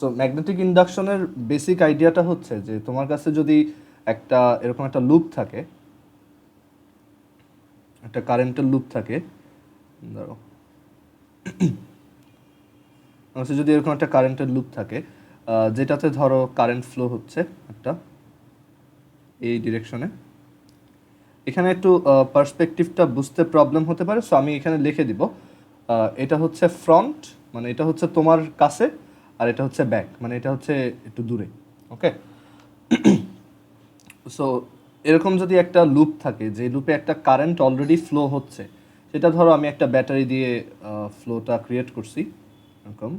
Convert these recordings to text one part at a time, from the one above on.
তো magnetic ইন্ডাকশনের basic আইডিয়াটা হচ্ছে যে তোমার কাছে যদি একটা এরকম একটা লুপ থাকে, একটা কারেন্টের লুপ থাকে, ধরো আমার কাছে যদি এরকম একটা কারেন্টের লুপ থাকে যেটাতে ধরো কারেন্ট ফ্লো হচ্ছে একটা এই ডিরেকশনে। এখানে একটু পার্সপেক্টিভটা বুঝতে প্রবলেম হতে পারে, সো আমি এখানে লিখে দিব এটা হচ্ছে ফ্রন্ট, মানে এটা হচ্ছে তোমার কাছে, আর এটা হচ্ছে ব্যাক, মানে এটা হচ্ছে একটু দূরে। ওকে, সো এরকম যদি একটা লুপ থাকে যে লুপে একটা কারেন্ট অলরেডি ফ্লো হচ্ছে, সেটা ধরো আমি একটা ব্যাটারি দিয়ে ফ্লোটা ক্রিয়েট করছি এরকম।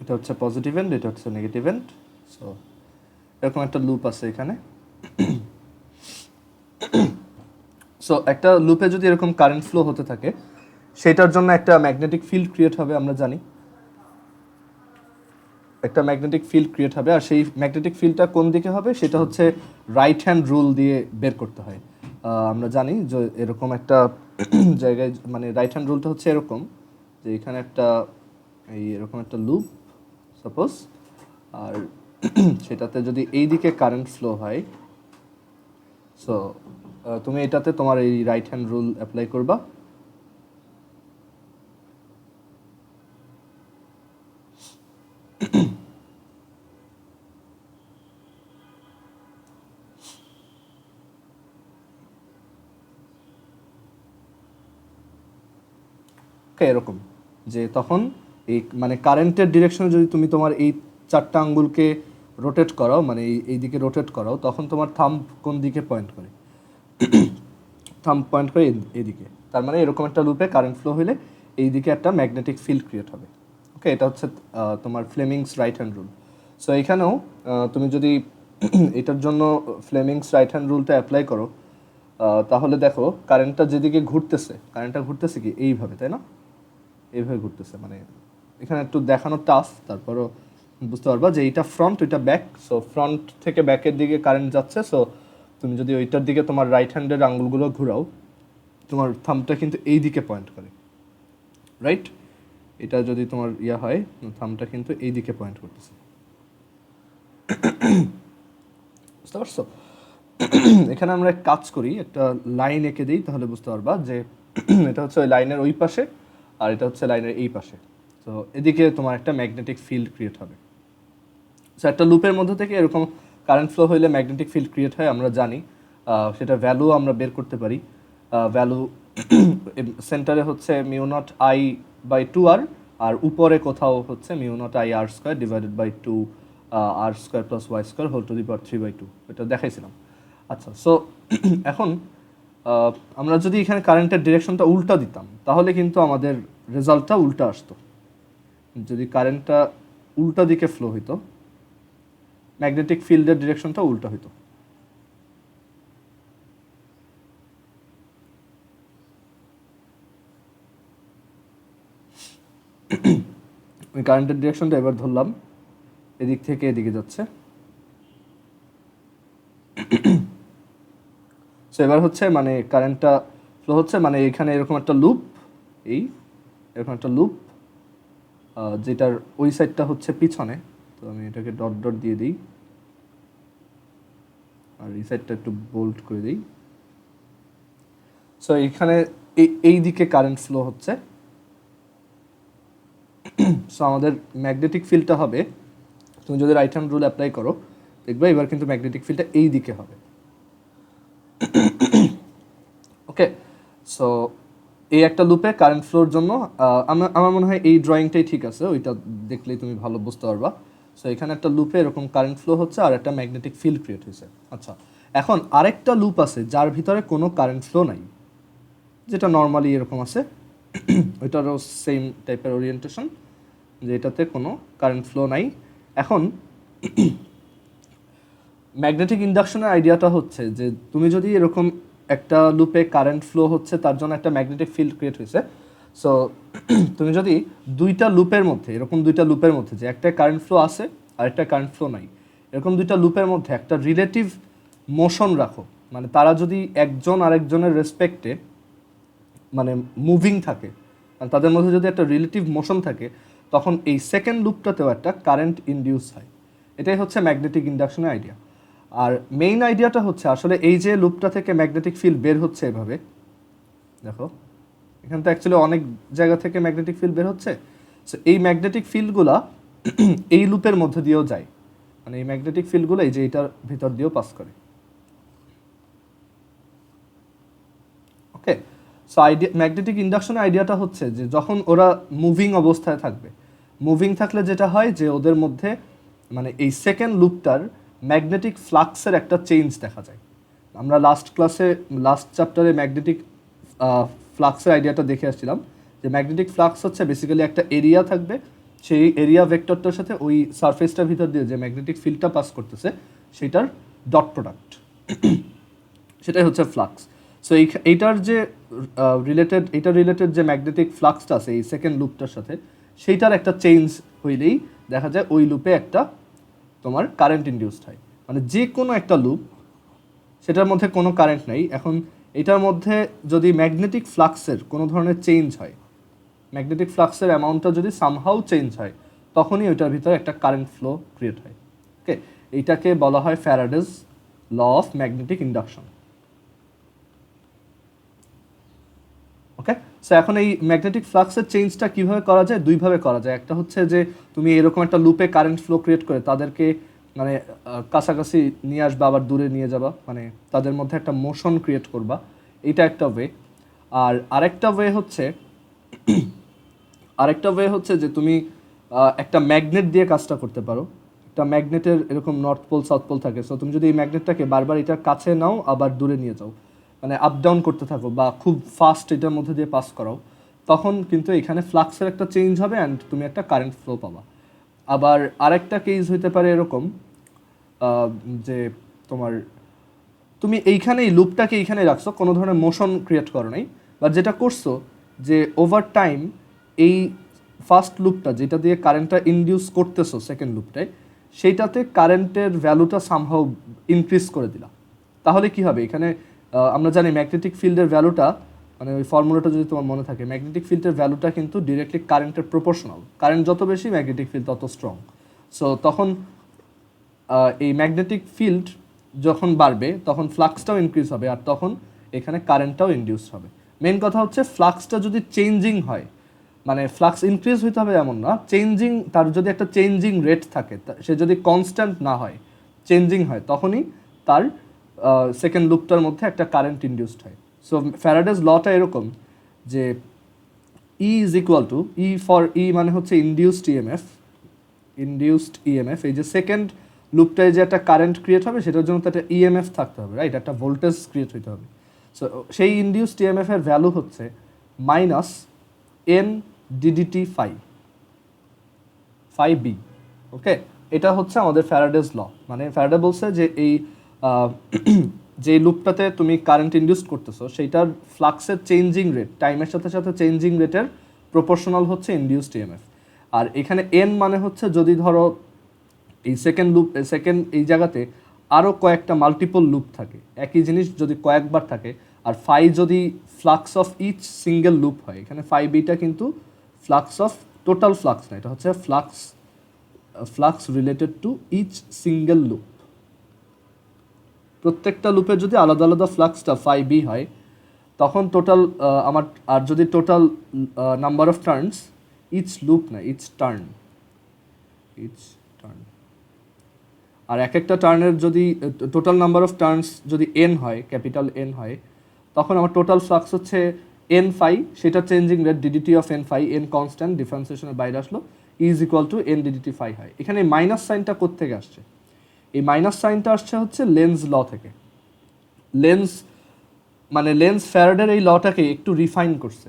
এটা হচ্ছে পজিটিভ এন্ড, এটা হচ্ছে নেগেটিভ এন্ড। সো এরকম একটা লুপ আছে এখানে। সো একটা লুপে যদি এরকম কারেন্ট ফ্লো হতে থাকে, সেটার জন্য একটা ম্যাগনেটিক ফিল্ড ক্রিয়েট হবে, আমরা জানি একটা ম্যাগনেটিক ফিল্ড ক্রিয়েট হবে। আর সেই ম্যাগনেটিক ফিল্ডটা কোন দিকে হবে সেটা হচ্ছে রাইট হ্যান্ড রুল দিয়ে বের করতে হয়। আমরা জানি যে এরকম একটা জায়গায়, মানে রাইট হ্যান্ড রুলটা হচ্ছে এরকম যে এখানে একটা এরকম একটা লুপ সাপোজ, আর সেটাতে যদি এই দিকে কারেন্ট ফ্লো হয়, সো তুমি এটাতে তোমার এই রাইট হ্যান্ড রুল অ্যাপ্লাই করবা। এরকম যে তখন এই মানে কারেন্টের ডিরেকশনে যদি তুমি তোমার এই চারটা আঙ্গুলকে রোটেট করাও, মানে এই দিকে রোটেট করাও, তখন তোমার থাম্ব কোন দিকে পয়েন্ট করে? থাম্ব পয়েন্ট করে এদিকে। তার মানে এরকম একটা লুপে কারেন্ট ফ্লো হলে এই দিকে একটা ম্যাগনেটিক ফিল্ড ক্রিয়েট হবে। ওকে, এটা হচ্ছে তোমার Fleming's right hand rule. So এখানেও তুমি যদি এটার জন্য ফ্লেমিংস রাইট হ্যান্ড রুলটা অ্যাপ্লাই করো, তাহলে দেখো কারেন্টটা যেদিকে ঘুরতেছে, কারেন্টটা ঘুরতেছে কি এইভাবে, তাই না? এইভাবে ঘুরতেছে, মানে এখানে একটু দেখানো টাফ, তারপরও বুঝতে পারবা যে এইটা ফ্রন্ট, ওইটা ব্যাক। সো ফ্রন্ট থেকে ব্যাকের দিকে কারেন্ট যাচ্ছে। সো তুমি যদি ওইটার দিকে তোমার রাইট হ্যান্ডের আঙ্গুলগুলো ঘুরাও, তোমার থাম্বটা কিন্তু এই দিকে পয়েন্ট করে, রাইট? এটা যদি তোমার ইয়া হয়, থাম্বটা কিন্তু এই দিকে পয়েন্ট করতেছে, বুঝতে পারছো? এখানে আমরা এক কাজ করি, একটা লাইন এঁকে দিই, তাহলে বুঝতে পারবা যে এটা হচ্ছে ওই লাইনের ওই পাশে, আর এটা হচ্ছে লাইনের এই পাশে। তো এদিকে তোমার একটা ম্যাগনেটিক ফিল্ড ক্রিয়েট হবে। সো একটা লুপের মধ্যে থেকে এরকম কারেন্ট ফ্লো হইলে ম্যাগনেটিক ফিল্ড ক্রিয়েট হয়, আমরা জানি। সেটা ভ্যালু আমরা বের করতে পারি। ভ্যালু সেন্টারে হচ্ছে mu naught I by two R, আর উপরে কোথাও হচ্ছে mu naught I R square divided by two R square plus Y square whole to the power 3/2। এটা দেখাইছিলাম। আচ্ছা, সো এখন আমরা যদি এখানে কারেন্টের ডিরেকশনটা উল্টা দিতাম, তাহলে কিন্তু আমাদের রেজাল্টটা উল্টা আসতো। যদি কারেন্টটা উল্টা দিকে ফ্লো হইতো, ম্যাগনেটিক ফিল্ডের ডিরেকশনটা উল্টা হইতো। ওই কারেন্টের ডিরেকশনটা এবার ধরলাম এদিক থেকে এদিকে যাচ্ছে। সো এবার হচ্ছে মানে কারেন্টটা ফ্লো হচ্ছে, মানে এখানে এরকম একটা লুপ, এই এরকম একটা লুপ, যেটার ওই সাইডটা হচ্ছে পিছনে। তো আমি এটাকে ডট ডট দিয়ে দিই, আর এই সাইডটা একটু বোল্ড করে দিই। সো এখানে এই দিকে কারেন্ট ফ্লো হচ্ছে। সো আমাদের ম্যাগনেটিক ফিল্ডটা হবে, তুমি যদি রাইট হ্যান্ড রুল অ্যাপ্লাই করো দেখবে এবার কিন্তু ম্যাগনেটিক ফিল্ডটা এই দিকে হবে। ওকে, সো এই একটা লুপে কারেন্ট ফ্লোর জন্য আমার মনে হয় এই ড্রয়িংটাই ঠিক আছে, ওইটা দেখলেই তুমি ভালো বুঝতে পারবা। সো এখানে একটা লুপে এরকম কারেন্ট ফ্লো হচ্ছে আর একটা ম্যাগনেটিক ফিল্ড ক্রিয়েট হয়েছে। আচ্ছা, এখন আরেকটা লুপ আছে যার ভিতরে কোনো কারেন্ট ফ্লো নাই, যেটা নর্মালি এরকম আছে। ওইটারও সেম টাইপের ওরিয়েন্টেশন, যে এটাতে কোনো কারেন্ট ফ্লো নাই। এখন ম্যাগনেটিক ইন্ডাকশনের আইডিয়াটা হচ্ছে যে তুমি যদি এরকম একটা লুপে কারেন্ট ফ্লো হচ্ছে, তার জন্য একটা ম্যাগনেটিক ফিল্ড ক্রিয়েট হয়েছে। সো তুমি যদি দুইটা লুপের মধ্যে, এরকম দুইটা লুপের মধ্যে যে একটা কারেন্ট ফ্লো আছে আর একটা কারেন্ট ফ্লো নাই, এরকম দুইটা লুপের মধ্যে একটা রিলেটিভ মোশন রাখো, মানে তারা যদি একজন আরেকজনের রেসপেক্টে মানে মুভিং থাকে, মানে তাদের মধ্যে যদি একটা রিলেটিভ মোশন থাকে, তখন এই সেকেন্ড লুপটাতেও একটা কারেন্ট ইনডিউস হয়। এটাই হচ্ছে ম্যাগনেটিক ইন্ডাকশনের আইডিয়া। আর মেইন আইডিয়াটা হচ্ছে আসলে এই যে লুপটা থেকে ম্যাগনেটিক ফিল্ড বের হচ্ছে এভাবে, দেখো এখান তো অ্যাকচুয়ালি অনেক জায়গা থেকে ম্যাগনেটিক ফিল্ড বের হচ্ছে। সো এই ম্যাগনেটিক ফিল্ডগুলা এই লুপের মধ্যে দিয়েও যায়, মানে এই ম্যাগনেটিক ফিল্ডগুলো এই যে এটার ভিতর দিয়েও পাস করে। ওকে, সো আইডিয়া ম্যাগনেটিক ইন্ডাকশনের আইডিয়াটা হচ্ছে যে যখন ওরা মুভিং অবস্থায় থাকবে, মুভিং থাকলে যেটা হয় যে ওদের মধ্যে মানে এই সেকেন্ড লুপটার ম্যাগনেটিক ফ্লাক্সের একটা চেঞ্জ দেখা যায়। আমরা লাস্ট চ্যাপ্টারে ম্যাগনেটিক ফ্লাক্সের আইডিয়াটা দেখে আসছিলাম যে ম্যাগনেটিক ফ্লাক্স হচ্ছে বেসিক্যালি একটা এরিয়া থাকবে, সেই এরিয়া ভেক্টরটার সাথে ওই সারফেসটার ভিতর দিয়ে যে ম্যাগনেটিক ফিল্ডটা পাস করতেছে সেটার ডট প্রোডাক্ট, সেটাই হচ্ছে ফ্লাক্স। সো এইটার যে রিলেটেড যে ম্যাগনেটিক ফ্লাক্সটা আছে এই সেকেন্ড লুপটার সাথে, সেইটার একটা চেঞ্জ হইলেই দেখা যায় ওই লুপে একটা তোমার কারেন্ট ইনডিউসড হয়। মানে যে কোনো একটা লুপ, সেটার মধ্যে কোনো কারেন্ট নেই, এখন এটার মধ্যে যদি ম্যাগনেটিক ফ্লাক্সের কোনো ধরনের চেঞ্জ হয়, ম্যাগনেটিক ফ্লাক্সের অ্যামাউন্টটা যদি সামহাউ চেঞ্জ হয়, তখনই ওইটার ভিতরে একটা কারেন্ট ফ্লো ক্রিয়েট হয়। ওকে, এইটাকে বলা হয় Faraday's law of magnetic induction. Okay, so এখন এই ম্যাগনেটিক ফ্লাক্সের চেঞ্জটা কীভাবে করা যায়? দুইভাবে করা যায়। একটা হচ্ছে যে তুমি এরকম একটা লুপে কারেন্ট ফ্লো ক্রিয়েট করে তাদেরকে মানে কাছাকাছি নিয়ে আসবা, আবার দূরে নিয়ে যাবা, মানে তাদের মধ্যে একটা মোশন ক্রিয়েট করবা, এটা একটা ওয়ে। আর আরেকটা ওয়ে হচ্ছে যে তুমি একটা ম্যাগনেট দিয়ে কাজটা করতে পারো। একটা ম্যাগনেটের এরকম নর্থ পোল সাউথ পোল থাকে, সো তুমি যদি এই ম্যাগনেটটাকে বারবার এটার কাছে নাও আবার দূরে নিয়ে যাও, মানে আপ ডাউন করতে থাকো বা খুব ফাস্ট এটার মধ্যে দিয়ে পাস করাও, তখন কিন্তু এখানে ফ্লাক্সের একটা চেঞ্জ হবে অ্যান্ড তুমি একটা কারেন্ট ফ্লো পাবা। আবার আরেকটা কেস হইতে পারে এরকম যে তোমার তুমি এইখানে এই লুপটাকে এইখানে রাখছো, কোনো ধরনের মোশন ক্রিয়েট করো নাই, বা যেটা করছো যে ওভার টাইম এই ফার্স্ট লুপটা যেটা দিয়ে কারেন্টটা ইনডিউস করতেছো সেকেন্ড লুপটায়, সেইটাতে কারেন্টের ভ্যালুটা সামহাউ ইনক্রিজ করে দিলা। তাহলে কি হবে? এখানে আমরা জানি ম্যাগনেটিক ফিল্ডের ভ্যালুটা, মানে ওই ফর্মুলাটা যদি তোমার মনে থাকে, ম্যাগনেটিক ফিল্ডের ভ্যালুটা কিন্তু ডিরেক্টলি কারেন্টের প্রপোর্শনাল, কারেন্ট যত বেশি ম্যাগনেটিক ফিল্ড তত স্ট্রং। সো তখন এই ম্যাগনেটিক ফিল্ড যখন বাড়বে তখন ফ্লাক্সটাও ইনক্রিজ হবে, আর তখন এখানে কারেন্টটাও ইনডিউস হবে। মেন কথা হচ্ছে ফ্লাক্সটা যদি চেঞ্জিং হয়, মানে ফ্লাক্স ইনক্রিজ হইতে হবে এমন না, চেঞ্জিং, তার যদি একটা চেঞ্জিং রেট থাকে, সে যদি কনস্ট্যান্ট না হয়, চেঞ্জিং হয়, তখনই তার সেকেন্ড লুপটার মধ্যে একটা কারেন্ট ইনডিউসড হয়। সো ফ্যারাডেজ লটা এরকম যে E is equal to E for E মানে হচ্ছে ইনডিউসড ইএমএফ। এই যে সেকেন্ড লুপটায় যে একটা কারেন্ট ক্রিয়েট হবে সেটার জন্য তো একটা ইএমএফ থাকতে হবে, রাইট? একটা ভোল্টেজ ক্রিয়েট হইতে হবে। সো সেই ইনডিউসড ইএমএফ এর ভ্যালু হচ্ছে minus N DDT phi B. Okay, এটা হচ্ছে আমাদের ফ্যারাডেজ ল। মানে ফ্যারাডে বলছে যে এই যে লুপটাতে তুমি কারেন্ট ইনডিউস করতেছো সেইটার ফ্লাক্সের চেঞ্জিং রেট টাইমের সাথে সাথে চেঞ্জিং রেটের প্রপোর্শনাল হচ্ছে ইনডিউসড ইএমএফ। আর এখানে এন মানে হচ্ছে যদি ধরো এই সেকেন্ড এই জায়গাতে আরও কয়েকটা মাল্টিপল লুপ থাকে, একই জিনিস যদি কয়েকবার থাকে, আর ফাই যদি flux of each single loop হয়, এখানে ফাই বিটা কিন্তু ফ্লাক্স অফ টোটাল ফ্লাক্স না, এটা হচ্ছে flux related to each single loop. প্রত্যেকটা লুপে যদি আলাদা আলাদা ফ্লাক্সটা ফাই বি হয়, তখন টোটাল আর যদি total number of turns, each loop না ইচ টার্ন, আর এক একটা টার্নের যদি টোটাল নাম্বার অফ টার্নস যদি এন হয়, ক্যাপিটাল এন হয়, তখন আমার টোটাল ফ্লাক্স হচ্ছে এন ফাই, সেটা changing rate DDT of N phi, N constant, ডিফারেন্সিয়েশনের বাইরে আসলো, is equal to N DDT phi হয়। এখানে মাইনাস সাইনটা কোত্থেকে আসছে? এই মাইনাস সাইনটা আসছে হচ্ছে লেন্স ল থেকে। লেন্স ফ্যারাডের এই লটাকে একটু রিফাইন করছে।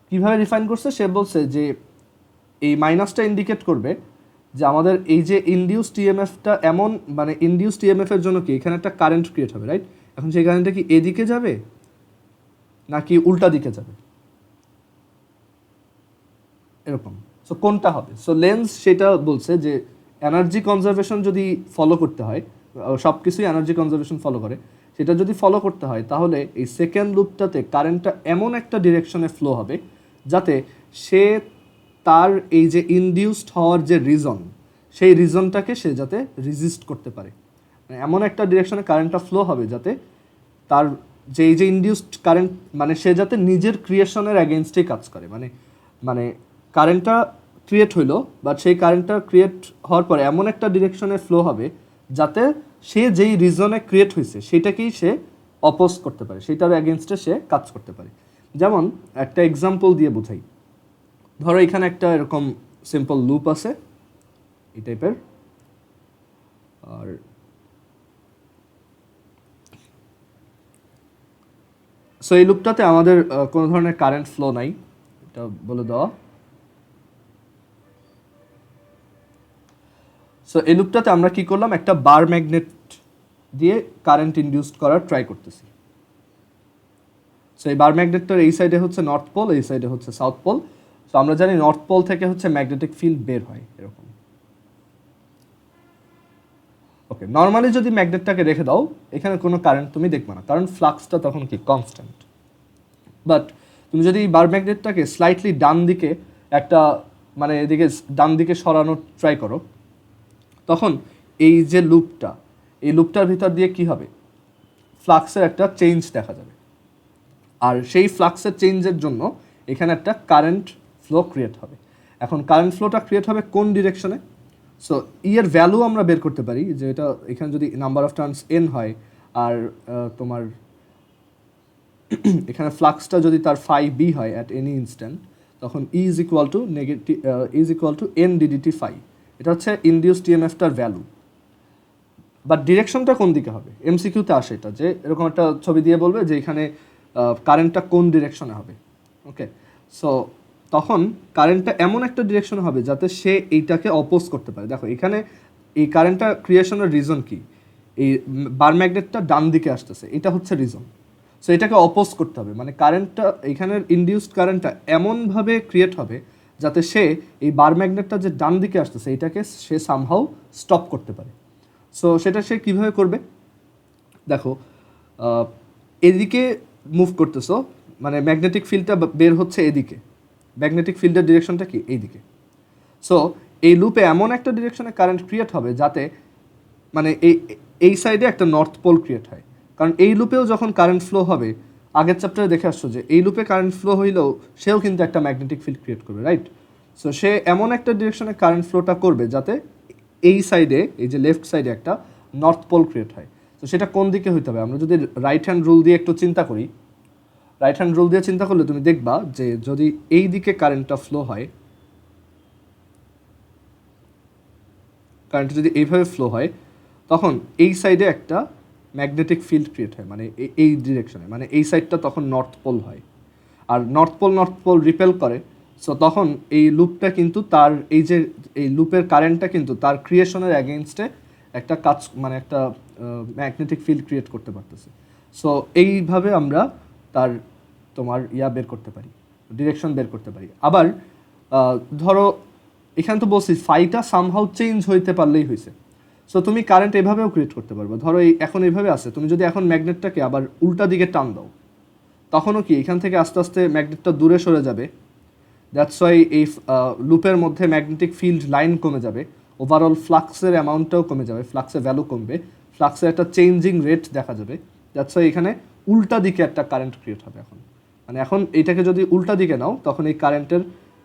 কিভাবে রিফাইন করছে? সে বলছে যে এই মাইনাসটা ইন্ডিকেট করবে যে আমাদের এই যে ইনডিউসড ইএমএফটা এমন, মানে ইনডিউসড ইএমএফ এর জন্য কি এখানে একটা কারেন্ট ক্রিয়েট হবে, রাইট? এখন সেই কারেন্টটা কি এদিকে যাবে নাকি উল্টা দিকে যাবে, এরকম। সো কোনটা হবে? সো লেন্স সেটা বলছে যে এনার্জি কনজারভেশন যদি ফলো করতে হয়, সব কিছুই এনার্জি কনজারভেশন ফলো করে, সেটা যদি ফলো করতে হয় তাহলে এই সেকেন্ড লুপটাতে কারেন্টটা এমন একটা ডিরেকশনে ফ্লো হবে যাতে সে তার এই যে ইনডিউসড হওয়ার যে রিজন সেই রিজনটাকে সে যাতে রেজিস্ট করতে পারে। মানে এমন একটা ডিরেকশনে কারেন্টটা ফ্লো হবে যাতে তার যে এই যে ইনডিউসড কারেন্ট মানে সে যাতে নিজের ক্রিয়েশনের অ্যাগেনস্টেই কাজ করে। মানে মানে কারেন্টটা ক্রিয়েট হইলো বাট সেই কারেন্টটা ক্রিয়েট হওয়ার পরে এমন একটা ডিরেকশনে ফ্লো হবে যাতে সে যেই রিজনে ক্রিয়েট হয়েছে সেটাকেই সে অপোজ করতে পারে, সেটার অ্যাগেনস্টে সে কাজ করতে পারে। যেমন একটা এক্সাম্পল দিয়ে বোঝাই, ধরো এখানে একটা এরকম সিম্পল লুপ আছে এই টাইপের, আর সো এই লুপটাতে আমাদের কোনো ধরনের কারেন্ট ফ্লো নাই, এটা বলে দেওয়া। সো এই লুপটাতে আমরা কি করলাম, একটা বার ম্যাগনেট দিয়ে কারেন্ট ইনডিউসড করার ট্রাই করতেছি। সো এই বার ম্যাগনেটটার এই সাইডে হচ্ছে নর্থ পোল, এই সাইডে হচ্ছে সাউথ পোল। সো আমরা জানি নর্থ পোল থেকে হচ্ছে ম্যাগনেটিক ফিল্ড বের হয় এরকম। ওকে, নর্মালি যদি ম্যাগনেটটাকে রেখে দাও এখানে কোনো কারেন্ট তুমি দেখবে না, কারণ ফ্লাক্সটা তখন কি কনস্ট্যান্ট। বাট তুমি যদি বার ম্যাগনেটটাকে স্লাইটলি ডান দিকে একটা মানে এদিকে ডান দিকে সরানোর ট্রাই করো, তখন এই যে লুপটা, এই লুপটার ভিতর দিয়ে কি হবে, ফ্লাক্সের একটা চেঞ্জ দেখা যাবে। আর সেই ফ্লাক্সের চেঞ্জের জন্য এখানে একটা কারেন্ট ফ্লো ক্রিয়েট হবে। এখন কারেন্ট ফ্লোটা ক্রিয়েট হবে কোন ডিরেকশনে? সো এর ভ্যালু আমরা বের করতে পারি যে এটা এখানে যদি নাম্বার অফ টার্নস n হয় আর তোমার এখানে ফ্লাক্সটা যদি তার ফাই বি হয় অ্যাট এনি ইনস্ট্যান্ট, তখন E is equal to n ddt phi. এটা হচ্ছে ইনডিউসড ইএমএফটার ভ্যালু। বাট ডিরেকশনটা কোন দিকে হবে? এমসিকিউতে আসে এটা, যে এরকম একটা ছবি দিয়ে বলবে যে এখানে কারেন্টটা কোন ডিরেকশনে হবে। ওকে, সো তখন কারেন্টটা এমন একটা ডিরেকশনে হবে যাতে সে এইটাকে অপোজ করতে পারে। দেখো এখানে এই কারেন্টটা ক্রিয়েশনের রিজন কি, এই বার ম্যাগনেটটা ডান দিকে আসতেছে, এটা হচ্ছে রিজন। সো এটাকে অপোজ করতে হবে, মানে কারেন্টটা এখানের ইনডিউসড কারেন্টটা এমনভাবে ক্রিয়েট হবে যাতে সে এই বার ম্যাগনেটটা যে ডান দিকে আসতেছে এটাকে সে সামহাউ স্টপ করতে পারে। সো সেটা সে কীভাবে করবে? দেখো এদিকে মুভ করতেছো, মানে ম্যাগনেটিক ফিল্ডটা বের হচ্ছে এদিকে, ম্যাগনেটিক ফিল্ডের ডিরেকশনটা কি এইদিকে। সো এই লুপে এমন একটা ডিরেকশনে কারেন্ট ক্রিয়েট হবে যাতে মানে এই সাইডে একটা নর্থ পোল ক্রিয়েট হয়। কারণ এই লুপেও যখন কারেন্ট ফ্লো হবে, আগের চ্যাপ্টারে দেখে আসছো যে এই লুপে কারেন্ট ফ্লো হইলেও সেও কিন্তু একটা ম্যাগনেটিক ফিল্ড ক্রিয়েট করবে, রাইট? সো সে এমন একটা ডিরেকশনে কারেন্ট ফ্লোটা করবে যাতে এই সাইডে, এই যে লেফট সাইডে একটা নর্থ পোল ক্রিয়েট হয়। তো সেটা কোন দিকে হইতে হবে? আমরা যদি রাইট হ্যান্ড রুল দিয়ে একটু চিন্তা করি, রাইট হ্যান্ড রুল দিয়ে চিন্তা করলে তুমি দেখবা যে যদি এই দিকে কারেন্টটা ফ্লো হয়, কারেন্ট যদি এইভাবে ফ্লো হয়, তখন এই সাইডে একটা ম্যাগনেটিক ফিল্ড ক্রিয়েট হয়, মানে এই ডিরেকশনে, মানে এই সাইডটা তখন নর্থ পোল হয়। আর নর্থ পোল রিপেল করে। সো তখন এই লুপটা কিন্তু তার এই লুপের কারেন্টটা কিন্তু তার ক্রিয়েশনের অ্যাগেনস্টে একটা কাজ, মানে একটা ম্যাগনেটিক ফিল্ড ক্রিয়েট করতে পারতেছে। সো এইভাবে আমরা তার তোমার বের করতে পারি, ডিরেকশন বের করতে পারি। আবার ধরো এখানে তো বলছি ফাইটা সামহাউ চেঞ্জ হইতে পারলেই হয়েছে। সো তুমি কারেন্ট এভাবেও ক্রিয়েট করতে পারবে। ধরো এখন এইভাবে আছে, তুমি যদি এখন ম্যাগনেটটাকে আবার উল্টা দিকে টান দাও, তখনও কি এখান থেকে আস্তে আস্তে ম্যাগনেটটা দূরে সরে যাবে। দ্যাটস ওয়াই এই লুপের মধ্যে ম্যাগনেটিক ফিল্ড লাইন কমে যাবে, ওভারঅল ফ্লাক্সের অ্যামাউন্টটাও কমে যাবে, ফ্লাক্সের ভ্যালু কমবে, ফ্লাক্সের একটা চেঞ্জিং রেট দেখা যাবে। দ্যাটস ওয়াই এখানে উল্টা দিকে একটা কারেন্ট ক্রিয়েট হবে। এখন মানে এখন এইটাকে যদি উল্টা দিকে নাও তখন এই কারেন্টের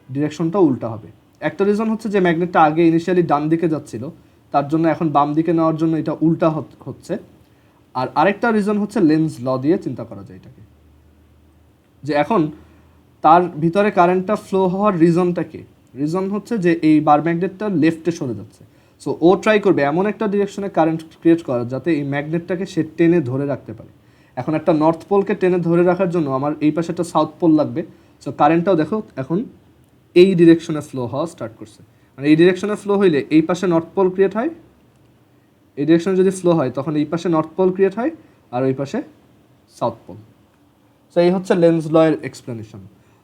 ডিরেকশনটাও উল্টা হবে। একটা রিজন হচ্ছে যে ম্যাগনেটটা আগে ইনিশিয়ালি ডান দিকে যাচ্ছিল, তার জন্য এখন বাম দিকে নেওয়ার জন্য এটা উল্টা হচ্ছে। আর আরেকটা রিজন হচ্ছে লেন্স ল দিয়ে চিন্তা করা যায় এটাকে, যে এখন তার ভিতরে কারেন্টটা ফ্লো হওয়ার রিজনটা কি? রিজন হচ্ছে যে এই বার ম্যাগনেটটা লেফটে সরে যাচ্ছে। সো ও ট্রাই করবে এমন একটা ডিরেকশনে কারেন্ট ক্রিয়েট করা যাতে এই ম্যাগনেটটাকে সে টেনে ধরে রাখতে পারে। এখন একটা নর্থ পোলকে টেনে ধরে রাখার জন্য আমার এই পাশে একটা সাউথ পোল লাগবে। সো কারেন্টটাও দেখো এখন এই ডিরেকশনে ফ্লো হওয়া স্টার্ট করছে, মানে এই ডিরেকশনে ফ্লো হইলে এই পাশে নর্থ পোল ক্রিয়েট হয়, এই ডিরেকশনে যদি ফ্লো হয় তখন এই পাশে নর্থ পোল ক্রিয়েট হয় আর ওই পাশে সাউথ পোল। সো এই হচ্ছে লেন্স ল এর explanation.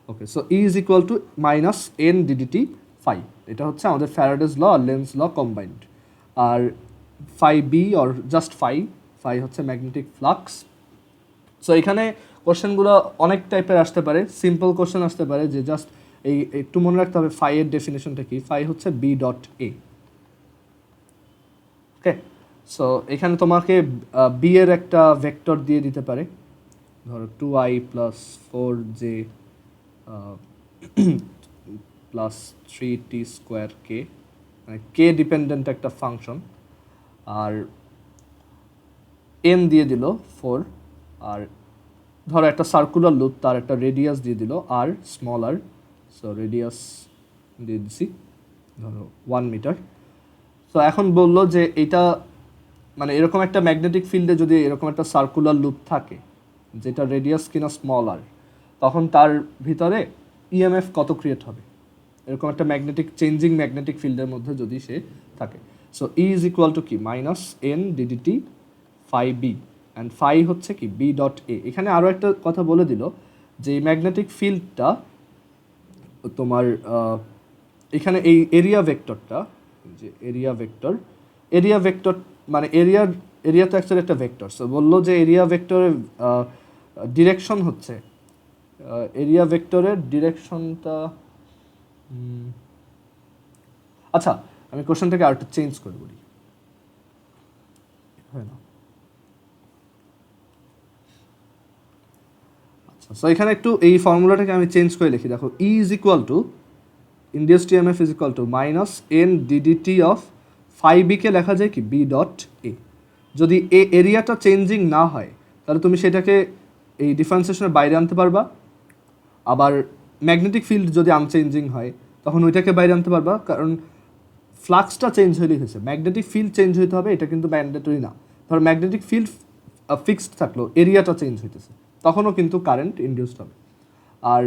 Okay, so E is equal to minus n ddt phi, এটা হচ্ছে আমাদের ফ্যারাডেজ ল আর লেন্স ল কম্বাইন্ড। আর phi B or just phi, phi হচ্ছে ম্যাগনেটিক ফ্লাক্স। সো এখানে কোশ্চেনগুলো অনেক টাইপের আসতে পারে, সিম্পল কোশ্চেন আসতে পারে যে জাস্ট এই একটু মনে রাখতে হবে ফাই এর ডেফিনেশনটা কি। ফাই হচ্ছে B dot A. Okay, so এখানে তোমাকে বি এর একটা ভেক্টর দিয়ে দিতে পারে, ধরো 2i plus 4j plus 3t square কে, মানে কে ডিপেন্ডেন্ট একটা ফাংশন, আর এন দিয়ে দিল 4, আর ধরো একটা সার্কুলার লুপ, তার একটা রেডিয়াস দিয়ে দিল আর স্মল আর, সো রেডিয়াস দিয়ে দিছি ধরো 1 মিটার। সো এখন বললো যে এটা মানে এরকম একটা ম্যাগনেটিক ফিল্ডে যদি এরকম একটা সার্কুলার লুপ থাকে যেটা রেডিয়াস কিনা স্মল আর, তখন তার ভিতরে ইএমএফ কত ক্রিয়েট হবে এরকম একটা ম্যাগনেটিক চেঞ্জিং ম্যাগনেটিক ফিল্ডের মধ্যে যদি সে থাকে। So E is equal to কি minus N DDT phi B, and phi হচ্ছে কি বি ডট এ। এখানে আরও একটা কথা বলে দিল যে এই ম্যাগনেটিক ফিল্ডটা তোমার এখানে এই এরিয়া ভেক্টরটা, যে এরিয়া ভেক্টর মানে এরিয়া তো অ্যাকচুয়ালি একটা ভেক্টর। সো বললো যে এরিয়া ভেক্টরের ডিরেকশন হচ্ছে, এরিয়া ভেক্টরের ডিরেকশনটা আচ্ছা আমি কোশ্চেনটাকে আর একটু চেঞ্জ করে বলি, হয় না? আচ্ছা, সো এখানে একটু এই ফর্মুলাটাকে আমি চেঞ্জ করে লিখি। দেখো E is equal to induced EMF is equal to minus N DDT of phi বিকে লেখা যায় কি বি ডট এ। যদি এ এরিয়াটা চেঞ্জিং না হয় তাহলে তুমি সেটাকে এই ডিফারেন্সিয়েশনের বাইরে আনতে পারবা, আবার ম্যাগনেটিক ফিল্ড যদি আনচেঞ্জিং হয় তখন ওইটাকে বাইরে আনতে পারবা, কারণ ফ্লাক্সটা চেঞ্জ হলেই হয়েছে। ম্যাগনেটিক ফিল্ড চেঞ্জ হইতে হবে এটা কিন্তু ম্যান্ডেটরি না। ধর ম্যাগনেটিক ফিল্ড ফিক্সড থাকলো, এরিয়াটা চেঞ্জ হইতেছে, তখনও কিন্তু কারেন্ট ইনডিউসড হবে। আর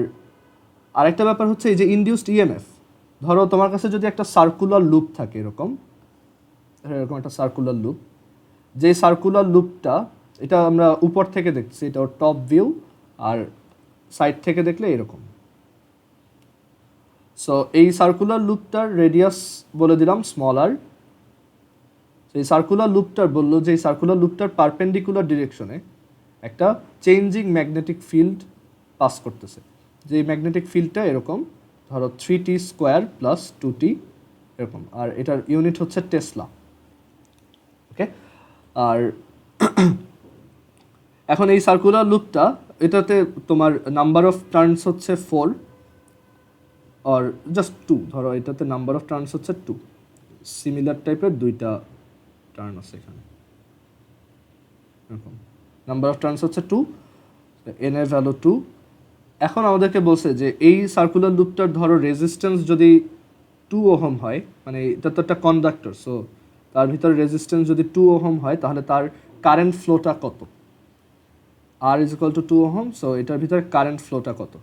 আরেকটা ব্যাপার হচ্ছে এই যে ইনডিউসড ইএমএফ, ধরো তোমার কাছে যদি একটা সার্কুলার লুপ থাকে, এরকম একটা সার্কুলার লুপ, যে সার্কুলার লুপটা এটা আমরা উপর থেকে দেখছি, এটা ওর টপ ভিউ, আর সাইড থেকে দেখলে এরকম। সো এই সার্কুলার লুপটার রেডিয়াস বলে দিলাম স্মল আর। এই সার্কুলার লুপটার বললো যে এই সার্কুলার লুপটার পারপেন্ডিকুলার ডিরেকশনে একটা চেঞ্জিং ম্যাগনেটিক ফিল্ড পাস করতেছে, যে ম্যাগনেটিক ফিল্ডটা এরকম, ধরো 3t স্কোয়ার প্লাস 2t এরকম, আর এটার ইউনিট হচ্ছে টেসলা। ওকে, আর এখন এই সার্কুলার লুপটা, এটাতে তোমার নাম্বার অফ টার্নস হচ্ছে 4 আর জাস্ট 2, ধরো এটাতে নাম্বার অফ টার্নস হচ্ছে 2, সিমিলার টাইপের দুইটা টার্ন আছে এখানে, এরকম নাম্বার অফ টার্নস হচ্ছে 2, এন এর ভ্যালু 2। এখন আমাদেরকে বলছে যে এই সার্কুলার লুপটার ধরো রেজিস্ট্যান্স যদি 2 ওহম হয়, মানে এটা তো একটা কন্ডাক্টর, সো তার ভিতরে রেজিস্ট্যান্স যদি 2 ওহম হয় তাহলে তার কারেন্ট ফ্লোটা কত, R is equal to 2 ohm. So এটার ভিতরে কারেন্ট ফ্লোটা কত।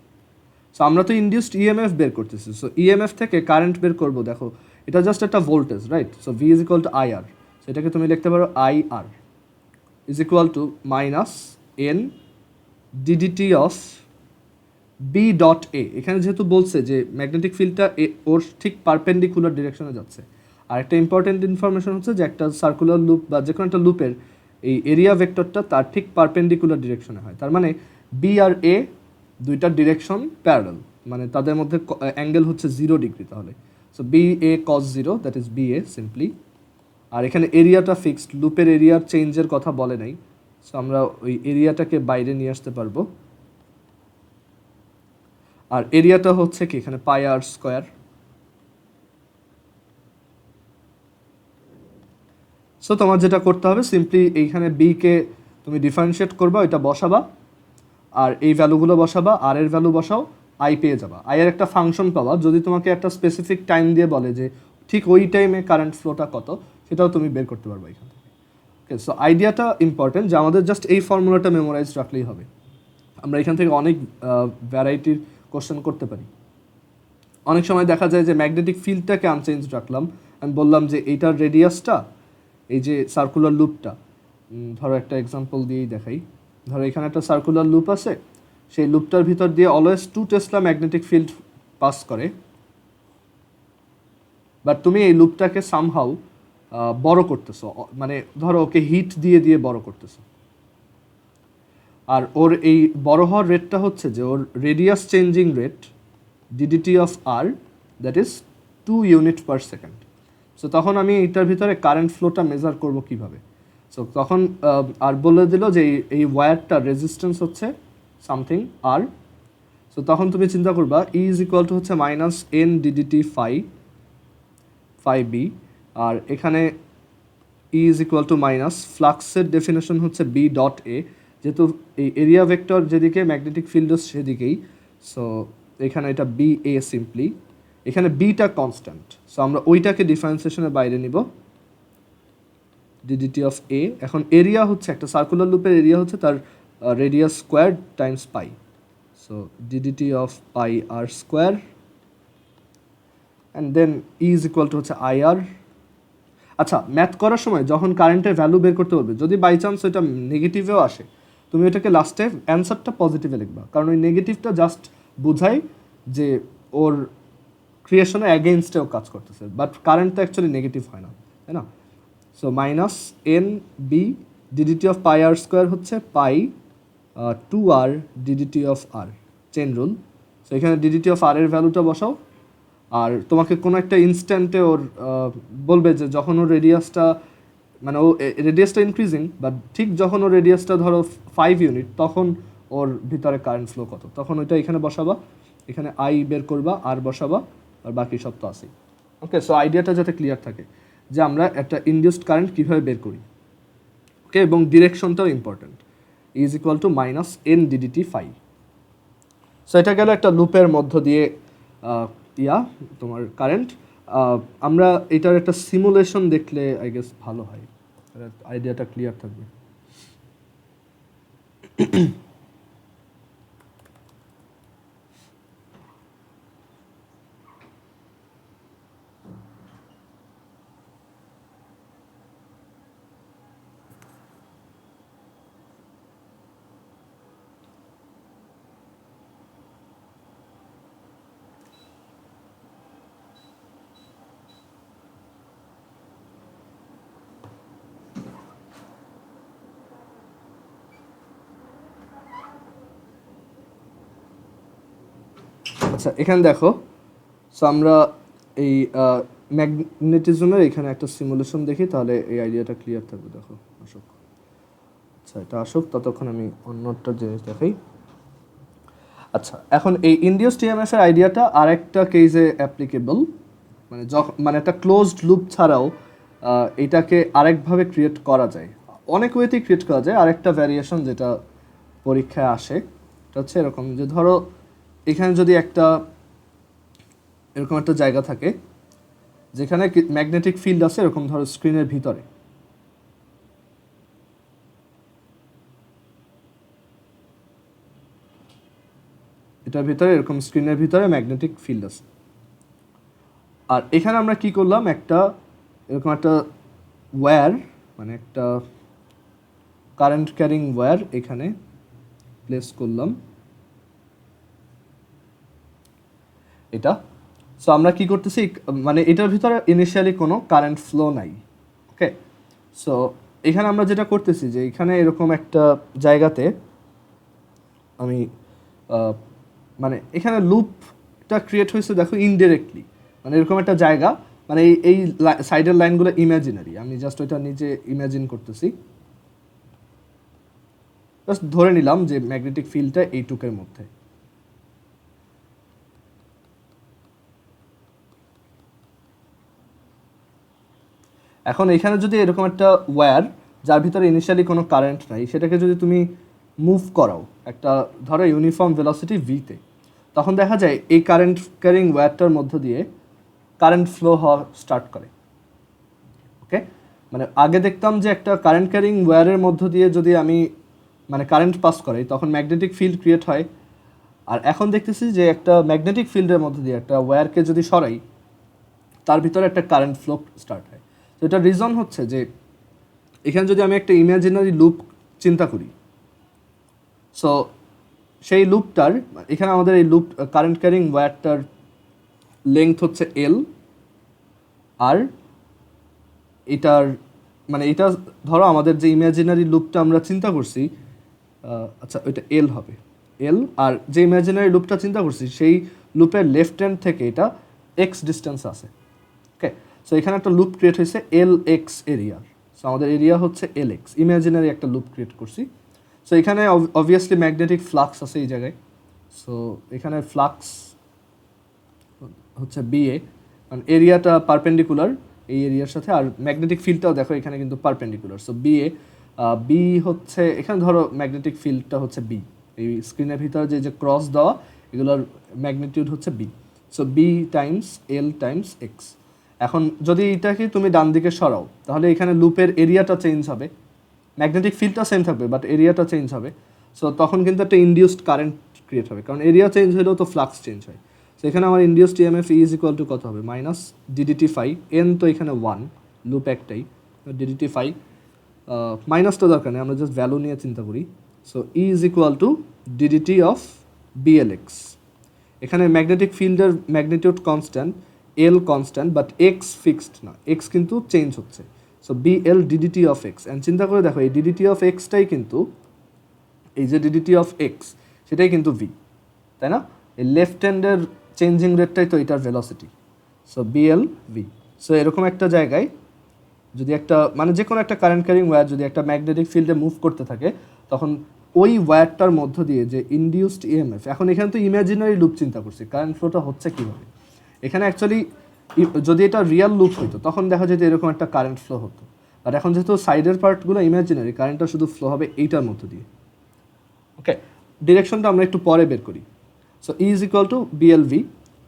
সো আমরা তো ইনডিউসড ইএমএফ বের করতেছি, সো ইএমএফ থেকে কারেন্ট বের করব। দেখো এটা জাস্ট একটা voltage, right? So V is equal to IR, সেটাকে তুমি লিখতে পারো IR is equal to minus N DDT of B dot A. এখানে যেহেতু বলছে যে ম্যাগনেটিক ফিল্ডটা ওর ঠিক পারপেন্ডিকুলার ডিরেকশনে যাচ্ছে। আর একটা ইম্পর্টেন্ট ইনফরমেশন হচ্ছে যে একটা সার্কুলার লুপ বা যে কোনো একটা লুপের এই এরিয়া ভেক্টরটা তার ঠিক পারপেন্ডিকুলার ডিরেকশনে হয়। তার মানে বি আর এ দুইটার ডিরেকশন প্যারালাল, মানে তাদের মধ্যে অ্যাঙ্গেল হচ্ছে 0 ডিগ্রি। তাহলে so B A cos 0, that is B A simply. আর এখানে এরিয়াটা ফিক্সড, লুপের এরিয়ার চেঞ্জের কথা বলে নাই, সো আমরা ওই এরিয়াটাকে বাইরে নিয়ে আসতে পারবো। আর এরিয়াটা হচ্ছে কি এখানে পাই আর স্কোয়ার। সো তোমার যেটা করতে হবে সিম্পলি এইখানে বি কে তুমি ডিফারেন্সিয়েট করবা, ওইটা বসাবা, আর এই ভ্যালুগুলো বসাবা, আর এর ভ্যালু বসাও, আই পেয়ে যাবা। আই এর একটা ফাংশন পাবা, যদি তোমাকে একটা স্পেসিফিক টাইম দিয়ে বলে যে ঠিক ওই টাইমে কারেন্ট ফ্লোটা কত, সেটাও তুমি বের করতে পারবা এখান থেকে। ওকে, সো আইডিয়াটা ইম্পর্টেন্ট যে আমাদের জাস্ট এই ফর্মুলাটা মেমোরাইজ রাখলেই হবে। আমরা এখান থেকে অনেক ভ্যারাইটির কোশ্চেন করতে পারি। অনেক সময় দেখা যায় যে ম্যাগনেটিক ফিল্ডটাকে আনচেঞ্জ রাখলাম, আমি বললাম যে এইটার রেডিয়াসটা, এই যে সার্কুলার লুপটা, ধরো একটা এক্সাম্পল দিয়েই দেখাই। ধরো এখানে একটা সার্কুলার লুপ আছে, সেই লুপটার ভিতর দিয়ে always 2 Tesla magnetic field pass করে, বাট তুমি এই লুপটাকে সামহাউ বড় করতেছো, মানে ধরো ওকে হিট দিয়ে দিয়ে বড় করতেছো, আর ওর এই বড় হওয়ার রেটটা হচ্ছে যে ওর radius changing rate DDT of R that is 2 unit per second. So তখন আমি এটার ভিতরে কারেন্ট ফ্লোটা মেজার করব কিভাবে। সো তখন আর বলে দিল যে এই ওয়্যারটার রেজিস্ট্যান্স হচ্ছে সামথিং আর। সো তখন তুমি চিন্তা করবা ই ইজ ইকুয়াল টু হচ্ছে minus N DDT phi B, আর এখানে E is equal to minus ফ্লাক্সের ডেফিনেশন হচ্ছে বি ডট এ, যেহেতু এই এরিয়া ভেক্টর যেদিকে ম্যাগনেটিক ফিল্ড সেদিকেই, সো এখানে এটা বি এ সিম্পলি, এখানে বিটা কনস্ট্যান্ট, সো আমরা ওইটাকে ডিফারেন্সিয়েশনের বাইরে নিব ডিডিটি অফ এ। এখন এরিয়া হচ্ছে একটা সার্কুলার লুপের এরিয়া হচ্ছে তার radius square times pi, so ddt of pi R square, and then E is equal to হচ্ছে আই আর। আচ্ছা, ম্যাথ করার সময় যখন কারেন্টের ভ্যালু বের করতে পারবে, যদি বাই চান্স ওইটা নেগেটিভেও আসে, তুমি ওটাকে লাস্টে অ্যান্সারটা পজিটিভে লিখবা, কারণ ওই নেগেটিভটা জাস্ট বোঝায় যে ওর ক্রিয়েশনে অ্যাগেইনস্টেও কাজ করতেছে, বাট কারেন্ট তো অ্যাকচুয়ালি নেগেটিভ হয় না, তাই না? So minus N B ddt of pi R square হচ্ছে pi 2r ddt of R, chain rule. So এখানে ডিডিটি অফ আর এর ভ্যালুটা বসাও, আর তোমাকে কোনো একটা ইনস্ট্যান্টে ওর বলবে যে যখন ওর রেডিয়াসটা, মানে ও রেডিয়াসটা ইনক্রিজিং, বাট ঠিক যখন ওর রেডিয়াসটা ধরো 5 ইউনিট, তখন ওর ভিতরে কারেন্ট ফ্লো কত, তখন ওইটা এখানে বসাবা, এখানে আই বের করবা, আর বসাবা, আর বাকি সব তো আছেই। ওকে, সো আইডিয়াটা যাতে ক্লিয়ার থাকে যে আমরা একটা ইনডিউসড কারেন্ট কীভাবে বের করি। ওকে, এবং ডিরেকশনটাও important, is equal to minus N DDT phi. So এটা গেল একটা লুপের মধ্য দিয়ে তোমার কারেন্ট। আমরা এটার একটা সিমুলেশন দেখলে আই গেস ভালো হয়, আইডিয়াটা ক্লিয়ার থাকবে। আচ্ছা, এখানে দেখো, সো আমরা এই ম্যাগনেটিজমের এখানে একটা সিমুলেশন দেখি, তাহলে এই আইডিয়াটা ক্লিয়ার থাকবে। দেখো আসুক, আচ্ছা এটা আসুক, ততক্ষণ আমি অন্যটা জিনিস দেখাই। আচ্ছা, এখন এই ইনডিউসড ইএমএফ এর আইডিয়াটা আরেকটা কেসে অ্যাপ্লিকেবল, মানে মানে একটা ক্লোজড লুপ ছাড়াও এটাকে আরেকভাবে ক্রিয়েট করা যায়, অনেক ওয়েতেই ক্রিয়েট করা যায়। আরেকটা ভ্যারিয়েশন যেটা পরীক্ষায় আসে, এটা হচ্ছে এরকম যে ধরো এখানে যদি এরকম একটা জায়গা থাকে যেখানে ম্যাগনেটিক ফিল্ড আছে, এরকম ধরো স্ক্রিনের ভিতরে, এটার ভিতরে এরকম স্ক্রিনের ভিতরে ম্যাগনেটিক ফিল্ড আছে, আর এখানে আমরা কি করলাম, এরকম একটা ওয়্যার, মানে একটা কারেন্ট ক্যারিং ওয়্যার এখানে প্লেস করলাম এটা। সো আমরা কি করতেছি, মানে এটার ভিতরে ইনিশিয়ালি কোনো কারেন্ট ফ্লো নাই। ওকে, সো এখানে আমরা যেটা করতেছি যে এখানে এরকম একটা জায়গাতে আমি মানে এখানে লুপটা ক্রিয়েট হয়েছে দেখো ইনডিরেক্টলি, মানে এরকম একটা জায়গা, মানে এই সাইডের লাইনগুলো ইমাজিনারি, আমি জাস্ট ওইটা নিজে ইমাজিন করতেছি, জাস্ট ধরে নিলাম যে ম্যাগনেটিক ফিল্ডটা এইটুকের মধ্যে। এখন এখানে যদি এরকম একটা ওয়্যার যার ভিতরে ইনিশিয়ালি কোনো কারেন্ট নাই, সেটাকে যদি তুমি মুভ করাও একটা ধরো ইউনিফর্ম ভেলোসিটি ভিতে, তখন দেখা যায় এই কারেন্ট ক্যারিং ওয়্যারটার মধ্য দিয়ে কারেন্ট ফ্লো হওয়া স্টার্ট করে। ওকে, মানে আগে দেখতাম যে একটা কারেন্ট ক্যারিং ওয়্যারের মধ্য দিয়ে যদি আমি মানে কারেন্ট পাস করাই, তখন ম্যাগনেটিক ফিল্ড ক্রিয়েট হয়, আর এখন দেখতেছি যে একটা ম্যাগনেটিক ফিল্ডের মধ্য দিয়ে একটা ওয়্যারকে যদি সরাই, তার ভিতরে একটা কারেন্ট ফ্লো স্টার্ট হয়। তো এটার রিজন হচ্ছে যে এখানে যদি আমি একটা ইমাজিনারি লুপ চিন্তা করি, সো সেই লুপটার, এখানে আমাদের এই লুপ কারেন্ট ক্যারিং ওয়্যারটার লেংথ হচ্ছে এল, আর এটার মানে এটা ধরো আমাদের যে ইমাজিনারি লুপটা আমরা চিন্তা করছি, আচ্ছা ওইটা এল হবে, এল, আর যে ইমাজিনারি লুপটা চিন্তা করছি সেই লুপের লেফট হ্যান্ড থেকে এটা এক্স ডিস্টেন্স আছে। ওকে, সো এখানে একটা লুপ ক্রিয়েট হয়েছে এল এক্স এরিয়া। সো আমাদের এরিয়া হচ্ছে এল এক্স, ইমাজিনারি একটা লুপ ক্রিয়েট করছি। সো এখানে অবভিয়াসলি ম্যাগনেটিক ফ্লাক্স আছে এই জায়গায়। সো এখানে ফ্লাক্স হচ্ছে বিএ, কারণ এরিয়াটা পারপেন্ডিকুলার এই এরিয়ার সাথে, আর ম্যাগনেটিক ফিল্ডটাও দেখো এখানে কিন্তু পারপেন্ডিকুলার। সো বিএ, বি হচ্ছে এখানে ধরো ম্যাগনেটিক ফিল্ডটা হচ্ছে বি, এই স্ক্রিনের ভিতরে যে যে ক্রস দেওয়া এগুলোর ম্যাগনিটিউড হচ্ছে বি। সো বি টাইমস এল টাইমস এক্স। এখন যদি এটাকে তুমি ডান দিকে সরাও তাহলে এখানে লুপের এরিয়াটা চেঞ্জ হবে, ম্যাগনেটিক ফিল্ডটা সেম থাকবে বাট এরিয়াটা চেঞ্জ হবে। সো তখন কিন্তু একটা ইনডিউসড কারেন্ট ক্রিয়েট হবে, কারণ এরিয়া চেঞ্জ হলেও তো ফ্লাক্স চেঞ্জ হয়। সো এখানে আমার induced EMF is equal two কত হবে, মাইনাস ডিডিটি ফাই, এন তো এখানে 1, লুপ একটাই, ডিডিটি ফাই, মাইনাসটা দরকার নেই, আমরা জাস্ট ভ্যালু নিয়ে চিন্তা করি। So E is equal to DDT of BLX. এখানে ম্যাগনেটিক ফিল্ডের magnitude constant, L constant, but X fixed না, এক্স কিন্তু চেঞ্জ হচ্ছে। So B L DDT of X, and চিন্তা করে দেখো এই ডিডিটি অফ এক্সটাই কিন্তু, এই যে ডিডিটি অফ এক্স সেটাই কিন্তু ভি, তাই না? এই লেফট হ্যান্ডের চেঞ্জিং রেটটাই তো এটার velocity. So BL V. So এরকম একটা জায়গায় যদি একটা মানে যে কোনো একটা কারেন্ট ক্যারিং ওয়্যার যদি একটা ম্যাগনেটিক ফিল্ডে মুভ করতে থাকে, তখন ওই ওয়্যারটার মধ্য দিয়ে যে ইনডিউসড ইএমএফ, এখন এখানে তো ইমাজিনারি লুপ চিন্তা করছি, কারেন্ট ফ্লোটা হচ্ছে কীভাবে, এখানে অ্যাকচুয়ালি যদি এটা রিয়াল লুপ হইতো তখন দেখা যেত এরকম একটা কারেন্ট ফ্লো হতো, আর এখন যেহেতু সাইডের পার্টগুলো ইমাজিনারি, কারেন্টটা শুধু ফ্লো হবে এইটার মধ্য দিয়ে। ওকে, ডিরেকশনটা আমরা একটু পরে বের করি। So E is equal to BLV,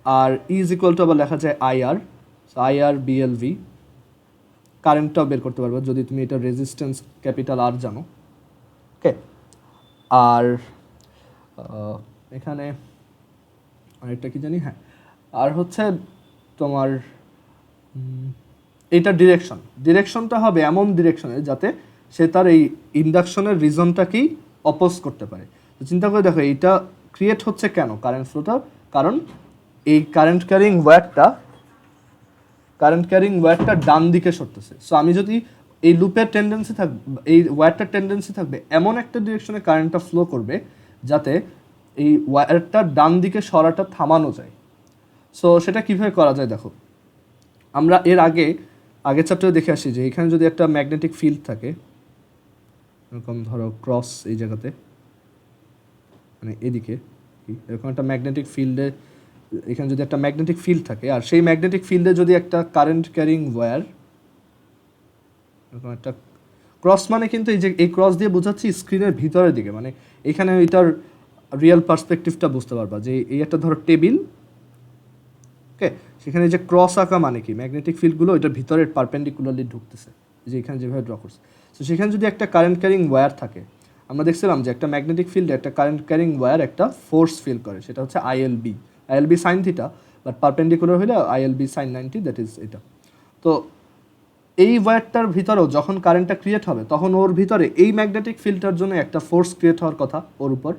আর ই ইজ ইকুয়াল টু আবার লেখা যায় আইআর। সো আইআর বিএলভি, কারেন্টটাও বের করতে পারবো যদি তুমি এটা রেজিস্ট্যান্স ক্যাপিটাল আর জানো। ওকে, আর এখানে আরেকটা কি জানি, হ্যাঁ, আর হচ্ছে তোমার এইটা ডিরেকশনটা হবে এমন ডিরেকশনে যাতে সে তার এই ইন্ডাকশনের রিজনটাকেই অপোজ করতে পারে। তো চিন্তা করে দেখো এইটা ক্রিয়েট হচ্ছে কেন কারেন্ট ফ্লোটা, কারণ এই কারেন্ট ক্যারিং ওয়্যারটা ডান দিকে সরতেছে। সো আমি যদি এই লুপের টেন্ডেন্সি থাকবে, এই ওয়্যারটার টেন্ডেন্সি থাকবে এমন একটা ডিরেকশনে কারেন্টটা ফ্লো করবে যাতে এই ওয়্যারটা ডান দিকে সরাটা থামানো যায়। সো সেটা কীভাবে করা যায় দেখো, আমরা এর আগের চ্যাপ্টারে দেখে আসি যে এখানে যদি একটা ম্যাগনেটিক ফিল্ড থাকে, এরকম ধরো ক্রস এই জায়গাতে, মানে এদিকে এরকম একটা ম্যাগনেটিক ফিল্ডে, এখানে যদি একটা ম্যাগনেটিক ফিল্ড থাকে আর সেই ম্যাগনেটিক ফিল্ডে যদি একটা কারেন্ট ক্যারিং ওয়্যার, এরকম একটা ক্রস, মানে কিন্তু এই যে এই ক্রস দিয়ে বোঝাচ্ছি স্ক্রিনের ভিতরের দিকে, মানে এখানে এটার রিয়েল পার্সপেক্টিভটা বুঝতে পারবা যে এই একটা ধরো টেবিল, ওকে, সেখানে যে ক্রস আঁকা মানে কি ম্যাগনেটিক ফিল্ডগুলো এটার ভিতরে পারপেন্ডিকুলারলি ঢুকতেছে, যে এখানে যেভাবে ড্র করছে। তো সেখানে যদি একটা কারেন্ট ক্যারিং ওয়্যার থাকে, আমরা দেখছিলাম যে একটা ম্যাগনেটিক ফিল্ডে একটা কারেন্ট ক্যারিং ওয়্যার একটা ফোর্স ফিল করে, সেটা হচ্ছে আইএলবি সাইন থিটা, বাট পারপেন্ডিকুলার হলে আইএলবি সাইন 90, দ্যাট ইজ এটা। তো এই ওয়্যারটার ভিতরেও যখন কারেন্টটা ক্রিয়েট হবে তখন ওর ভিতরে এই ম্যাগনেটিক ফিল্ডটার জন্য একটা ফোর্স ক্রিয়েট হওয়ার কথা ওর উপর,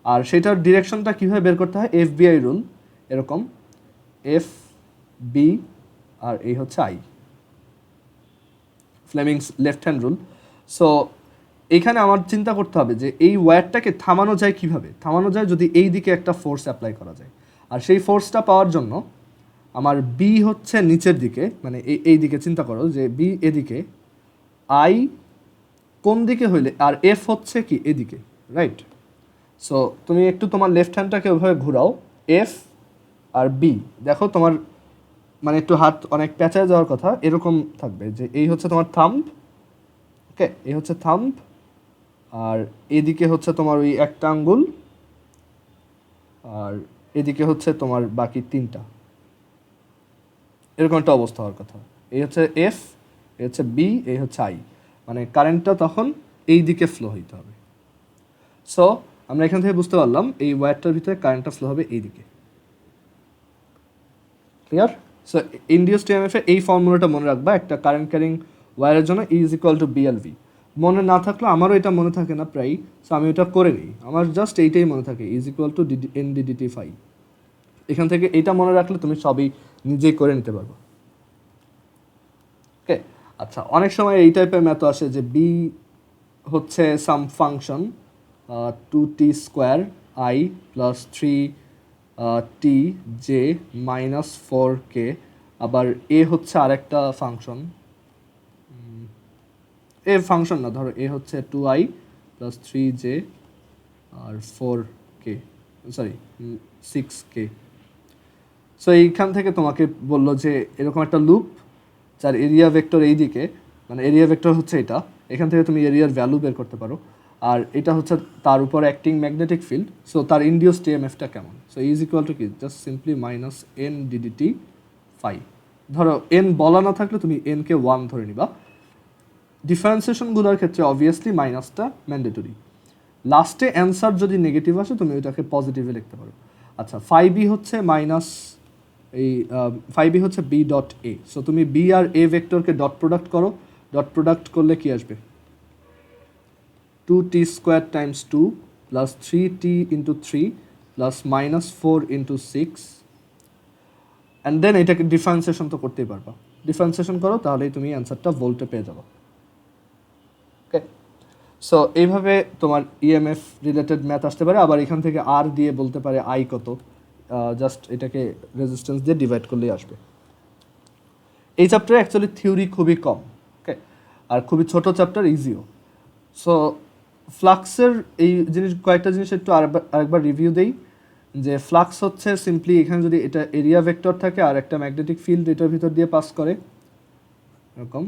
আর সেটার ডিরেকশনটা কীভাবে বের করতে হয়, এফবিআই রুল, এরকম এফ বি আর এই হচ্ছে I, Fleming's left hand rule. So এইখানে আমার চিন্তা করতে হবে যে এই ওয়্যারটাকে থামানো যায় কিভাবে, থামানো যায় যদি এই দিকে একটা ফোর্স অ্যাপ্লাই করা যায়, আর সেই ফোর্সটা পাওয়ার জন্য আমার বি হচ্ছে নিচের দিকে, মানে এই দিকে চিন্তা করো যে বি এদিকে, আই কোন দিকে হইলে, আর এফ হচ্ছে কি এদিকে, রাইট? সো তুমি একটু তোমার লেফট হ্যান্ডটাকে ওইভাবে ঘুরাও, এফ আর বি, দেখো তোমার মানে একটু হাত অনেক প্যাঁচায় যাওয়ার কথা, এরকম থাকবে যে এই হচ্ছে তোমার থাম্ব, ওকে, এই হচ্ছে থাম্ব, আর এদিকে হচ্ছে তোমার ওই একটা আঙ্গুল, আর এদিকে হচ্ছে তোমার বাকি তিনটা, এরকম একটা অবস্থা হওয়ার কথা। এই হচ্ছে এফ, এই হচ্ছে বি, এই হচ্ছে আই, মানে কারেন্টটা তখন এই দিকে ফ্লো হইতে হবে। সো আমরা এখান থেকে বুঝতে পারলাম এই ওয়্যারটার ভিতরে কারেন্টটা ফ্লো হবে এই দিকে, ক্লিয়ার? সো ইনডিউসড ইএমএফ এর এই ফর্মুলাটা মনে রাখবা একটা কারেন্ট ক্যারিং ওয়্যারের জন্য, ই ইজ ইকুয়াল টু বিএলভি। মনে না থাকলে আমারও এটা মনে থাকে না প্রায়, সো আমি ওটা করে নিই, আমার জাস্ট এইটাই মনে থাকে, ইজ ইকুয়াল টু এনডিডিটি ফাই। এখান থেকে এইটা মনে রাখলে তুমি সবই নিজেই করে নিতে পারবো। ওকে, আচ্ছা, অনেক সময় এই টাইপের ম্যাথ আসে যে বি হচ্ছে some function 2t² i plus 3t j minus 4k, আবার এ হচ্ছে আরেকটা ফাংশন, এ ফাংশন না, ধরো এ হচ্ছে 2i প্লাস 3j আর 4k, সরি 6k। সো এইখান থেকে তোমাকে বললো যে এরকম একটা লুপ যার এরিয়া ভেক্টর এই দিকে, মানে এরিয়া ভেক্টর হচ্ছে এটা, এখান থেকে তুমি এরিয়ার ভ্যালু বের করতে পারো, আর এটা হচ্ছে তার উপর অ্যাক্টিং ম্যাগনেটিক ফিল্ড। সো তার ইন্ডিউসড ইএমএফটা কেমন? সো ইজ ইকুয়াল টু কি, just simply minus N DDT phi. ধরো এন বলা না থাকলে তুমি এনকে 1 ধরে নিবা। ডিফারেন্সিয়েশনগুলোর ক্ষেত্রে অবভিয়াসলি মাইনাসটা ম্যান্ডেটরি। লাস্টে অ্যান্সার যদি নেগেটিভ আসে তুমি ওইটাকে পজিটিভে লিখতে পারো। আচ্ছা, ফাই বি হচ্ছে মাইনাস এই ফাই বি হচ্ছে বি ডট এ। সো তুমি বি আর এ ভেক্টরকে ডট প্রোডাক্ট করো, ডট প্রোডাক্ট করলে কি আসবে? 2t² times 2 plus 3t into 3 plus minus 4 into 6, and then এটাকে ডিফারেন্সিয়েশন তো করতেই পারবা। ডিফারেন্সিয়েশন করো তাহলেই তুমি অ্যান্সারটা ভোল্টে পেয়ে যাবো। ওকে, সো এইভাবে তোমার ইএমএফ রিলেটেড ম্যাথ আসতে পারে। আবার এখান থেকে আর দিয়ে বলতে পারে আই কত, জাস্ট এটাকে রেজিস্ট্যান্স দিয়ে ডিভাইড করলেই আসবে। এই চ্যাপ্টারে অ্যাকচুয়ালি থিওরি খুবই কম, ওকে, আর খুবই ছোট চ্যাপ্টার, ইজিও। সো ফ্লাক্সের এই জিনিস, কয়েকটা জিনিস একটু আরেকবার রিভিউ দেই। যে ফ্লাক্স হচ্ছে সিম্পলি এখানে যদি এটা এরিয়া ভেক্টর থাকে আর একটা ম্যাগনেটিক ফিল্ড এটার ভিতর দিয়ে পাস করে এরকম,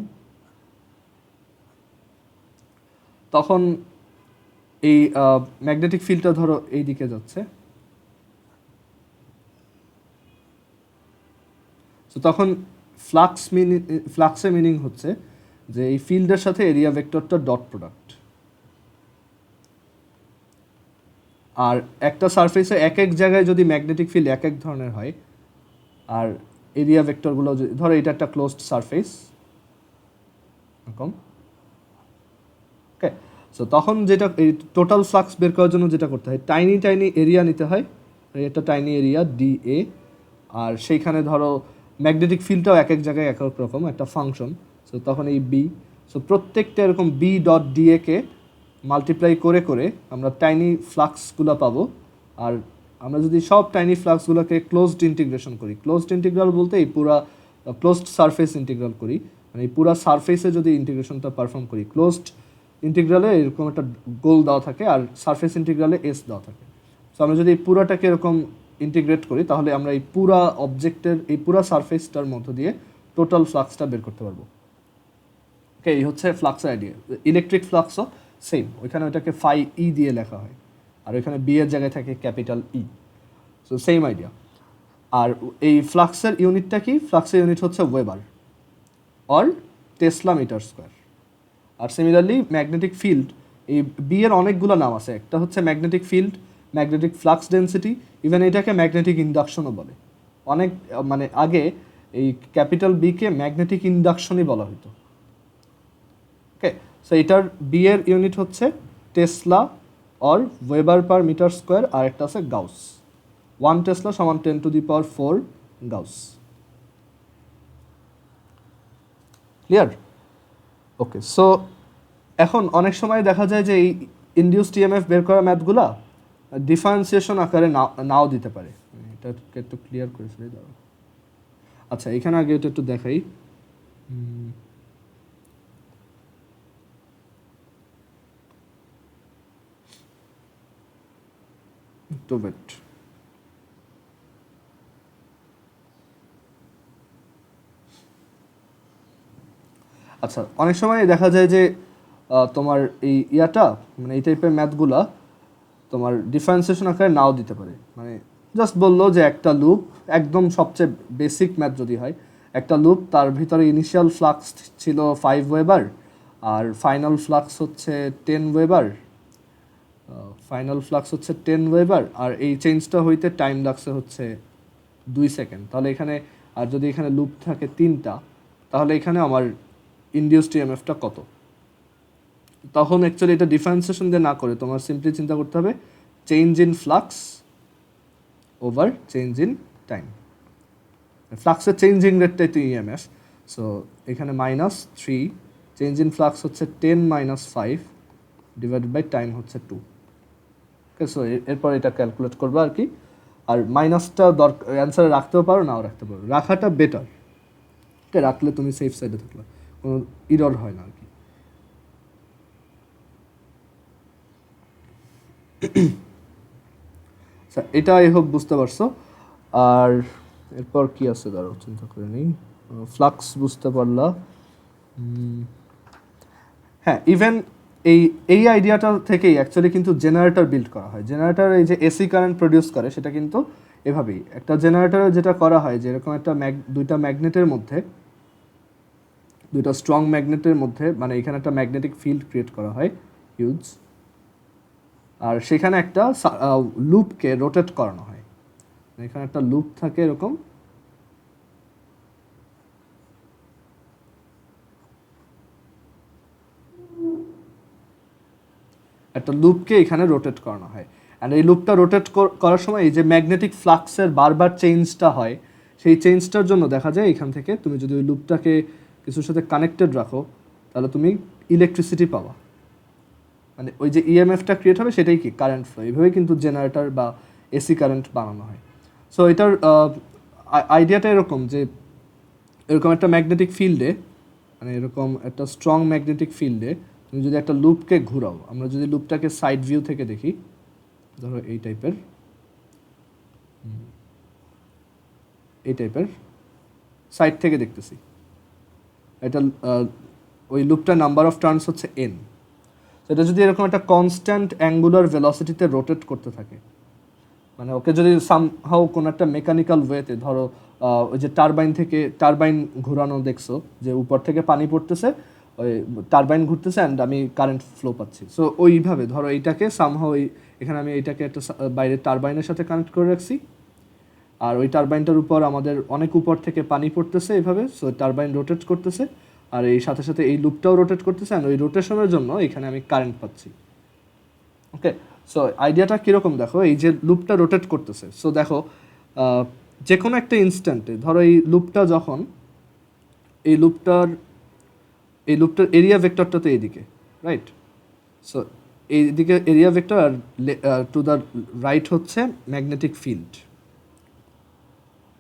তখন এই ম্যাগনেটিক ফিল্ডটা ধরো এই দিকে যাচ্ছে, তো তখন ফ্লাক্সের মিনিং হচ্ছে যে এই ফিল্ডের সাথে এরিয়া ভেক্টরটা ডট প্রোডাক্ট। আর একটা সারফেসে এক এক জায়গায় যদি ম্যাগনেটিক ফিল্ড এক এক ধরনের হয়, আর এরিয়া ভেক্টরগুলো ধরো এটা একটা ক্লোজড সারফেস এরকম, ওকে, সো তখন যেটা এই টোটাল ফ্লাক্স বের করার জন্য যেটা করতে হয়, টাইনি টাইনি এরিয়া নিতে হয়, একটা টাইনি এরিয়া ডি এ, আর সেইখানে ধরো ম্যাগনেটিক ফিল্ডটাও এক এক জায়গায় এক এক রকম একটা ফাংশন। সো তখন এই বি, সো প্রত্যেকটা এরকম বি ডট ডিএ কে মাল্টিপ্লাই করে করে আমরা টাইনি ফ্লাক্সগুলো পাবো। আর আমরা যদি সব টাইনি ফ্লাক্সগুলোকে ক্লোজড ইন্টিগ্রেশন করি, ক্লোজড ইন্টিগ্রাল বলতে এই পুরা ক্লোজড সারফেস ইন্টিগ্রাল করি, মানে এই পুরা সারফেসে যদি ইন্টিগ্রেশনটা পারফর্ম করি, ক্লোজড ইন্টিগ্রালে এরকম একটা গোল দেওয়া থাকে আর সারফেস ইন্টিগ্রালে এস দেওয়া থাকে। সো আমরা যদি এই পুরাটাকে এরকম ইন্টিগ্রেট করি তাহলে আমরা এই পুরা অবজেক্টের এই পুরা সারফেসটার মধ্য দিয়ে টোটাল ফ্লাক্সটা বের করতে পারবো। ওকে, এই হচ্ছে ফ্লাক্সের আইডিয়া। ইলেকট্রিক ফ্লাক্সও সেম, ওইখানে ওইটাকে ফাই ই দিয়ে লেখা হয়, আর ওইখানে বি এর জায়গায় থাকে capital E. So same idea. আর এই ফ্লাক্সের ইউনিটটা কি? ফ্লাক্সের ইউনিট হচ্ছে weber or tesla metre square. আর সিমিলারলি ম্যাগনেটিক ফিল্ড, এই বি এর অনেকগুলো নাম আছে, একটা হচ্ছে magnetic field, magnetic flux density, even এটাকে ম্যাগনেটিক ইন্ডাকশনও বলে। অনেক মানে আগে এই ক্যাপিটাল বিকে ম্যাগনেটিক ইন্ডাকশনই বলা হতো। ওকে, সো এটার বি এর ইউনিট হচ্ছে tesla or weber per metre square, আর একটা আছে গাউস। 1 টেসলা সমান 10⁴ গাউস। ক্লিয়ার? ওকে, সো এখন অনেক সময় দেখা যায় যে এই ইনডিউসড ইএমএফ বের করা ম্যাথগুলা ডিফারেন্সিয়েশন আকারে নাও দিতে পারে। এটাকে একটু ক্লিয়ার করে ফেলে দাও। আচ্ছা, এখানে আগে এটা একটু দেখাই। একটু ওয়েট। আচ্ছা, অনেক সময় দেখা যায় যে তোমার এই ইয়াটা মানে এই টাইপের ম্যাথগুলা তোমার ডিফারেন্সিয়েশন আকারে নাও দিতে পারে। মানে জাস্ট বললো যে একটা লুপ, একদম সবচেয়ে বেসিক ম্যাথ যদি হয়, একটা লুপ, তার ভিতরে ইনিশিয়াল ফ্লাক্স ছিল 5 ওয়েবার আর ফাইনাল ফ্লাক্স হচ্ছে 10 ওয়েবার, আর এই চেঞ্জটা হইতে টাইম লাগছে হচ্ছে 2 সেকেন্ড। তাহলে এখানে, আর যদি এখানে লুপ থাকে 3টা, তাহলে এখানে আমার ইনডিউসড ইএমএফটা কত? তখন অ্যাকচুয়ালি এটা ডিফারেন্সিয়েশন দিয়ে না করে তোমার সিম্পলি চিন্তা করতে হবে change in flux over change in time. ফ্লাক্সের চেঞ্জিং রেটটাই তো ইএমএফ। সো এখানে -3, চেঞ্জ ইন ফ্লাক্স হচ্ছে 10 - 5 ডিভাইডেড বাই টাইম হচ্ছে 2। ওকে, সো এরপর এটা ক্যালকুলেট করবো আর কি। আর মাইনাসটা অ্যান্সারে রাখতেও পারো, নাও রাখতে পারো, রাখাটা বেটার। ওকে, রাখলে তুমি সেফ সাইডে থাকলে, কোনো ইরর হয় না আর কি। এটা আই হোপ বুঝতে পারছো। আর এরপর কি আছে ধরো, চিন্তা করে নিই। ফ্লাক্স বুঝতে পারলা। হ্যাঁ, ইভেন এই আইডিয়াটা থেকেই অ্যাকচুয়ালি কিন্তু জেনারেটর বিল্ড করা হয়। জেনারেটর এই যে এসি কারেন্ট প্রডিউস করে সেটা কিন্তু এভাবেই। একটা জেনারেটরে যেটা করা হয়, যে এরকম একটা দুইটা ম্যাগনেটের মধ্যে, দুইটা স্ট্রং ম্যাগনেটের মধ্যে, মানে এখানে একটা ম্যাগনেটিক ফিল্ড ক্রিয়েট করা হয় হিউজ, আর সেখানে একটা লুপকে রোটেট করানো হয়। এখানে একটা লুপ থাকে এরকম, একটা লুপকে এখানে রোটেট করানো হয়। অ্যান্ড এই লুপটা রোটেট করার সময় এই যে ম্যাগনেটিক ফ্লাক্সের বারবার চেঞ্জটা হয়, সেই চেঞ্জটার জন্য দেখা যায় এখান থেকে তুমি যদি ওই লুপটাকে কিছুর সাথে কানেক্টেড রাখো, তাহলে তুমি ইলেকট্রিসিটি পাবা। মানে ওই যে ইএমএফটা ক্রিয়েট হবে সেটাই কি কারেন্ট ফ্লো। এইভাবেই কিন্তু জেনারেটর বা এসি কারেন্ট বানানো হয়। সো এটার আইডিয়াটা এরকম যে এরকম একটা ম্যাগনেটিক ফিল্ডে, মানে এরকম একটা স্ট্রং ম্যাগনেটিক ফিল্ডে তুমি যদি একটা লুপকে ঘুরাও, আমরা যদি লুপটাকে সাইড ভিউ থেকে দেখি, ধরো এই টাইপের সাইড থেকে দেখতেছি, এটা ওই লুপটার নাম্বার অফ টার্নস হচ্ছে n। সেটা যদি এরকম একটা কনস্ট্যান্ট অ্যাঙ্গুলার ভেলোসিটিতে রোটেট করতে থাকে, মানে ওকে যদি সামহাও কোনো একটা মেকানিক্যাল ওয়েতে, ধরো ওই যে টারবাইন ঘোরানো দেখছো, যে উপর থেকে পানি পড়তেছে, ওই টারবাইন ঘুরতেছে অ্যান্ড আমি কারেন্ট ফ্লো পাচ্ছি। সো ওইভাবে ধরো এইটাকে সামহাও এখানে আমি এইটাকে একটা বাইরের টারবাইনের সাথে কানেক্ট করে রাখছি, আর ওই টারবাইনটার উপর আমাদের অনেক উপর থেকে পানি পড়তেছে এইভাবে। সো টারবাইন রোটেট করতেছে, আর এই সাথে সাথে এই লুপটাও রোটেট করতেছে, অ্যান্ড ওই রোটেশনের জন্য এখানে আমি কারেন্ট পাচ্ছি। ওকে, সো আইডিয়াটা কীরকম দেখো, এই যে লুপটা রোটেট করতেছে, সো দেখো যে কোনো একটা ইনস্ট্যান্টে ধরো এই লুপটা যখন এই লুপটার এরিয়া ভেক্টরটা তো এইদিকে, রাইট? সো এইদিকে এরিয়া ভেক্টর, আর টু দ্য রাইট হচ্ছে ম্যাগনেটিক ফিল্ড।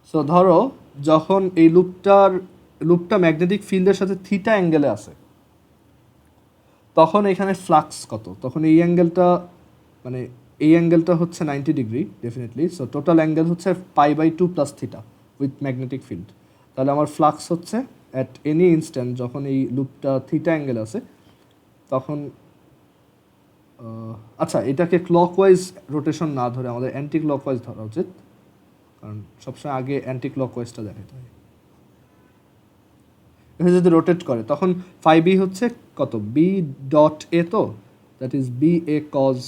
সো ধরো যখন এই লুপটা ম্যাগনেটিক ফিল্ডের সাথে থিটা অ্যাঙ্গেলে আছে, তখন এখানে ফ্লাক্স কত? তখন এই অ্যাঙ্গেলটা, মানে এই অ্যাঙ্গেলটা হচ্ছে 90 degree definitely. So total angle হচ্ছে π/2 plus theta with magnetic field. তাহলে আমার ফ্লাক্স হচ্ছে অ্যাট এনি ইনস্ট্যান্ট যখন এই লুপটা থিটা অ্যাঙ্গেল আছে, তখন আচ্ছা, এটাকে ক্লকওয়াইজ রোটেশন না ধরে আমাদের অ্যান্টি ক্লকওয়াইজ ধরা উচিত, কারণ সবসময় আগে অ্যান্টি ক্লকওয়াইজটা দেখাতে হয়। এভাবে যদি রোটেট করে তখন φb হচ্ছে কত? b.a, তো that is ba cos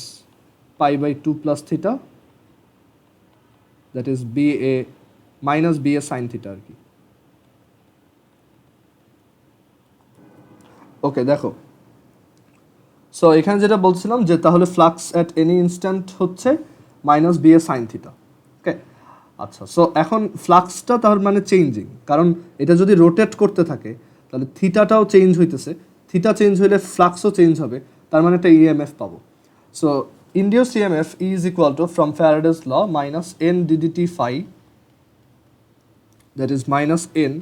π/2 plus theta, that is ba minus ba sine theta আর কি। ওকে, দেখো, সো এখানে যেটা বলছিলাম যে তাহলে ফ্লাক্স অ্যাট এনি ইনস্ট্যান্ট হচ্ছে minus ba sine theta. Okay, আচ্ছা, সো এখন ফ্লাক্সটা তার মানে চেঞ্জিং, কারণ এটা যদি রোটেট করতে থাকে তাহলে থিটাটাও চেঞ্জ হইতেছে, থিটা চেঞ্জ হইলে ফ্লাক্সও চেঞ্জ হবে, তার মানে একটা ইএমএফ পাবো। So induced EMF is equal to from Faraday's law minus n ddt phi, that is minus n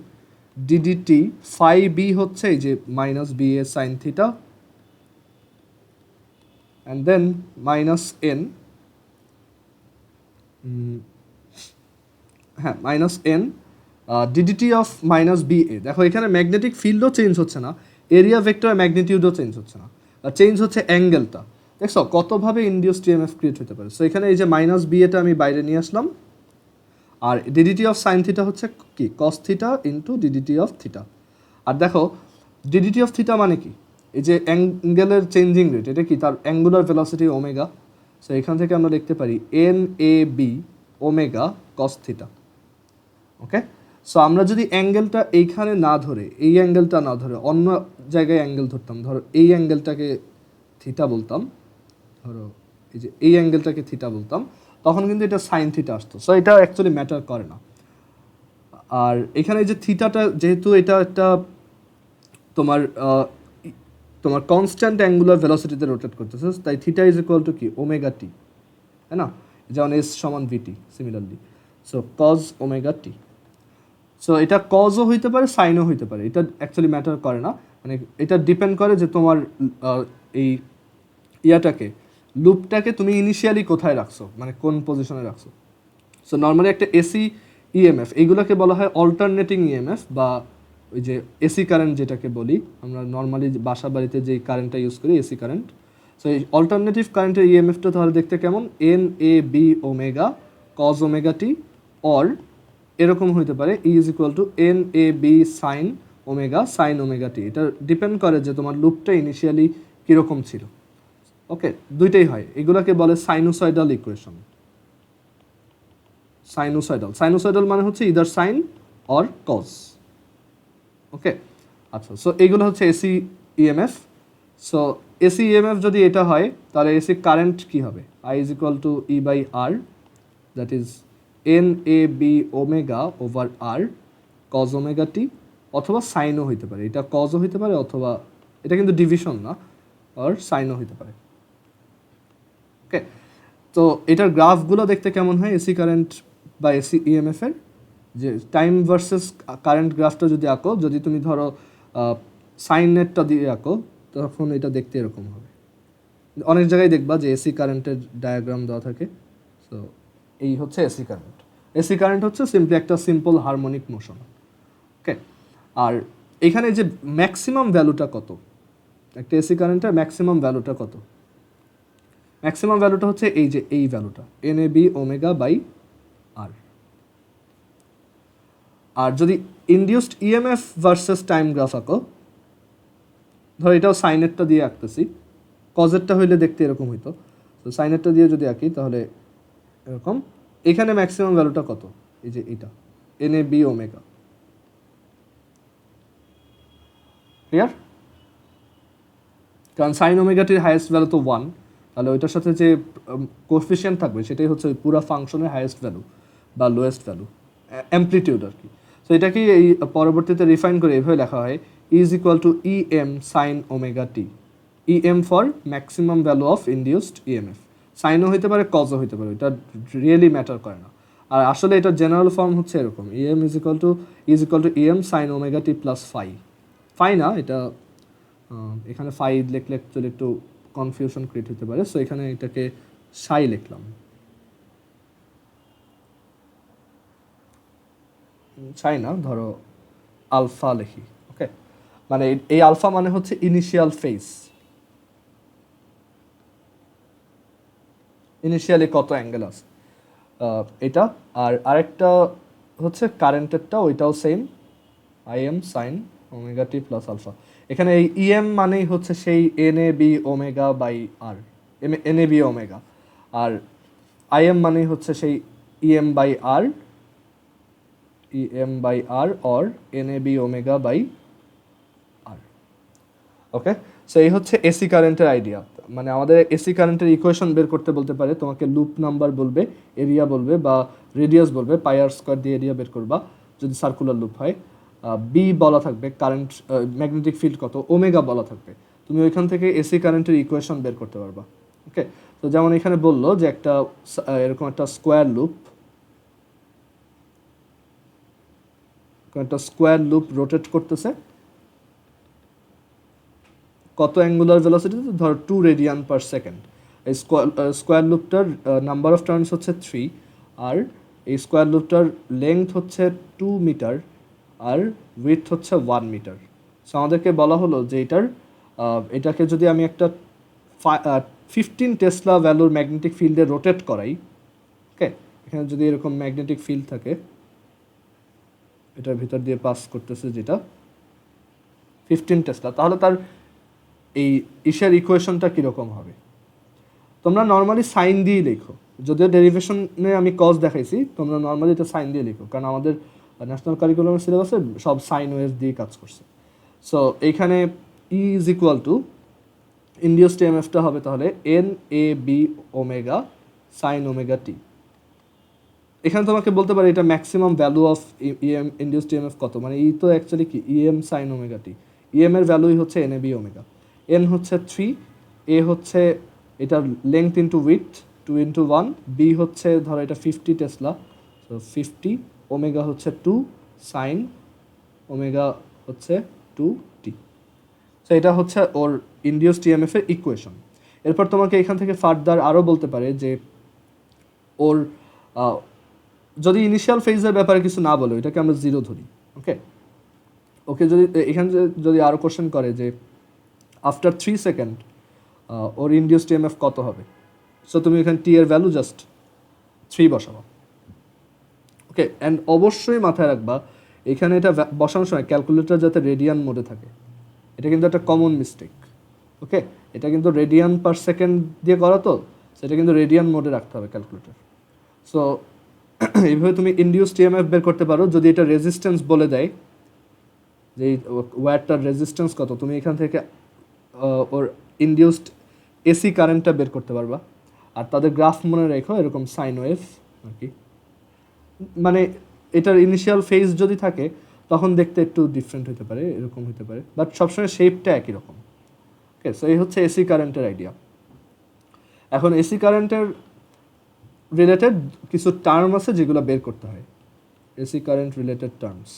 ddt phi b হচ্ছে এই যে minus ba sine theta, and then minus n, হ্যাঁ minus n DDT of minus B A. দেখো এখানে magnetic ফিল্ডও change হচ্ছে না, area vector ম্যাগনিটিউডও change হচ্ছে না, চেঞ্জ হচ্ছে অ্যাঙ্গেলটা। দেখছো কতভাবে ইন্ডিউসড ইএমএফ ক্রিয়েট হতে পারে। সো এখানে এই যে মাইনাস বি এটা আমি বাইরে নিয়ে আসলাম, আর ডিডিটি অফ সাইন থিটা হচ্ছে কি cos theta into DDT of theta. আর দেখো ডিডিটি অফ থিটা মানে কি, এই যে অ্যাঙ্গেলের চেঞ্জিং রেট, এটা কি তার অ্যাঙ্গুলার ভেলোসিটি ওমেগা। সো এখান থেকে আমরা লিখতে পারি NAB ওমেগা কস থিটা। ওকে, সো আমরা যদি অ্যাঙ্গেলটা এইখানে না ধরে, এই অ্যাঙ্গেলটা না ধরে অন্য জায়গায় অ্যাঙ্গেল ধরতাম, ধরো এই অ্যাঙ্গেলটাকে থিটা বলতাম, ধরো এই যে এই অ্যাঙ্গেলটাকে থিটা বলতাম, তখন কিন্তু এটা সাইন থিটা আসতো। সো এটা অ্যাকচুয়ালি ম্যাটার করে না। আর এখানে যে থিটাটা যেহেতু এটা একটা তোমার তোমার কনস্ট্যান্ট অ্যাঙ্গুলার ভেলোসিটিতে রোটেট করতেছে, তাই থিটা ইজ ইকুয়াল টু কি ওমেগা টি, তাই না? যেমন এস সমান ভিটি সিমিলারলি, সো কজ ওমেগা টি। সো এটা কজও হইতে পারে সাইনও হইতে পারে, এটা অ্যাকচুয়ালি ম্যাটার করে না, মানে এটা ডিপেন্ড করে যে তোমার এই ইয়াটাকে লুপটাকে তুমি ইনিশিয়ালি কোথায় রাখছো, মানে কোন পজিশনে রাখছো। সো নর্মালি একটা এসি ইএমএফ এইগুলোকে বলা হয় অল্টারনেটিং ইএমএফ, বা ওই যে এসি কারেন্ট যেটাকে বলি আমরা নর্মালি বাসা বাড়িতে যেই কারেন্টটা ইউজ করি এসি কারেন্ট। সো এই অল্টারনেটিভ কারেন্টের ইএমএফটা তাহলে দেখতে কেমন, N A B omega cos omega T, or এরকম হইতে পারে E is equal to N A B sine omega sine omega T. এটা ডিপেন্ড করে যে তোমার লুপটা ইনিশিয়ালি কীরকম ছিল। ওকে, দুইটাই হয়, এগুলোকে বলে সাইনোসয়েডাল ইকুয়েশন। সাইনোসয়েডাল মানে হচ্ছে either sine or cos. Okay, আচ্ছা, সো এইগুলো হচ্ছে AC EMF. So AC EMF যদি এটা হয় তাহলে এসি কারেন্ট কি হবে, I is equal to E by R, that is N A B omega over R cos omega T, অথবা সাইনও হইতে পারে, এটা কজও হইতে পারে অথবা এটা কিন্তু ডিভিশন না, আর সাইনও হইতে পারে। ওকে, তো এটার গ্রাফগুলো দেখতে কেমন হয় এসি কারেন্ট বা এসি ইএমএফ এর, যে টাইম ভার্সেস কারেন্ট গ্রাফটা যদি আঁকো, যদি তুমি ধরো সাইন নেটটা দিয়ে আঁকো তখন এটা দেখতে এরকম হবে। অনেক জায়গায় দেখবা যে এসি কারেন্টের ডায়াগ্রাম দেওয়া থাকে। সো এই হচ্ছে এসি কারেন্ট। এসি কারেন্ট হচ্ছে সিম্পলি একটা সিম্পল হারমোনিক মোশন। ওকে, আর এখানে যে ম্যাক্সিমাম ভ্যালুটা কত, একটা এসি কারেন্টের ম্যাক্সিমাম ভ্যালুটা কত, ম্যাক্সিমাম ভ্যালুটা হচ্ছে এই যে এই ভ্যালুটা N A B omega by R. আর যদি induced EMF versus time graph আঁকো, ধর এটাও সাইনেরটা দিয়ে আঁকতেছি, কজেরটা হইলে দেখতে এরকম হইতো, তো সাইনেরটা দিয়ে যদি আঁকি তাহলে এরকম। এখানে ম্যাক্সিমাম ভ্যালুটা কত, এই যে এটা N A B omega. Clear? কারণ সাইন ওমেগাটির হাইয়েস্ট ভ্যালু তো 1, তাহলে ওইটার সাথে যে কোএফিসিয়েন্ট থাকবে সেটাই হচ্ছে ওই পুরো ফাংশনের হাইয়েস্ট ভ্যালু বা লোয়েস্ট ভ্যালু, অ্যামপ্লিটিউড আর কি। সো এটাকে এই পরবর্তীতে রিফাইন করে এভাবে লেখা হয় is equal to E M sine omega T, E M for maximum value of induced EMF. সাইনও হইতে পারে কজও হইতে পারে, এটা রিয়েলি ম্যাটার করে না। আর আসলে এটা জেনারেল ফর্ম হচ্ছে এরকম, E M is equal to E M sine omega T plus phi. Phi না, এটা এখানে ফাই লিখলে অ্যাকচুয়ালি একটু কনফিউশন ক্রিয়েট হতে পারে, সো এখানে এটাকে সাই লিখলাম, সাই না, ধরো আলফা লিখি। ওকে, মানে এই আলফা মানে হচ্ছে ইনিশিয়াল ফেজ, ইনিশিয়ালি কত অ্যাঙ্গেল আছে এটা। আর আরেকটা হচ্ছে কারেন্টেরটা, ওইটাও same, I M sine omega T plus alpha. এখানে এই ইএম মানেই হচ্ছে সেই N A B omega by R, N A B omega, আর আই এম মানেই হচ্ছে সেই EM by R, EM by R or N A B omega by R. Okay, so এই হচ্ছে এসি কারেন্টের আইডিয়া। মানে আমাদের এসি কারেন্টের ইকুয়েশন বের করতে বলতে পারে, তোমাকে লুপ নাম্বার বলবে, এরিয়া বলবে বা রেডিয়াস বলবে, পাই আর স্কোয়ার দিয়ে এরিয়া বের করবা যদি সার্কুলার লুপ হয়। বি বলা থাকবে কারেন্ট, ম্যাগনেটিক ফিল্ড কত, ওমেগা বলা থাকবে, তুমি ওইখান থেকে এসি কারেন্টের ইকুয়েশন বের করতে পারবা। ওকে, তো যেমন এখানে বললো যে একটা এরকম একটা স্কোয়ার লুপ রোটেট করতেছে কত অ্যাঙ্গুলার ভেলোসিটিতে, ধর 2 রেডিয়ান পার সেকেন্ড। এই স্কোয়ার লুপটার নাম্বার অফ টার্নস হচ্ছে 3, আর এই স্কোয়ার লুপটার লেংথ হচ্ছে 2 মিটার আর উইথ হচ্ছে 1 মিটার। সো আমাদেরকে বলা হলো যে এটাকে যদি আমি একটা 15 টেসলা ভ্যালুর ম্যাগনেটিক ফিল্ডে রোটেট করাই, ওকে, এখানে যদি এরকম ম্যাগনেটিক ফিল্ড থাকে এটার ভিতর দিয়ে পাস করতেছে যেটা 15 টেসলা, তাহলে তার এই ইসের ইকুয়েশনটা কীরকম হবে। তোমরা নর্মালি সাইন দিয়েই লেখো, যদিও ডেরিভেশনে আমি কজ দেখাইছি, তোমরা নর্মালি এটা সাইন দিয়ে লিখো, কারণ আমাদের ন্যাশনাল কারিকুলামের সিলেবাসে সব সাইন ওয়েভ দিয়ে কাজ করছে। সো এইখানে E is equal to induced ইএমএফটা হবে তাহলে N A B omega sine omega T. এখানে তোমাকে বলতে পারে এটা maximum value of EM induced EMF কত, মানে ই তো অ্যাকচুয়ালি কি EM sine omega T, EM এর ভ্যালুই হচ্ছে N A B omega, N হচ্ছে 3, এ হচ্ছে এটার লেংথ ইন্টু উইথ 2 × 1, বি হচ্ছে ধরো এটা 50 টেসলা, তো 50, ওমেগা হচ্ছে 2, সাইন ওমেগা হচ্ছে 2t। সো এটা হচ্ছে ওর ইন্ডিউসড ইএমএফ এর ইকুয়েশন। এরপর তোমাকে এখান থেকে ফার্দার আরও বলতে পারে যে ওর যদি ইনিশিয়াল ফেজের ব্যাপারে কিছু না বলে ওইটাকে আমরা 0 ধরি, ওকে। ওকে, যদি এখানে যদি আরও কোশ্চেন করে যে আফটার 3 সেকেন্ড ওর ইন্ডিউসড ইএমএফ কত হবে, সো তুমি এখানে টি এর ভ্যালু জাস্ট 3 বসাবো, ওকে। অ্যান্ড অবশ্যই মাথায় রাখবা এখানে এটা বসানোর সময় ক্যালকুলেটর যাতে রেডিয়ান মোডে থাকে, এটা কিন্তু একটা কমন মিস্টেক, ওকে। এটা কিন্তু রেডিয়ান পার সেকেন্ড দিয়ে করা, তো সেটা কিন্তু রেডিয়ান মোডে রাখতে হবে ক্যালকুলেটর। সো এইভাবে তুমি ইন্ডিউসড ইএমএফ বের করতে পারো। যদি এটা রেজিস্ট্যান্স বলে দেয় যে এই ওয়্যারটার রেজিস্ট্যান্স কত, তুমি এখান থেকে ওর ইন্ডিউসড এসি কারেন্টটা বের করতে পারবা। আর তাদের গ্রাফ মনে রেখো এরকম সাইন ওয়েভ আর কি, মানে এটার ইনিশিয়াল ফেজ যদি থাকে তখন দেখতে একটু ডিফারেন্ট হতে পারে, এরকম হতে পারে, বাট সবসময় শেপটা একই রকম, ওকে। সো এই হচ্ছে এসি কারেন্টের আইডিয়া। এখন এসি কারেন্টের রিলেটেড কিছু টার্ম আছে যেগুলো বের করতে হয়, এসি কারেন্ট রিলেটেড টার্মস।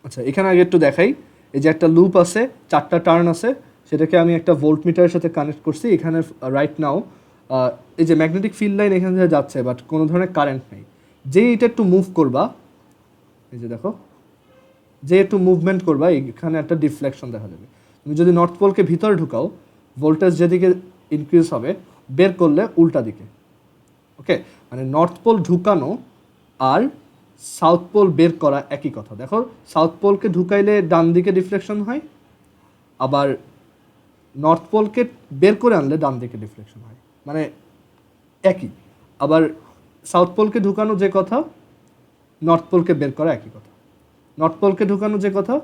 আচ্ছা, এখানে আগে একটু দেখাই, এই যে একটা লুপ আছে, 4টা টার্ন আছে, সেটাকে আমি একটা ভোল্টমিটারের সাথে কানেক্ট করছি। এখানে রাইট নাও এই যে ম্যাগনেটিক ফিল্ড লাইন এখান থেকে যাচ্ছে, বাট কোনো ধরনের কারেন্ট নেই। যেই এটা একটু মুভ করবা, এই যে দেখো, যে একটু মুভমেন্ট করবা এখানে একটা ডিফ্লেকশন দেখা যাবে। তুমি যদি নর্থ পোলকে ভিতরে ঢুকাও, ভোল্টেজ যেদিকে ইনক্রিজ হবে, বের করলে উল্টা দিকে, ওকে। মানে নর্থ পোল ঢুকানো আর সাউথ পোল বের করা একই কথা। দেখো, সাউথ পোলকে ঢুকাইলে ডান দিকে ডিফ্লেকশন হয়, আবার নর্থ পোলকে বের করে আনলে ডান দিকে ডিফ্লেকশন হয়, মানে একই। আবার সাউথ পোলকে ঢুকানো যে কথা, নর্থ পোলকে বের করা একই কথা। নর্থ পোলকে ঢুকানো যে কথা,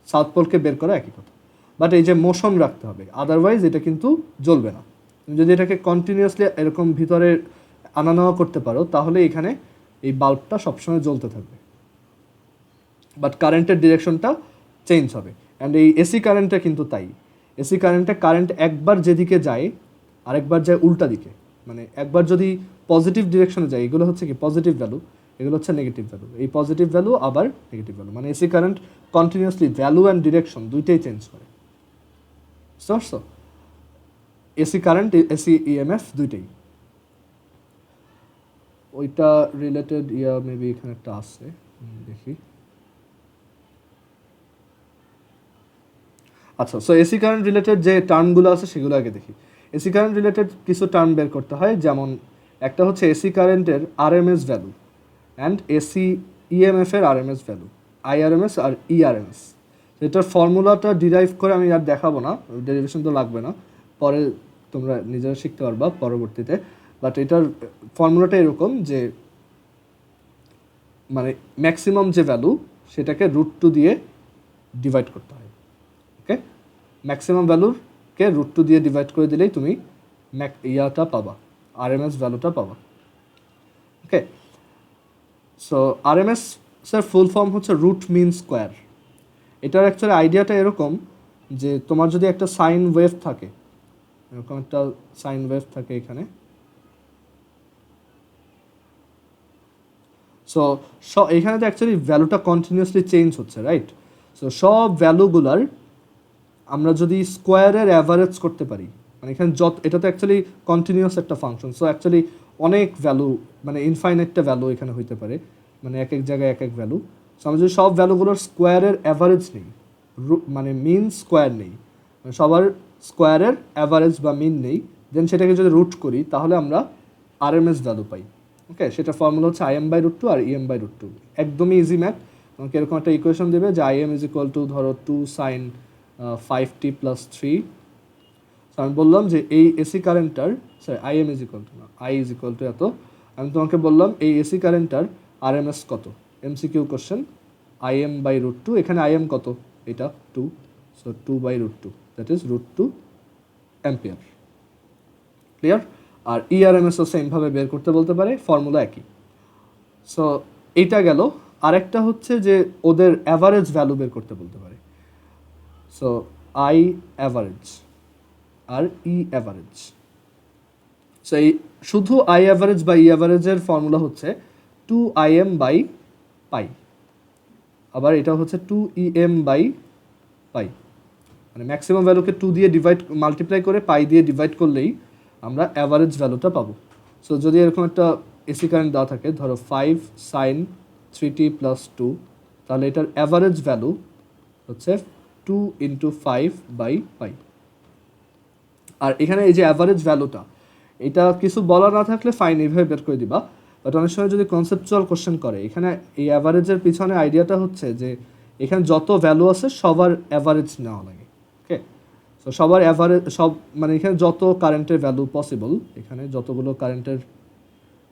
সাউথ পোলকে বের করা একই কথা, বাট এই যে মোশন রাখতে হবে, আদারওয়াইজ এটা কিন্তু জ্বলবে না। তুমি যদি এটাকে কন্টিনিউয়াসলি এরকম ভিতরে আনা নেওয়া করতে পারো, তাহলে এখানে এই বাল্বটা সবসময় জ্বলতে থাকবে, বাট কারেন্টের ডিরেকশনটা চেঞ্জ হবে। অ্যান্ড এই এসি কারেন্টটা কিন্তু তাই, এসি কারেন্টে কারেন্ট একবার যেদিকে যায় আরেকবার যায় উল্টা দিকে, মানে একবার যদি পজিটিভ ডিরেকশনে যায়, এগুলো হচ্ছে কি পজিটিভ ভ্যালু, এগুলো হচ্ছে নেগেটিভ ভ্যালু, এই পজিটিভ ভ্যালু আবার নেগেটিভ ভ্যালু, মানে AC current continuously value and direction দুইটাই চেঞ্জ করে। বুঝতে এসি কারেন্ট এসি ইএমএফ দুইটাই। ওইটা রিলেটেড মেবি এখানে একটা আছে, দেখি। আচ্ছা, সো এসি কারেন্ট রিলেটেড যে টার্মগুলো আছে সেগুলো আগে দেখি। এসি কারেন্ট রিলেটেড কিছু টার্ম বের করতে হয়, যেমন একটা হচ্ছে এসি কারেন্টের RMS value and AC EMF এর আরএমএস ভ্যালু, আইআরএমএস আর ইআরএমএস। এটার ফর্মুলাটা ডিরাইভ করে আমি আর দেখাবো না, ডেরিভেশন তো লাগবে না, পরে তোমরা নিজেরা শিখতে পারবা পরবর্তীতে। বাট এটার ফর্মুলাটা এরকম যে মানে ম্যাক্সিমাম যে ভ্যালু সেটাকে √2 দিয়ে ডিভাইড করতে হয়, ওকে। ম্যাক্সিমাম ভ্যালুরকে √2 দিয়ে ডিভাইড করে দিলেই তুমি ইয়াটা পাবা, আরএমএস ভ্যালুটা পাবা, okay. So RMS sir full form হচ্ছে রুট মিন স্কোয়ার। এটার অ্যাকচুয়ালি আইডিয়াটা এরকম যে তোমার যদি একটা সাইন ওয়েভ থাকে, এরকম একটা সাইন ওয়েভ থাকে এখানে, সো এখানে তো অ্যাকচুয়ালি ভ্যালুটা কন্টিনিউয়াসলি চেঞ্জ হচ্ছে, রাইট। সো সব ভ্যালুগুলার আমরা যদি স্কোয়ারের অ্যাভারেজ করতে পারি, মানে এখানে এটা তো অ্যাকচুয়ালি কন্টিনিউয়াস একটা ফাংশন, সো অ্যাকচুয়ালি অনেক ভ্যালু, মানে ইনফাইনাইটটা ভ্যালু এখানে হইতে পারে, মানে এক এক জায়গায় এক এক ভ্যালু। সো আমরা যদি সব ভ্যালুগুলোর স্কোয়ারের অ্যাভারেজ নেই, মানে মিন স্কোয়ার নেই, মানে সবার স্কোয়ারের অ্যাভারেজ বা মিন নেই, দেন সেটাকে যদি রুট করি তাহলে আমরা আরএমএস ভ্যালু পাই, ওকে। সেটা ফর্মুলা হচ্ছে IM/√2 আর EM/√2, একদমই ইজি ম্যাথ। তোমাকে এরকম একটা ইকুয়েশন দেবে যে IM = ধরো 2 sin 5t + 3। আমি বললাম যে এই এসি কারেন্টটার, সরি IM = না, I = এত। আমি তোমাকে বললাম এই এসি কারেন্টটার আরএমএস কত, MCQ কোশ্চেন, IM/√2। এখানে IM কত, এটা 2, সো 2/√2, দ্যাট ইজ √2 অ্যাম্পিয়ার। ক্লিয়ার? আর ইআরএমএসও সেমভাবে বের করতে বলতে পারে, ফর্মুলা একই। সো এইটা গেল। আরেকটা হচ্ছে যে ওদের অ্যাভারেজ ভ্যালু বের করতে বলতে পারে। সো আই অ্যাভারেজ আর ই অ্যাভারেজ। সো এই শুধু আই অ্যাভারেজ বা ই অ্যাভারেজের ফর্মুলা হচ্ছে 2IM/পাই, আবার এটা হচ্ছে 2EM/পাই। মানে ম্যাক্সিমাম ভ্যালুকে 2 দিয়ে মাল্টিপ্লাই করে পাই দিয়ে ডিভাইড করলেই আমরা অ্যাভারেজ ভ্যালুটা পাবো। সো যদি এরকম একটা এসি কারেন্ট দেওয়া থাকে, ধরো 5 sin 3t + 2, তাহলে এটার অ্যাভারেজ ভ্যালু হচ্ছে 2 × 5/পাই। আর এখানে এই যে অ্যাভারেজ ভ্যালুটা, এটা কিছু বলা না থাকলে ফাইন এইভাবে বের করে দিবা। বাট অনেক সময় যদি কনসেপচুয়াল কোশ্চেন করে, এখানে এই অ্যাভারেজের পিছনে আইডিয়াটা হচ্ছে যে এখানে যত ভ্যালু আছে সবার অ্যাভারেজ নেওয়া লাগে। ওকে, সো সবার অ্যাভারেজ সব মানে এখানে যত কারেন্টের ভ্যালু পসিবল, এখানে যতগুলো কারেন্টের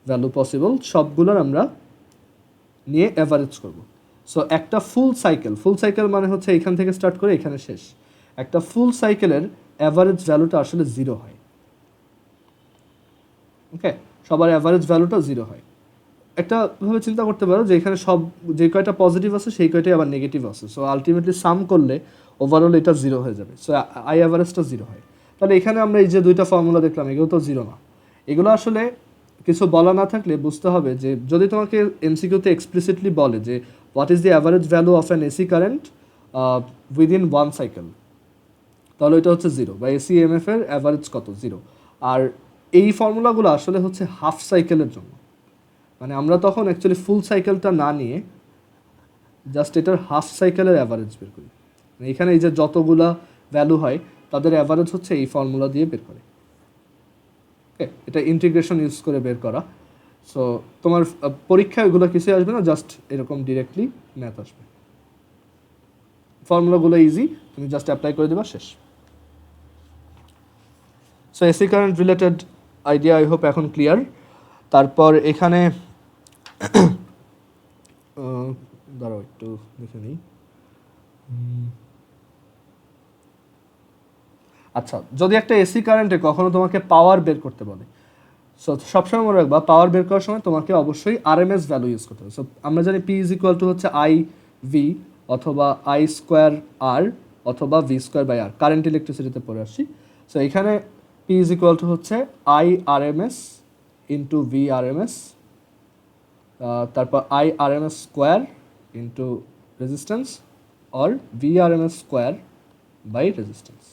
ভ্যালু পসিবল সবগুলোর আমরা নিয়ে অ্যাভারেজ করব। সো একটা ফুল সাইকেল মানে হচ্ছে এখান থেকে স্টার্ট করে এখানে শেষ। একটা ফুল সাইকেলের অ্যাভারেজ ভ্যালুটা আসলে 0 হয়। ওকে, সবার অ্যাভারেজ ভ্যালুটা 0 হয়। একটা ভাবে চিন্তা করতে পারো যে এখানে সব যে কয়টা পজিটিভ আছে সেই কয়টাই আবার নেগেটিভ আছে। সো আলটিমেটলি সাম করলে ওভারঅল এটা 0 হয়ে যাবে। সো আই অ্যাভারেজটা 0 হয়। তাহলে এখানে আমরা এই যে দুইটা ফর্মুলা দেখলাম, এগুলো তো 0 না। এগুলো আসলে কিছু বলা না থাকলে বুঝতে হবে যে যদি তোমাকে এমসিকিউতে এক্সপ্লিসিটলি বলে যে what is the average value of an AC current within 1 cycle, তাহলে এটা হচ্ছে 0, বা এসি এমএফ এর অ্যাভারেজ কত, 0। আর এই ফর্মুলাগুলো আসলে হচ্ছে হাফ সাইকেলের জন্য। মানে আমরা তখন অ্যাকচুয়ালি ফুল সাইকেলটা না নিয়ে জাস্ট এটার হাফ সাইকেলের অ্যাভারেজ বের করি। মানে এখানে এই যে যতগুলা ভ্যালু হয় তাদের অ্যাভারেজ হচ্ছে এই ফর্মুলা দিয়ে বের করে। ওকে, এটা ইন্টিগ্রেশন ইউজ করে বের করা। সো তোমার পরীক্ষায় এগুলো কিছুই আসবে না, জাস্ট এরকম ডিরেক্টলি ম্যাথ আসবে। ফর্মুলাগুলো ইজি, তুমি জাস্ট অ্যাপ্লাই করে দেবা, শেষ। So AC current related idea I hope এখন ক্লিয়ার। তারপর এখানে দাঁড়াও একটু দেখে নিই। আচ্ছা, যদি একটা এসি কারেন্টে কখনো তোমাকে পাওয়ার বের করতে বলে, সো সবসময় মনে রাখবা পাওয়ার বের করার সময় তোমাকে অবশ্যই আরএমএস ভ্যালু ইউজ করতে হবে। সো আমরা জানি P = হচ্ছে IV অথবা I²R অথবা V²/R, কারেন্ট ইলেকট্রিসিটিতে পড়ে আসছি। সো এখানে P = হচ্ছে IRMS × VRMS, তারপর IRMS² × resistance or VRMS² / resistance.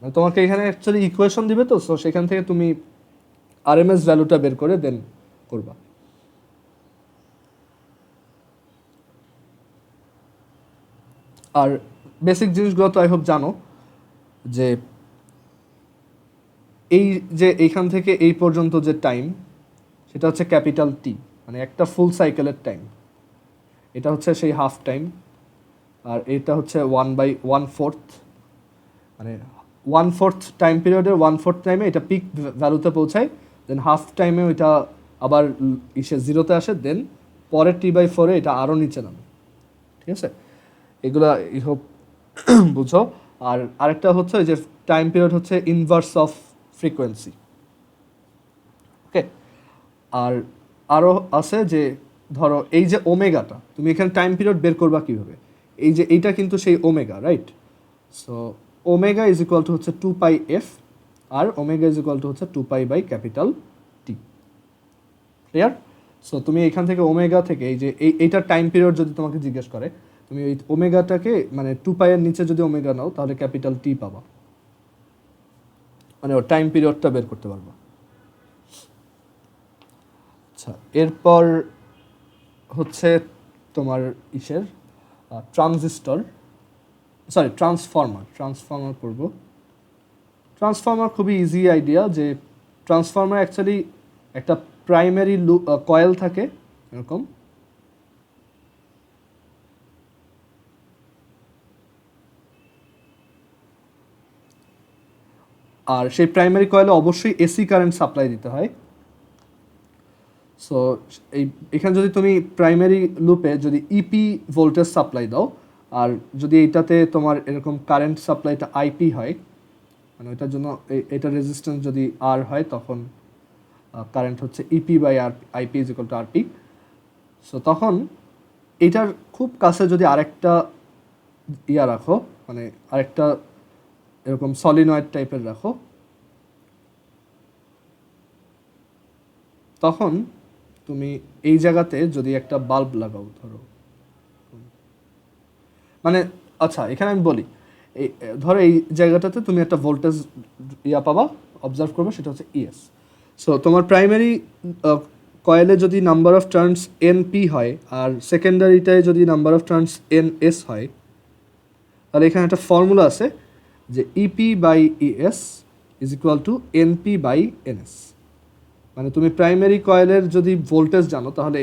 মানে তোমাকে এখানে অ্যাকচুয়ালি ইকুয়েশন দিবে, তো সো সেখান থেকে তুমি আরএমএস ভ্যালুটা বের করে দেন করবা। আর বেসিক জিনিসগুলো তো আই হোপ জানো, যে এই যে এইখান থেকে এই পর্যন্ত যে টাইম সেটা হচ্ছে ক্যাপিটাল T, মানে একটা ফুল সাইকেলের টাইম। এটা হচ্ছে সেই হাফ টাইম, আর এটা হচ্ছে 1/1/4, মানে 1/4 টাইম পিরিয়ডের 1/4 টাইমে এটা পিক ভ্যালুতে পৌঁছায়, দেন হাফ টাইমে ওইটা আবার ইসে 0-তে আসে, দেন পরের T/4-এ এটা আরও নিচে নামে। ঠিক আছে, এগুলা আই হোপ বুঝো। আর আরেকটা হচ্ছে যে টাইম পিরিয়ড হচ্ছে ইনভার্স অফ ফ্রিকোয়েন্সি। ওকে, আর আরও আছে যে ধরো এই যে ওমেগাটা, তুমি এখানে টাইম পিরিয়ড বের করবা কীভাবে, এই যে এইটা কিন্তু সেই ওমেগা, রাইট? সো ওমেগা = হচ্ছে 2πf, আর ওমেগা = হচ্ছে 2π/T। ক্লিয়ার? সো তুমি এখান থেকে ওমেগা থেকে এই যে এইটার টাইম পিরিয়ড যদি তোমাকে জিজ্ঞেস করে, তুমি ওই ওমেগাটাকে মানে 2π এর নিচে যদি ওমেগা নাও তাহলে T পাবা, মানে ওর টাইম পিরিয়ডটা বের করতে পারবা। আচ্ছা, এরপর হচ্ছে তোমার ইসের ট্রান্সফর্মার করব। ট্রান্সফর্মার খুবই ইজি আইডিয়া, যে ট্রান্সফর্মার অ্যাকচুয়ালি একটা প্রাইমারি কয়েল থাকে এরকম, আর সেই প্রাইমারি কয়েলে অবশ্যই এসি কারেন্ট সাপ্লাই দিতে হয়। সো এখানে যদি তুমি প্রাইমারি লুপে যদি ইপি ভোল্টেজ সাপ্লাই দাও, আর যদি এইটাতে তোমার এরকম কারেন্ট সাপ্লাইটা আইপি হয়, মানে ওইটার জন্য এটা রেজিস্ট্যান্স যদি আর হয়, তখন কারেন্ট হচ্ছে EP by R IP is equal to RP. So তখন এটার খুব কাছে যদি আরেকটা ইয়া রাখো, মানে আরেকটা এরকম সলিনয়েড টাইপের রাখো, তখন তুমি এই জায়গাতে যদি একটা বাল্ব লাগাও, ধরো, মানে আচ্ছা এখানে আমি বলি, এই ধরো এই জায়গাটাতে তুমি একটা ভোল্টেজ ইয়া পাবা, অবজার্ভ করবে, সেটা হচ্ছে ইএস। সো তোমার প্রাইমারি কয়েলে যদি নাম্বার অফ টার্নস এনপি হয় আর সেকেন্ডারিটায় যদি নাম্বার অফ টার্নস এনএস হয়, তাহলে এখানে একটা ফর্মুলা আছে যে EP by ES is equal to NP by NS. মানে তুমি প্রাইমারি কয়েলের যদি ভোল্টেজ জানো, তাহলে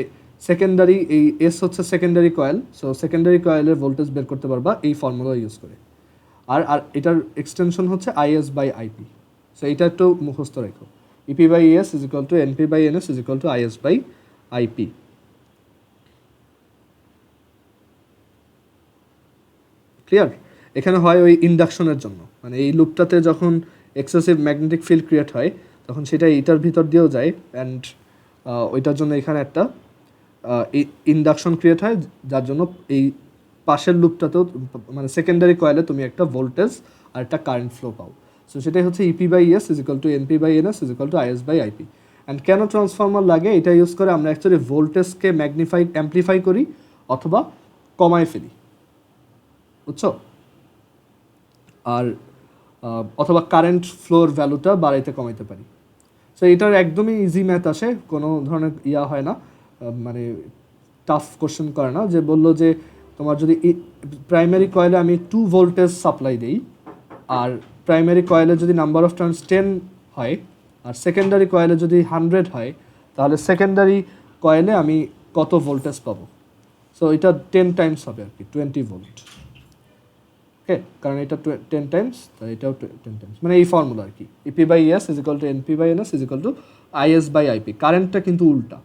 সেকেন্ডারি, এই এস হচ্ছে সেকেন্ডারি কয়েল, সো সেকেন্ডারি কয়েলের ভোল্টেজ বের করতে পারবা এই ফর্মুলা ইউজ করে। আর আর এটার এক্সটেনশন হচ্ছে আইএস বাই আইপি। সো এটা একটু মুখস্থ রেখো, EP by ES is equal to NP by NS is equal to IS by IP. Clear? এখানে হয় ওই ইন্ডাকশনের জন্য, মানে এই লুপটাতে যখন এক্সেসিভ ম্যাগনেটিক ফিল্ড ক্রিয়েট হয়, তখন সেটা এইটার ভিতর দিয়েও যায়, অ্যান্ড ওইটার জন্য এখানে একটা ইন্ডাকশন ক্রিয়েট হয়, যার জন্য এই পাশের লুপটাতেও, মানে সেকেন্ডারি কয়েলে তুমি একটা ভোল্টেজ আর একটা কারেন্ট ফ্লো পাও। সো সেটাই হচ্ছে EP by ES is equal to NP by NS is equal to IS by IP. And কেন ট্রান্সফর্মার লাগে, এটা ইউজ করে আমরা অ্যাকচুয়ালি ভোল্টেজকে অ্যাম্প্লিফাই করি অথবা কমায় ফেলি, বুঝছো? আর অথবা কারেন্ট ফ্লোর ভ্যালুটা বাড়াইতে কমাইতে পারি। সো এটার একদমই ইজি ম্যাথ আসে, কোনো ধরনের ইয়া হয় না, মানে টাফ কোশ্চেন করে না। যে বললো যে তোমার যদি প্রাইমারি কয়েলে আমি 2 ভোল্টেজ সাপ্লাই দিই, আর প্রাইমারি কয়েলে যদি নাম্বার অফ টার্নস 10 হয় আর সেকেন্ডারি কয়েলে যদি 100 হয়, তাহলে সেকেন্ডারি কয়েলে আমি কত ভোল্টেজ পাবো? সো এটা 10 টাইমস হবে আর কি, 20 ভোল্ট। ওকে, কারণ এটা 10 টাইমস, তাই এটাও 10 টাইমস, মানে এই ফর্মুলা আর কি, EP by ES is equal to NP by NS is equal to IS by IP. কারেন্টটা কিন্তু উল্টা,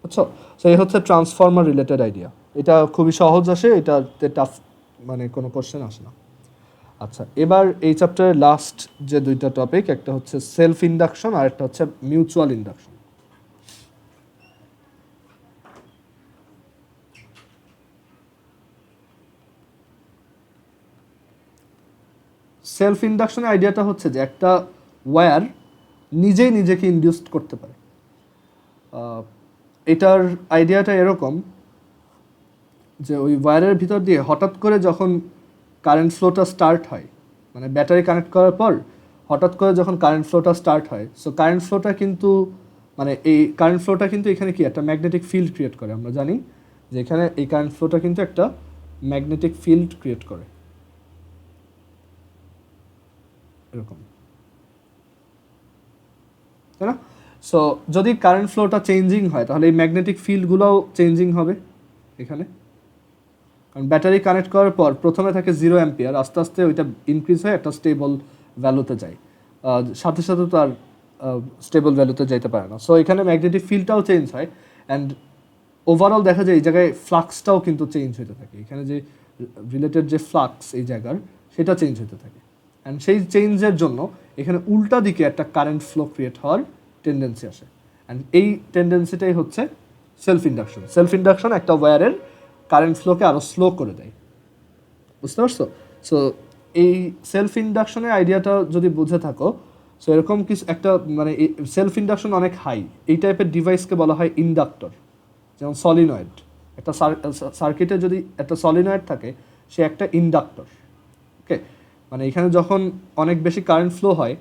বুঝছো? সো এই হচ্ছে ট্রান্সফর্মার রিলেটেড আইডিয়া। এটা খুবই সহজ আসে, এটাতে টাফ মানে কোনো কোশ্চেন আসে না। আচ্ছা, এবার এই চ্যাপ্টারের লাস্ট যে দুইটা টপিক, একটা হচ্ছে সেলফ ইন্ডাকশন আর একটা হচ্ছে মিউচুয়াল ইন্ডাকশন। সেলফ ইন্ডাকশনের আইডিয়াটা হচ্ছে যে একটা ওয়্যার নিজেই নিজেকে ইন্ডিউস করতে পারে। এটার আইডিয়াটা এরকম যে ওই ওয়্যারের ভিতর দিয়ে হঠাৎ করে যখন কারেন্ট ফ্লোটা স্টার্ট হয়, মানে ব্যাটারি কানেক্ট করার পর হঠাৎ করে যখন কারেন্ট ফ্লোটা স্টার্ট হয়, সো কারেন্ট ফ্লোটা কিন্তু, মানে এই কারেন্ট ফ্লোটা কিন্তু এখানে কি একটা ম্যাগনেটিক ফিল্ড ক্রিয়েট করে। আমরা জানি যে এখানে এই কারেন্ট ফ্লোটা কিন্তু একটা ম্যাগনেটিক ফিল্ড ক্রিয়েট করে, এরকম, তাই না? সো যদি কারেন্ট ফ্লোটা চেঞ্জিং হয়, তাহলে এই ম্যাগনেটিক ফিল্ডগুলোও চেঞ্জিং হবে এখানে। কারণ ব্যাটারি কানেক্ট করার পর প্রথমে থাকে 0 অ্যাম্পিয়ার, আস্তে আস্তে ওইটা ইনক্রিজ হয়ে একটা স্টেবল ভ্যালুতে যায়, সাথে সাথে তো আর স্টেবল ভ্যালুতে যেতে পারে না। সো এখানে ম্যাগনেটিক ফিল্ডটাও চেঞ্জ হয়, অ্যান্ড ওভারঅল দেখা যায় এই জায়গায় ফ্লাক্সটাও কিন্তু চেঞ্জ হতে থাকে। এখানে যে রিলেটেড যে ফ্লাক্স এই জায়গার, সেটা চেঞ্জ হতে থাকে, অ্যান্ড সেই চেঞ্জের জন্য এখানে উল্টা দিকে একটা কারেন্ট ফ্লো ক্রিয়েট হওয়ার টেন্ডেন্সি আসে, অ্যান্ড এই টেন্ডেন্সিটাই হচ্ছে সেলফ ইন্ডাকশন। সেলফ ইন্ডাকশন একটা ওয়্যারের কারেন্ট ফ্লোকে আরও স্লো করে দেয়, বুঝতে পারছো? সো এই সেলফ ইন্ডাকশনের আইডিয়াটা যদি বুঝে থাকো, সো এরকম কিছু একটা, মানে সেলফ ইন্ডাকশন অনেক হাই, এই টাইপের ডিভাইসকে বলা হয় ইন্ডাক্টর। যেমন সলিনয়েড, একটা সার্কিটে যদি একটা সলিনয়েড থাকে, সে একটা ইন্ডাক্টর। ওকে, মানে এখানে যখন অনেক বেশি কারেন্ট ফ্লো হয়,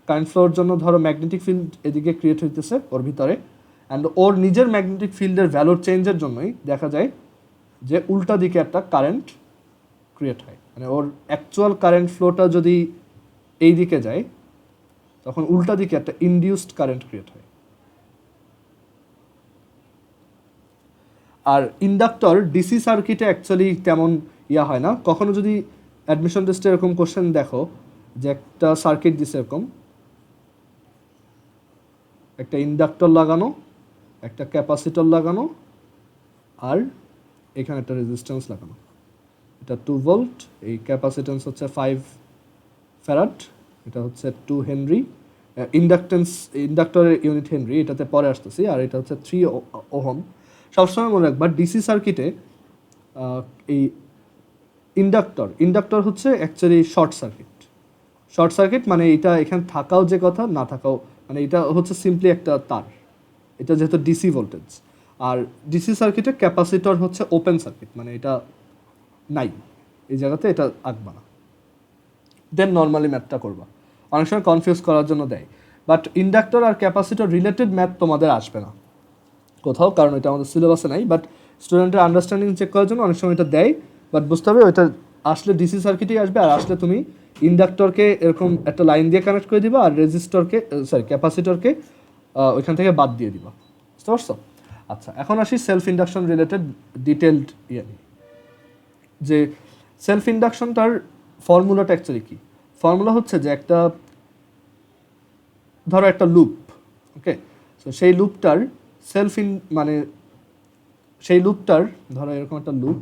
কারেন্ট ফ্লোর জন্য ধরো ম্যাগনেটিক ফিল্ড এদিকে ক্রিয়েট হইতেছে ওর ভিতরে, অ্যান্ড ওর নিজের ম্যাগনেটিক ফিল্ডের ভ্যালুর চেঞ্জের জন্যই দেখা যায় যে উল্টা দিকে একটা কারেন্ট ক্রিয়েট হয়। মানে ওর অ্যাকচুয়াল কারেন্ট ফ্লোটা যদি এই দিকে যায়, তখন উল্টা দিকে একটা ইনডিউসড কারেন্ট ক্রিয়েট হয়। আর ইন্ডাক্টর ডিসি সার্কিটে অ্যাকচুয়ালি তেমন ইয়া হয় না। কখনো যদি অ্যাডমিশন টেস্টে এরকম কোশ্চেন দেখো যে একটা সার্কিট দিছে এরকম, একটা ইন্ডাক্টর লাগানো, একটা ক্যাপাসিটর লাগানো, আর এখানে একটা রেজিস্ট্যান্স লাগানো, এটা 2 ভোল্ট, এই ক্যাপাসিটেন্স হচ্ছে 5 ফ্যারাড, এটা হচ্ছে 2 হেনরি, ইন্ডাক্টরের ইউনিট হেনরি, এটাতে পরে আসতেছি, আর এটা হচ্ছে 3 ওহম। সবসময় মনে রাখবা ডিসি সার্কিটে এই ইন্ডাক্টর হচ্ছে অ্যাকচুয়ালি শর্ট সার্কিট মানে এটা এখানে থাকাও যে কথা না থাকাও, মানে এটা হচ্ছে সিম্পলি একটা তার, এটা যেহেতু ডিসি ভোল্টেজ। আর ডিসি সার্কিটে ক্যাপাসিটর হচ্ছে ওপেন সার্কিট, মানে এটা নাই, এই জায়গাতে এটা আঁকবা না, দেন নর্মালি ম্যাথটা করবা। অনেক সময় কনফিউজ করার জন্য দেয়, বাট ইন্ডাক্টর আর ক্যাপাসিটর রিলেটেড ম্যাথ তোমাদের আসবে না কোথাও, কারণ এটা আমাদের সিলেবাসে নাই, বাট স্টুডেন্টের আন্ডারস্ট্যান্ডিং চেক করার জন্য অনেক সময় এটা দেয়, বাট বুঝতে হবে ওইটা আসলে ডিসি সার্কিটেই আসবে, আর আসলে তুমি ইন্ডাক্টরকে এরকম একটা লাইন দিয়ে কানেক্ট করে দিবা, আর ক্যাপাসিটরকে ওইখান থেকে বাদ দিয়ে দিবা, বুঝতে পারছো? আচ্ছা, এখন আসি সেলফ ইন্ডাকশন রিলেটেড ডিটেলড যে সেলফ ইন্ডাকশনটার ফর্মুলাটা অ্যাকচুয়ালি কি। ফর্মুলা হচ্ছে যে ধরো একটা লুপ, ওকে, সো সেই লুপটার ধরো এরকম একটা লুপ,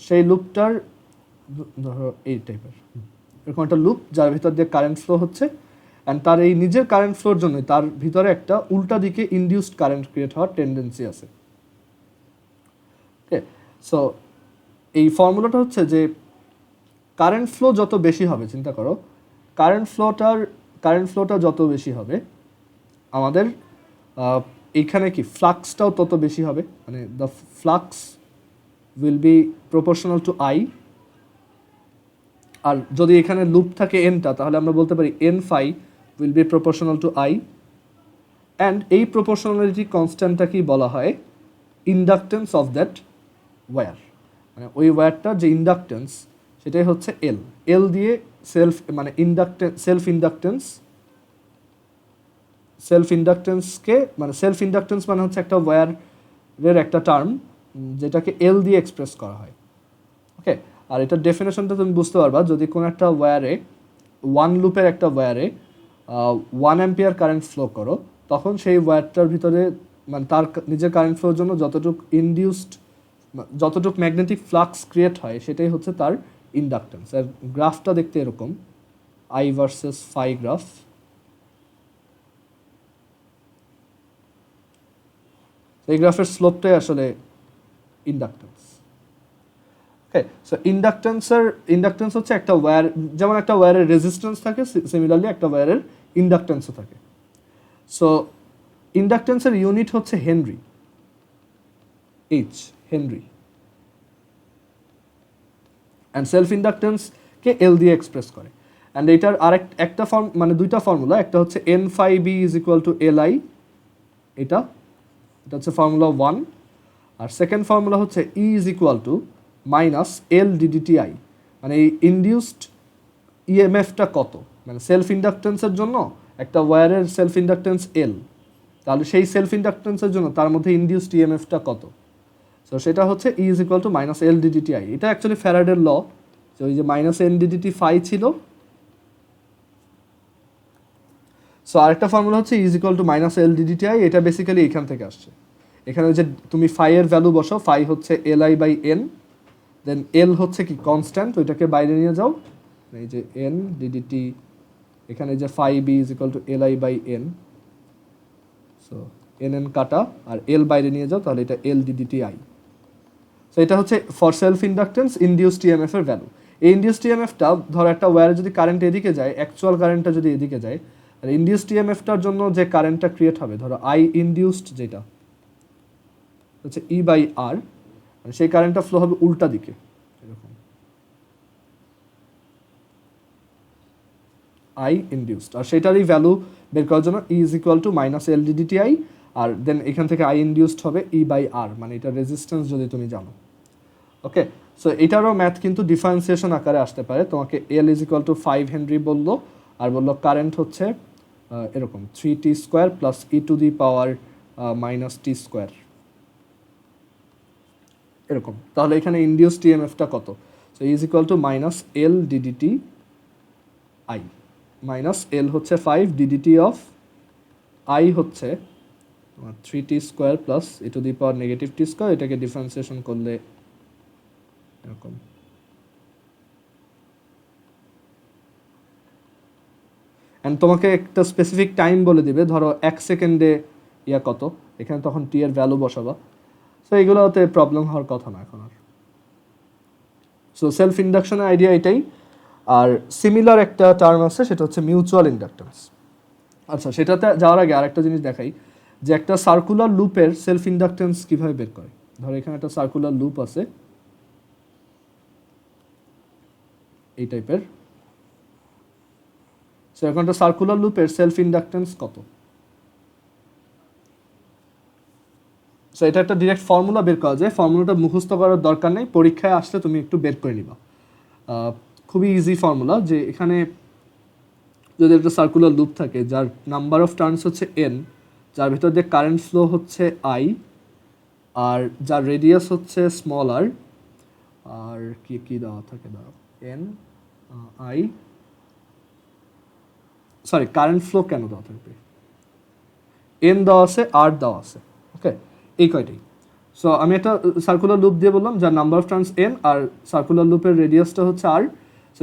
সেই লুপটার ধরো এই টাইপের এরকম একটা লুপ যার ভিতর দিয়ে কারেন্ট ফ্লো হচ্ছে, অ্যান্ড তার এই নিজের কারেন্ট ফ্লোর জন্য তার ভিতরে একটা উল্টা দিকে ইনডিউসড কারেন্ট ক্রিয়েট হওয়ার টেন্ডেন্সি আছে। ওকে, সো এই ফর্মুলাটা হচ্ছে যে কারেন্ট ফ্লো যত বেশি হবে, চিন্তা করো কারেন্ট ফ্লোটা যত বেশি হবে আমাদের এইখানে কি ফ্লাক্সটাও তত বেশি হবে, মানে the flux will be proportional to I. আর যদি এখানে লুপ থাকে এনটা, তাহলে আমরা বলতে পারি N phi will be proportional to I, and এই প্রপোর্শনালিটি কনস্ট্যান্টটা কি বলা হয়, ইন্ডাকটেন্স অফ দ্যাট ওয়্যার, মানে ওই ওয়্যারটার যে ইন্ডাকটেন্স সেটাই হচ্ছে এল দিয়ে সেলফ ইন্ডাকটেন্স মানে হচ্ছে একটা ওয়্যারের একটা টার্ম যেটাকে এল দিয়ে এক্সপ্রেস করা হয়। ওকে, আর এটার ডেফিনেশনটা তুমি বুঝতে পারবা যদি কোনো একটা ওয়্যারে, ওয়ান লুপের একটা ওয়্যারে 1 অ্যাম্পিয়ার কারেন্ট ফ্লো করো, তখন সেই ওয়্যারটার ভিতরে মানে তার নিজের কারেন্ট ফ্লোর জন্য যতটুক ম্যাগনেটিক ফ্লাক্স ক্রিয়েট হয় সেটাই হচ্ছে তার ইন্ডাকটেন্স। আর গ্রাফটা দেখতে এরকম, আই ভার্সেস ফাই গ্রাফ। এই গ্রাফের স্লোপটাই আসলে ইন্ডাকটেন্স। ওকে, সো ইন্ডাকটেন্স হচ্ছে একটা ওয়্যার, যেমন একটা ওয়্যারের রেজিস্ট্যান্স থাকে, সিমিলারলি একটা ওয়্যারের ইন্ডাকটেন্সও থাকে। সো ইন্ডাকটেন্সের ইউনিট হচ্ছে হেনরি, হেনরি, অ্যান্ড সেলফ ইন্ডাকটেন্সকে এল দিয়ে এক্সপ্রেস করে। অ্যান্ড এইটার একটা মানে দুইটা ফর্মুলা, একটা হচ্ছে N phi B is equal to L I, এটা হচ্ছে ফর্মুলা 1, আর সেকেন্ড ফর্মুলা হচ্ছে E is equal to minus L d d t I, মানে এই ইনডিউসড ইএমএফটা কত, মানে সেলফ ইন্ডাকটেন্সের জন্য একটা ওয়্যারের সেলফ ইন্ডাকটেন্স এল, তাহলে সেই সেলফ ইন্ডাকটেন্সের জন্য তার মধ্যে ইনডিউসড ইএমএফটা কত, সো সেটা হচ্ছে E is equal to minus L d d t I. এটা অ্যাকচুয়ালি ফ্যারাডের ল, যে ওই যে মাইনাস এন ডিডিটি ফাই ছিল, সো আরেকটা ফর্মুলা হচ্ছে E is equal to minus L d d t I, এটা বেসিক্যালি এখান থেকে আসছে। এখানে যে তুমি ফাই এর ভ্যালু বসো, ফাই হচ্ছে এল আই বাই এন, দেন এল হচ্ছে কি কনস্ট্যান্ট, ওইটাকে বাইরে নিয়ে যাও, এই যে এন ডিডিটি, এখানে যে phi B is equal to L I by N, so N কাটা আর এল বাইরে নিয়ে যাও, তাহলে এটা এল ডিডিটি আই। সো এটা হচ্ছে for self inductance induced EMF এর ভ্যালু। এই ইনডিউসড ইএমএফটা ধরো একটা ওয়্যারে যদি কারেন্ট এদিকে যায়, অ্যাকচুয়াল কারেন্টটা যদি এদিকে যায়, আর ইনডিউসড ইএমএফটার জন্য যে কারেন্টটা ক্রিয়েট হবে, ধরো আই ইনডিউসড যেটা হচ্ছে ই বাই আর, সেই কারেন্টটা ফ্লো হবে উল্টা দিকে এরকম, আই ইনডিউসড, আর সেটারই ভ্যালু বের করার জন্য E is equal to minus L d d t I, আর দেন এখান থেকে আই ইনডিউসড হবে ই বাই আর, মানে এটা রেজিস্ট্যান্স যদি তুমি জানো। ওকে, সো এটারও ম্যাথ কিন্তু ডিফারেন্সিয়েশন আকারে আসতে পারে, তোমাকে L is equal to 5 henry বললো, আর বললো কারেন্ট হচ্ছে এরকম 3t square plus e to the power minus T square, এরকম। তাহলে এখানে ইনডিউসড ইএমএফটা কত, so is equal to minus L d d t I, minus L হচ্ছে 5, ডিডিটি অফ আই হচ্ছে 3t square plus e to the power negative T square, এটাকে differentiation করলে এরকম। অ্যান্ড তোমাকে একটা স্পেসিফিক টাইম বলে দিবে, ধরো 1 সেকেন্ডে কত, এখানে তখন টি এর ভ্যালু বসাবা। সো এগুলোতে প্রবলেম হওয়ার কথা না এখন আর। সো সেলফ ইন্ডাকশনের আইডিয়া এটাই। আর সিমিলার একটা টার্ম আছে, সেটা হচ্ছে মিউচুয়াল ইন্ডাকটেন্স। আচ্ছা, সেটাতে যাওয়ার আগে আরেকটা জিনিস দেখাই, যে একটা সার্কুলার লুপের সেলফ ইন্ডাকটেন্স কিভাবে বের করে। ধরো এখানে একটা সার্কুলার লুপ আছে এই টাইপের। সো এখন একটা সার্কুলার লুপের সেলফ ইন্ডাকটেন্স কত। সো এটা একটা ডিরেক্ট ফর্মুলা বের করা যায়, ফর্মুলাটা মুখস্থ করার দরকার নেই, পরীক্ষায় আসলে তুমি একটু বের করে নিবা। খুবই ইজি ফর্মুলা, যে এখানে যদি একটা সার্কুলার লুপ থাকে যার নাম্বার অফ টার্নস হচ্ছে n, যার ভিতর দিয়ে কারেন্ট ফ্লো হচ্ছে i, আর যার রেডিয়াস হচ্ছে স্মল r, আর কি কি দেওয়া থাকে দাঁড়াও n i, sorry current flow কেন দেওয়া থাকবে, n দেওয়া আছে r দেওয়া আছে, ওকে, এই কয়টাই। সো আমি একটা সার্কুলার লুপ দিয়ে বললাম যার নাম্বার অফ টার্নস n আর সার্কুলার লুপের রেডিয়াসটা হচ্ছে r। সো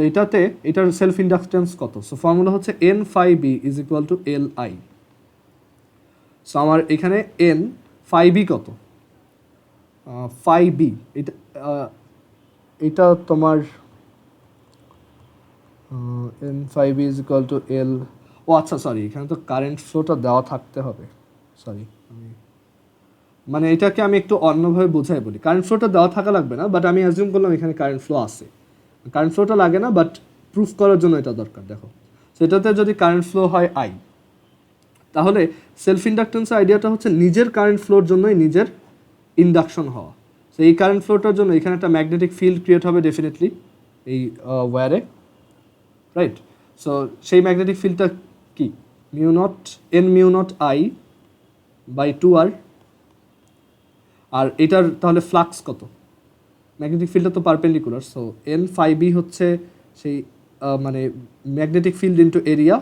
এটার সেলফ ইন্ডাকটেন্স কত। সো ফর্মুলা হচ্ছে n phi b is equal to l i। So আমার এখানে n phi b কত, phi b, এটা তোমার n phi b is equal to l, ও আচ্ছা সরি, এখানে তো কারেন্ট ফ্লোটা দেওয়া থাকতে হবে, সরি মানে এটাকে আমি একটু অন্যভাবে বোঝাই বলি। কারেন্ট ফ্লোটা দেওয়া থাকা লাগবে না, বাট আমি অ্যাজিউম করলাম এখানে কারেন্ট ফ্লো আছে। কারেন্ট ফ্লোটা লাগে না, বাট প্রুফ করার জন্য এটা দরকার। দেখো সেটাতে যদি কারেন্ট ফ্লো হয় আই, তাহলে সেলফ ইন্ডাকটেন্সের আইডিয়াটা হচ্ছে নিজের কারেন্ট ফ্লোর জন্যই নিজের ইন্ডাকশন হওয়া। সো এই কারেন্ট ফ্লোটার জন্য এখানে একটা ম্যাগনেটিক ফিল্ড ক্রিয়েট হবে ডেফিনেটলি এই ওয়্যারে, রাইট। সো সেই ম্যাগনেটিক ফিল্ডটা কি, mu naught I by 2r। আর এটার তাহলে ফ্লাক্স কত, ম্যাগনেটিক ফিল্ডটা তো perpendicular, so n phi b হচ্ছে সেই মানে magnetic field into area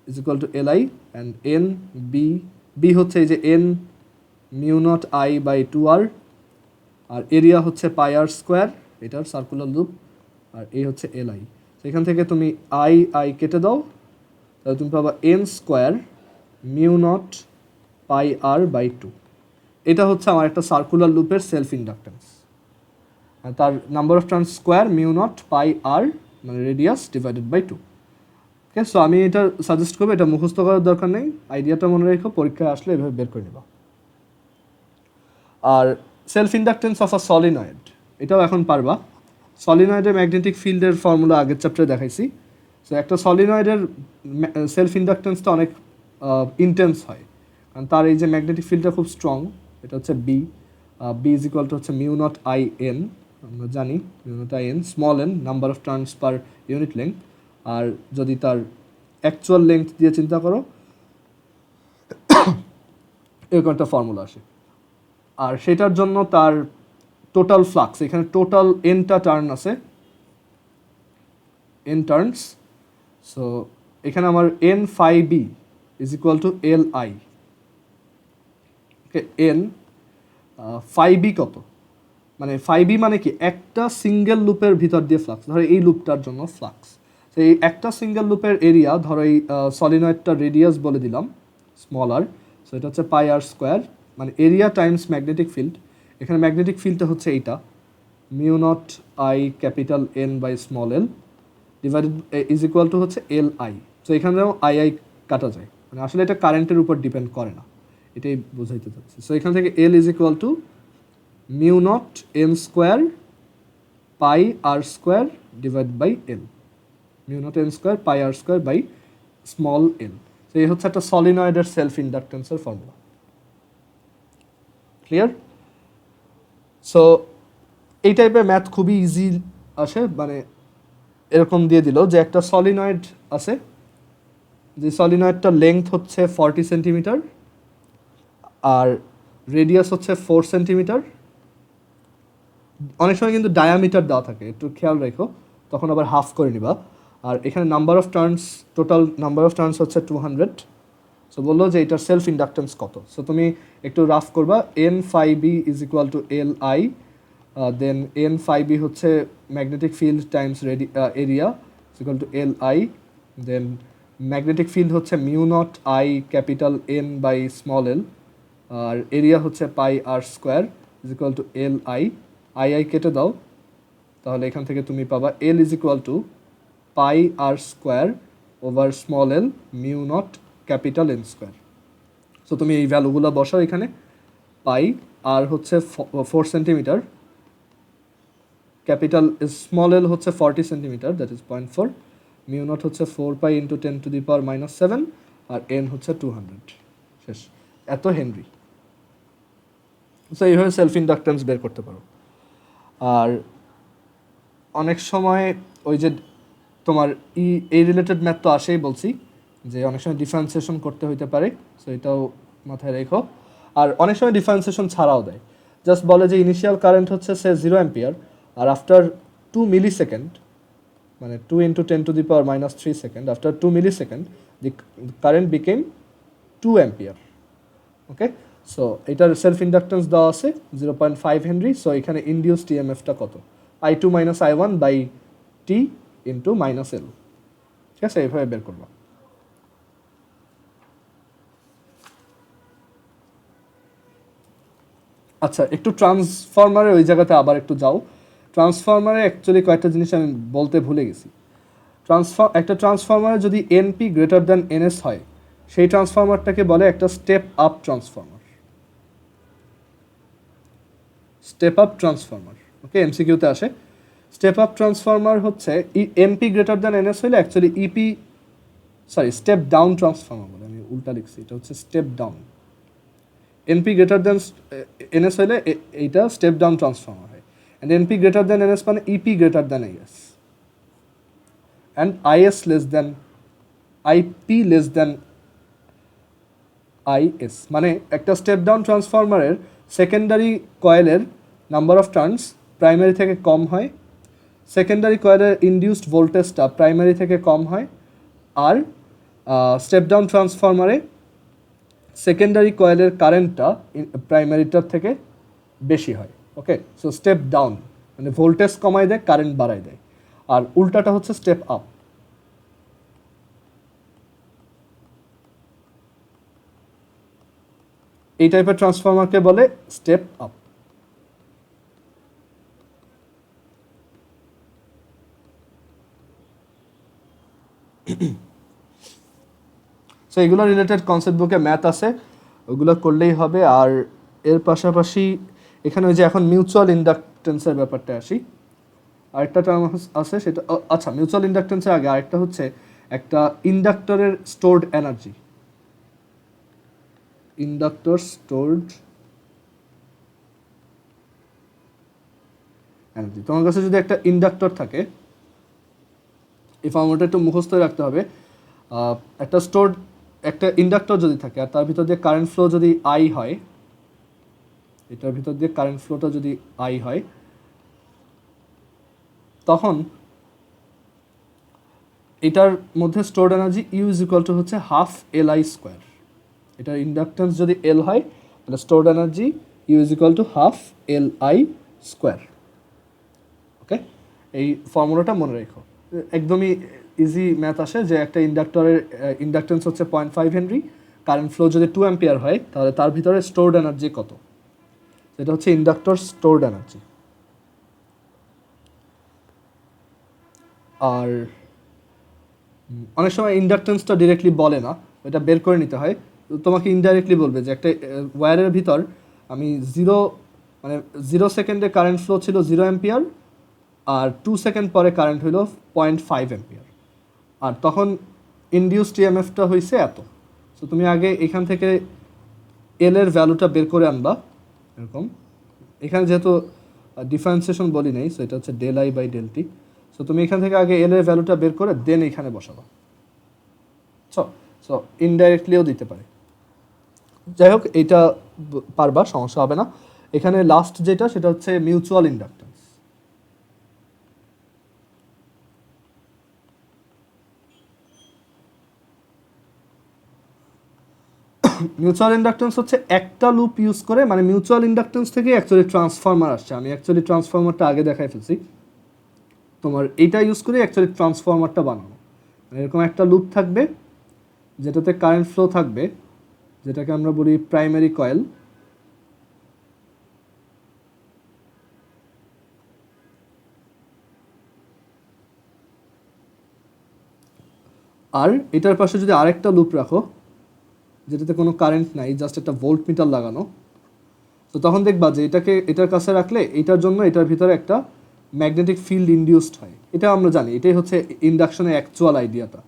is equal to li, and n b হচ্ছে এই যে n mu naught i by 2r, আর এরিয়া হচ্ছে পাই আর স্কোয়ার, এটার সার্কুলার লুপ, আর এই হচ্ছে li। সেখান থেকে তুমি i কেটে দাও, তাহলে তুমি পাবা n square mu naught pi R by 2। এটা হচ্ছে আমার একটা সার্কুলার লুপের সেলফ ইন্ডাকটেন্স, তার number of turns square mu naught pi R মানে radius divided by 2। Okay, so আমি এটা সাজেস্ট করবো, এটা মুখস্থ করার দরকার নেই, আইডিয়াটা মনে রেখো, পরীক্ষায় আসলে এভাবে বের করে নেবা। আর self inductance of a solenoid, এটাও এখন পারবা। সলিনয়েডের ম্যাগনেটিক ফিল্ডের ফর্মুলা আগের চ্যাপ্টারে দেখাইছি। সো একটা সলিনয়েডের সেলফ ইন্ডাকটেন্সটা অনেক ইন্টেন্স হয়, কারণ তার এই যে ম্যাগনেটিক ফিল্ডটা খুব স্ট্রং, এটা হচ্ছে বি ইজ ইকুয়াল টু হচ্ছে মিউ নট আই এন, আমরা জানি mu naught I N, small N number of turns per unit length. আর যদি তার অ্যাকচুয়াল লেংথ দিয়ে চিন্তা করো এরকম একটা ফর্মুলা আসে। আর সেটার জন্য তার টোটাল ফ্লাক্স, এখানে টোটাল এনটা টার্ন আছে, এন টার্নস। সো এখানে আমার N phi B is equal to L I. Okay, N phi B কত, মানে ফাই বি মানে কি, একটা সিঙ্গেল লুপের ভিতর দিয়ে ফ্লাক্স, ধরো এই লুপটার জন্য ফ্লাক্স। তো এই একটা সিঙ্গেল লুপের এরিয়া, ধরো এই সলিনয়েডটা রেডিয়াস বলে দিলাম স্মল আর, সো এটা হচ্ছে পাই আর স্কোয়ার, মানে এরিয়া টাইমস ম্যাগনেটিক ফিল্ড। এখানে ম্যাগনেটিক ফিল্ডটা হচ্ছে এইটা mu naught I capital N by small L divided is equal to হচ্ছে এল আই। সো এখানেও আই কাটা যায়, মানে আসলে এটা কারেন্টের উপর ডিপেন্ড করে না, এটাই বোঝাইতে চাচ্ছি। সো এখান থেকে L is equal to mu naught N square pi R square divide by L, mu naught N square pi R square by small L. তো এই হচ্ছে একটা সলিনয়েডের সেলফ ইন্ডাকটেন্সের ফর্মুলা। ক্লিয়ার? সো এই টাইপের ম্যাথ খুবই ইজি আসে, মানে এরকম দিয়ে দিল যে একটা সলিনয়েড আছে, যে সলিনয়েডটার লেংথ হচ্ছে 40 সেন্টিমিটার আর রেডিয়াস হচ্ছে 4 সেন্টিমিটার। অনেক সময় কিন্তু ডায়ামিটার দেওয়া থাকে, একটু খেয়াল রেখো, তখন আবার হাফ করে নিবা। আর এখানে number of turns, total number of turns হচ্ছে 200। সো বললো যে এটার সেলফ ইন্ডাকটেন্স কত। সো তুমি একটু রাফ করবা, N phi B is equal to L I, then N phi B হচ্ছে magnetic field times area equal to L I. Then magnetic field হচ্ছে mu naught I capital N by small L, আর area হচ্ছে pi R square is equal to L I. I কেটে দাও, তাহলে এখান থেকে তুমি পাবা L is equal to pi R square over small L mu naught capital N square. So তুমি এই ভ্যালুগুলো বসাও এখানে। পাই আর হচ্ছে 4 সেন্টিমিটার, ক্যাপিটাল স্মল এল হচ্ছে 40 centimetre, that is 0.4, mu not হচ্ছে 4 পাই ইন্টু 10⁻⁻⁷, আর এন হচ্ছে 200। শেষ, এত হেনরি। সো এইভাবে সেলফ ইন্ডাকটেন্স বের করতে পারো। আর অনেক সময় ওই যে তোমার এই রিলেটেড ম্যাথ তো আসেই, বলছি যে অনেক সময় ডিফারেন্সিয়েশন করতে হইতে পারে, সো এটাও মাথায় রেখো। আর অনেক সময় ডিফারেন্সিয়েশন ছাড়াও দেয়, জাস্ট বলে যে ইনিশিয়াল কারেন্ট হচ্ছে সে 0 অ্যাম্পিয়ার, আর আফটার 2 মিলিসেকেন্ড, মানে 2 × 10⁻³ second, after 2 millisecond the current became 2 ampere. Okay, so এটার সেলফ ইন্ডাকটেন্স দেওয়া আছে 0.5 হেনরি। সো এখানে ইনডিউসড ইএমএফটা কত? I2 - I1 by T into minus L. ঠিক আছে, এইভাবে বের করবো। আচ্ছা, একটু ট্রান্সফরমারের ওই জায়গাতে আবার একটু যাও। ট্রান্সফরমারে অ্যাকচুয়ালি কয়েকটা জিনিস আমি বলতে ভুলে গেছি। একটা ট্রান্সফরমারে যদি এনপি গ্রেটার দ্যান এনএস হয়, সেই ট্রান্সফরমারটাকে বলে একটা step up transformer. Step up transformer, okay, এমসিকিউতে আসে। স্টেপ আপ ট্রান্সফরমার হচ্ছে এনপি গ্রেটার দ্যান এনএস হলে অ্যাকচুয়ালি স্টেপ ডাউন ট্রান্সফরমার বলে, আমি উল্টা লিখছি, এটা হচ্ছে step down. NP greater than NS হলে এইটা স্টেপ ডাউন ট্রান্সফরমার হয়, and NP greater than NS মানে EP greater than IS, and IS less than IP less than IS. মানে একটা স্টেপ ডাউন ট্রান্সফরমারের সেকেন্ডারি কয়েলের নাম্বার অফ টার্নস প্রাইমারি থেকে কম হয়, সেকেন্ডারি কয়েলের ইনডিউসড ভোল্টেজটা প্রাইমারি থেকে কম হয়, আর স্টেপ ডাউন ট্রান্সফরমারে সেকেন্ডারি কয়েলের কারেন্টটা প্রাইমারিটার থেকে বেশি হয়। ওকে, সো স্টেপ ডাউন মানে ভোল্টেজ কমায় দেয়, কারেন্ট বাড়ায় দেয়, আর উল্টাটা হচ্ছে স্টেপ আপ। এই টাইপের ট্রান্সফরমারকে বলে স্টেপ আপ। সো এগুলো রিলেটেড কনসেপ্ট বুকে ম্যাথ আছে, ওগুলো করলেই হবে। আর এর পাশাপাশি এখানে ওই যে এখন মিউচুয়াল ইন্ডাকটেন্সের ব্যাপারটা আসি, আরেকটা টার্ম আছে সেটা, আচ্ছা, মিউচুয়াল ইন্ডাকটেন্সের আগে আরেকটা হচ্ছে একটা ইন্ডাক্টরের stored energy. Inductor stored energy, তোমার কাছে যদি একটা ইন্ডাক্টর থাকে, এই ফর্মুলাটা একটু মুখস্থ রাখতে হবে। একটা ইন্ডাক্টর যদি থাকে আর তার ভিতর দিয়ে কারেন্ট ফ্লো যদি আই হয়, এটার ভিতর দিয়ে কারেন্ট ফ্লোটা যদি আই হয়, তখন এটার মধ্যে stored energy U is equal to হচ্ছে হাফ এল আই স্কোয়ার। এটার ইন্ডাকটেন্স যদি এল হয়, তাহলে stored energy U is equal to half L I square. Okay, এই ফর্মুলাটা মনে রেখো, একদমই ইজি ম্যাথ আসে যে একটা ইন্ডাক্টরের ইন্ডাকটেন্স হচ্ছে 0.5 হেনরি, কারেন্ট ফ্লো যদি 2 অ্যাম্পিয়ার হয়, তাহলে তার ভিতরে স্টোরড এনার্জি কত, সেটা হচ্ছে ইন্ডাক্টর স্টোরড এনার্জি। আর অনেক সময় ইন্ডাকটেন্সটা ডিরেক্টলি বলে না, এটা বের করে নিতে হয়। তোমাকে ইনডাইরেক্টলি বলবে যে একটা ওয়্যারের ভিতর আমি 0 সেকেন্ডে কারেন্ট ফ্লো ছিল 0 অ্যাম্পিয়ার, আর 2 সেকেন্ড পরে কারেন্ট হইল 0.5 অ্যাম্পিয়ার, আর তখন ইনডিউসড ইএমএফটা হয়েছে এত। সো তুমি আগে এখান থেকে এল এর ভ্যালুটা বের করে আনবা, এরকম। এখানে যেহেতু ডিফারেন্সিয়েশন বলি নেই, সো এটা হচ্ছে del I by del T. So তুমি এখান থেকে আগে এল এর ভ্যালুটা বের করে দেন এখানে বসাবা। সো ইনডাইরেক্টলিও দিতে পারে। যাই হোক, এইটা পারবা, সমস্যা হবে না। এখানে লাস্ট যেটা, সেটা হচ্ছে মিউচুয়াল ইন্ডাকটেন্স। মিউচুয়াল ইন্ডাকটেন্স হচ্ছে একটা লুপ ইউজ করে, মানে মিউচুয়াল ইন্ডাকটেন্স থেকে অ্যাকচুয়ালি ট্রান্সফরমার আসছে। আমি অ্যাকচুয়ালি ট্রান্সফরমারটা আগে দেখাই ফেলছি, তোমার এইটা ইউজ করে অ্যাকচুয়ালি ট্রান্সফরমারটা বানানো। মানে এরকম একটা লুপ থাকবে যেটাতে কারেন্ট ফ্লো থাকবে, যেটাকে আমরা বলি প্রাইমারি কয়েল। আর এটার পাশে যদি আরেকটা লুপ রাখো যেটাতে কোনো কারেন্ট নাই, জাস্ট একটা ভোল্ট মিটার লাগানো, তো তখন দেখবা যে এটার কাছে রাখলে এটার জন্য এটার ভিতরে একটা ম্যাগনেটিক ফিল্ড ইনডিউসড হয়। এটা আমরা জানি, এটাই হচ্ছে ইন্ডাকশনের অ্যাকচুয়াল আইডিয়াটা।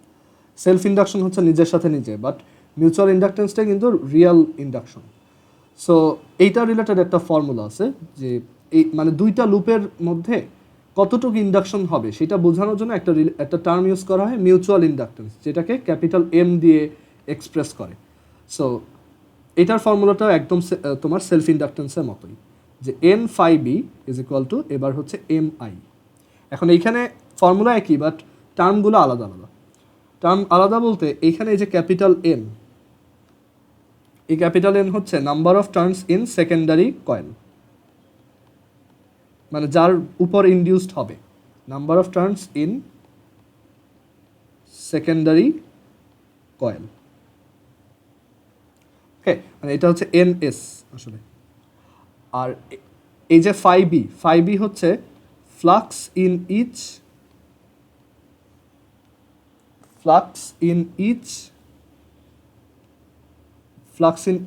সেলফ ইন্ডাকশন হচ্ছে নিজের সাথে নিজে, বাট মিউচুয়াল ইন্ডাকটেন্সটা কিন্তু রিয়েল ইন্ডাকশন। সো এইটা রিলেটেড একটা ফর্মুলা আছে যে এই মানে দুইটা লুপের মধ্যে কতটুকু ইন্ডাকশন হবে সেটা বোঝানোর জন্য একটা টার্ম ইউজ করা হয় মিউচুয়াল ইন্ডাকটেন্স, যেটাকে ক্যাপিটাল এম দিয়ে এক্সপ্রেস করে। সো এটার ফর্মুলাটাও একদম তোমার সেলফ ইন্ডাকটেন্সের মতোই, যে N phi B is equal to এবার হচ্ছে এম আই। এখন এইখানে ফর্মুলা একই, বাট টার্মগুলো আলাদা আলাদা। টার্ম আলাদা বলতে এইখানে এই যে ক্যাপিটাল এন, এই ক্যাপিটাল এন হচ্ছে number of turns in secondary coil, মানে যার উপর ইনডিউসড হবে, number of turns in secondary coil. Okay, মানে এটা হচ্ছে এন এস আসলে। আর এই যে ফাই বি হচ্ছে flux in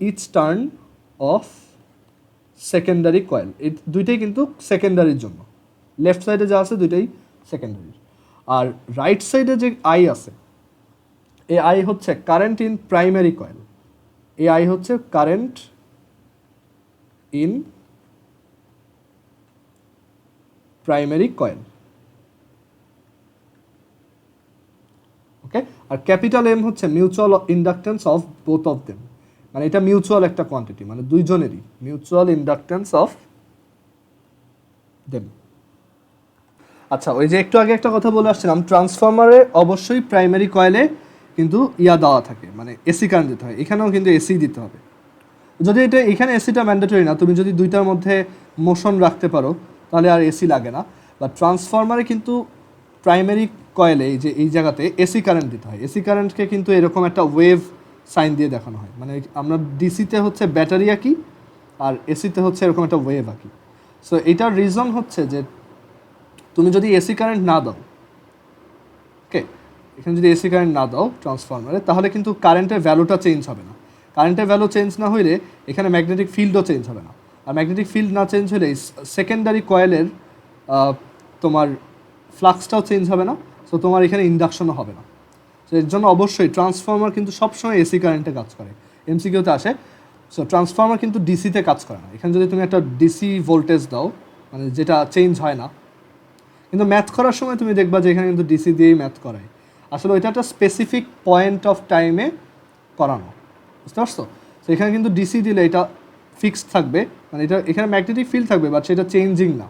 each turn of secondary coil. এই দুইটাই কিন্তু সেকেন্ডারির জন্য, লেফট সাইডে যা আছে দুইটাই সেকেন্ডারির। আর রাইট সাইডে যে আই আছে, এই আই হচ্ছে কারেন্ট ইন প্রাইমারি কয়েল। এই আই হচ্ছে current in primary coil. Okay, আর ক্যাপিটাল এম হচ্ছে mutual inductance of both of them, মানে এটা মিউচুয়াল একটা কোয়ান্টিটি, মানে দুইজনেরই মিউচুয়াল ইন্ডাকটেন্স অফ দেম। আচ্ছা, ওই যে একটু আগে একটা কথা বলে আসছিলাম, ট্রান্সফরমারে অবশ্যই প্রাইমারি কয়েলে কিন্তু দেওয়া থাকে, মানে এসি কারেন্ট দিতে হয়। এখানেও কিন্তু এসি দিতে হবে, যদি এটা এখানে এসিটা ম্যান্ডেটরি না, তুমি যদি দুইটার মধ্যে মোশন রাখতে পারো তাহলে আর এসি লাগে না। বা ট্রান্সফরমারে কিন্তু প্রাইমারি কয়েলে এই জায়গাতে এসি কারেন্ট দিতে হয়। এসি কারেন্টকে কিন্তু এরকম একটা ওয়েভ সাইন দিয়ে দেখানো হয়, মানে আমরা ডিসিতে হচ্ছে ব্যাটারি আঁকি আর এসিতে হচ্ছে এরকম একটা ওয়েভ আঁকি। সো এটার রিজন হচ্ছে যে তুমি যদি এসি কারেন্ট না দাও, ওকে, এখানে যদি এসি কারেন্ট না দাও ট্রান্সফরমারে, তাহলে কিন্তু কারেন্টের ভ্যালুটা চেঞ্জ হবে না। কারেন্টের ভ্যালু চেঞ্জ না হইলে এখানে ম্যাগনেটিক ফিল্ডও চেঞ্জ হবে না। আর ম্যাগনেটিক ফিল্ড না চেঞ্জ হলে সেকেন্ডারি কয়েলের তোমার ফ্লাক্সটাও চেঞ্জ হবে না, সো তোমার এখানে ইন্ডাকশনও হবে না। সো এর জন্য অবশ্যই ট্রান্সফরমার কিন্তু সবসময় এসি কারেন্টে কাজ করে। এমসিকিউতে আসে, সো ট্রান্সফরমার কিন্তু ডিসিতে কাজ করে না। এখানে যদি তুমি একটা ডিসি ভোল্টেজ দাও, মানে যেটা চেঞ্জ হয় না, কিন্তু ম্যাথ করার সময় তুমি দেখবা যে এখানে কিন্তু ডিসি দিয়েই ম্যাথ করায়। আসলে ওইটা একটা স্পেসিফিক পয়েন্ট অফ টাইমে করানো, বুঝতে পারছো? তো এখানে কিন্তু ডিসি দিলে এটা ফিক্সড থাকবে, মানে এটা এখানে ম্যাগনেটিক ফিল্ড থাকবে, বাট সেটা চেঞ্জিং না।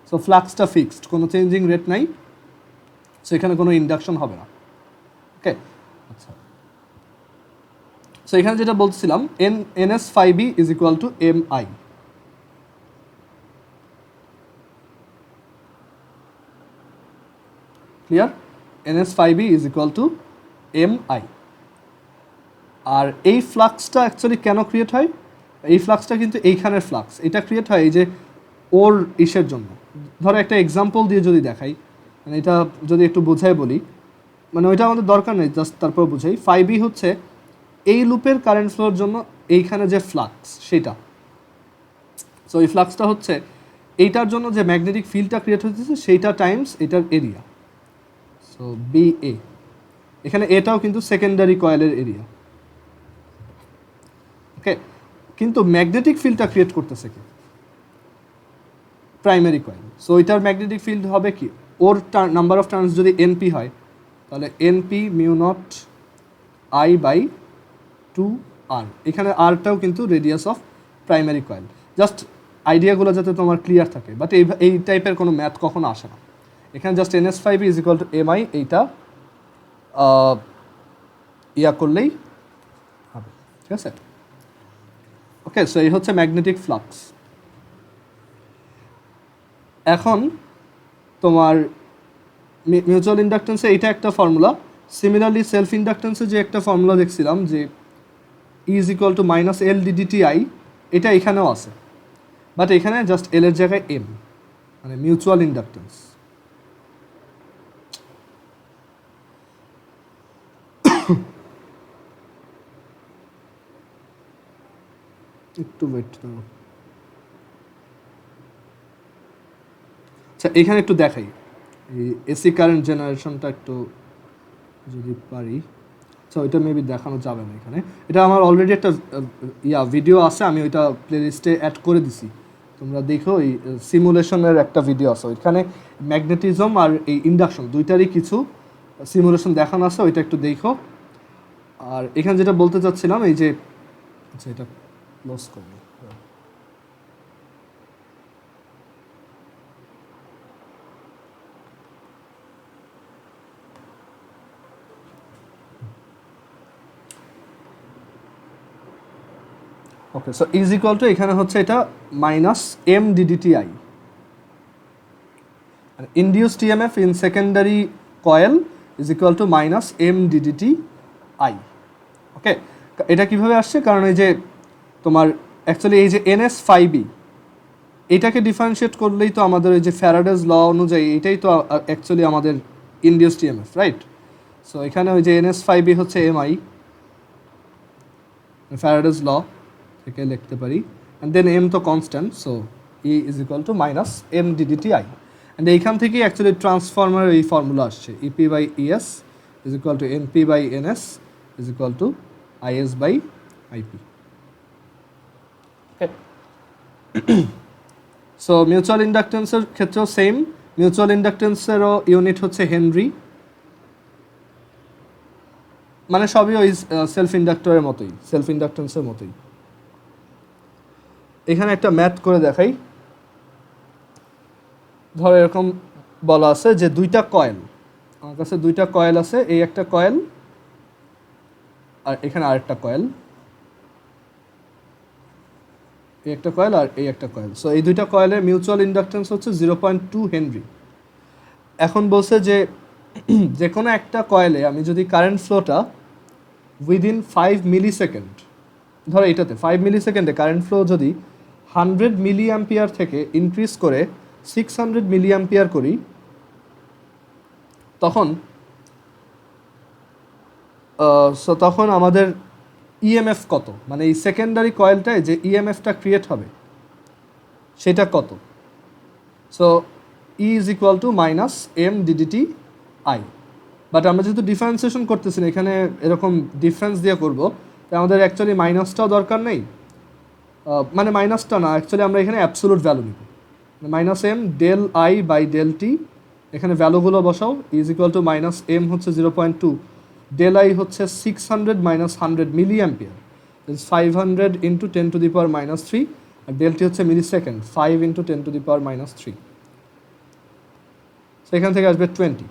সো ফ্লাক্সটা ফিক্সড, কোনো চেঞ্জিং রেট নাই, সো এখানে কোনো ইন্ডাকশন হবে না। ওকে, আচ্ছা, সো এখানে যেটা বলছিলাম, NS phi B is equal to M I. Clear? NS phi B is equal to M I. আর এই ফ্লাক্সটা অ্যাকচুয়ালি কেন ক্রিয়েট হয়? এই ফ্লাক্সটা কিন্তু এইখানের ফ্লাক্স, এটা ক্রিয়েট হয় এই যে ওর ইসের জন্য। ধরো একটা এক্সাম্পল দিয়ে যদি দেখাই, মানে এটা যদি একটু বোঝাই বলি, মানে ওইটা আমাদের দরকার নেই, জাস্ট তারপর বুঝাই। ফাই বি হচ্ছে এই লুপের কারেন্ট ফ্লোর জন্য এইখানে যে ফ্লাক্স সেটা। সো এই ফ্লাক্সটা হচ্ছে এইটার জন্য যে ম্যাগনেটিক ফিল্ডটা ক্রিয়েট হচ্ছে সেইটা টাইমস এটার এরিয়া। সো বি এ, এখানে এটাও কিন্তু সেকেন্ডারি কয়েলের এরিয়া। ওকে, কিন্তু ম্যাগনেটিক ফিল্ডটা ক্রিয়েট করতেছে কি? Primary coil. সো এটার ম্যাগনেটিক ফিল্ড হবে কি? ওর নাম্বার অফ টার্নস যদি এনপি হয়, তাহলে NP mu naught I by 2r। এখানে আরটাও কিন্তু radius of primary coil. Just আইডিয়াগুলো যাতে তোমার ক্লিয়ার থাকে, বাট এই টাইপের কোনো ম্যাথ কখনো আসে না। এখানে just NS phi is equal to M I, এইটা করলেই হবে, ঠিক আছে? ওকে, সো এই হচ্ছে ম্যাগনেটিক ফ্লাক্স। এখন তোমার মিউচুয়াল ইন্ডাকটেন্সে এইটা একটা ফর্মুলা। সিমিলারলি সেলফ ইন্ডাকটেন্সে যে একটা ফর্মুলা দেখছিলাম যে E is equal to minus L ddti, এটা এখানেও আছে, বাট এখানে জাস্ট এল এর জায়গায় এম, মানে মিউচুয়াল ইন্ডাকটেন্স। একটু ওয়েট করো। আচ্ছা, এখানে একটু দেখাই এই এসি কারেন্ট জেনারেশনটা একটু যদি পারি। আচ্ছা, ওইটা মেবি দেখানো যাবে না এখানে, এটা আমার অলরেডি একটা ভিডিও আছে, আমি ওইটা প্লেলিস্টে অ্যাড করে দিছি, তোমরা দেখো। এই সিমুলেশনের একটা ভিডিও আছে, ওইখানে ম্যাগনেটিজম আর এই ইন্ডাকশন দুইটারই কিছু সিমুলেশন দেখানো আছে, ওইটা একটু দেখো। আর এখানে যেটা বলতে চাচ্ছিলাম এই যে, আচ্ছা এটা ক্লোজ করবো। Okay, so is equal to এখানে হচ্ছে এটা minus M d d t I, induced EMF in secondary coil is equal to minus M d d t I. Okay, এটা কিভাবে আসছে, কারণ এই যে তোমার অ্যাকচুয়ালি এই যে এনএস ফাইভি, এটাকে ডিফারেন্সিয়েট করলেই তো আমাদের ওই যে ফ্যারাডেজ ল অনুযায়ী এটাই তো অ্যাকচুয়ালি আমাদের ইনডিউসড ইএমএফ, রাইট? সো এখানে ওই যে এনএস ফাইভি হচ্ছে এমআই, ফ্যারাডেজ ল থেকে লিখতে পারি, অ্যান্ড দেন এম তো constant, so E is equal to minus M d d t I. And এইখান থেকেই অ্যাকচুয়ালি ট্রান্সফর্মার এই ফর্মুলা আসছে, EP by ES is equal to NP by NS is equal to IS by IP. So mutual ইন্ডাকটেন্সের ক্ষেত্রেও same, mutual ইন্ডাকটেন্সেরও unit হচ্ছে henry, মানে সবই ওই সেলফ ইন্ডাক্টরের মতোই, সেলফ ইন্ডাকটেন্সের মতোই। এখানে একটা ম্যাথ করে দেখাই। ধরো এরকম বলা আছে যে দুইটা কয়েল, আমার কাছে দুইটা কয়েল আছে, এই একটা কয়েল আর এখানে আরেকটা কয়েল, এই একটা কয়েল আর এই একটা কয়েল। সো এই দুইটা কয়েলের মিউচুয়াল ইন্ডাকটেন্স হচ্ছে 0.2 হেনরি। এখন বলছে যে যে কোনো একটা কয়েলে আমি যদি কারেন্ট ফ্লোটা উইদিন 5 মিলি সেকেন্ড, ধরো এইটাতে 5 মিলি সেকেন্ডে কারেন্ট ফ্লো যদি 100 মিলি অ্যাম্পিয়ার থেকে ইনক্রিজ করে 600 মিলি অ্যাম্পিয়ার করি, তখন আমাদের ইএমএফ কত, মানে এই সেকেন্ডারি কয়েলটায় যে ইএমএফটা ক্রিয়েট হবে সেটা কত। So E is equal to minus M ddt I, but আমরা যেহেতু ডিফারেন্সিয়েশন করতেছি না, এখানে এরকম ডিফারেন্স দিয়ে করবো, তাই আমাদের অ্যাকচুয়ালি মাইনাসটাও দরকার নেই, মানে মাইনাসটা না, অ্যাকচুয়ালি আমরা এখানে অ্যাবসোলুট ভ্যালু নিব, minus M del I by del T, এখানে ভ্যালুগুলো বসাও, is equal to minus M হচ্ছে 0.2, ডেল আই হচ্ছে 600 minus 100 milliampere, 500 into 10 to the power minus 3, আর ডেলটি হচ্ছে millisecond, 5 into 10 to the power minus 3, সেখান থেকে আসবে 20।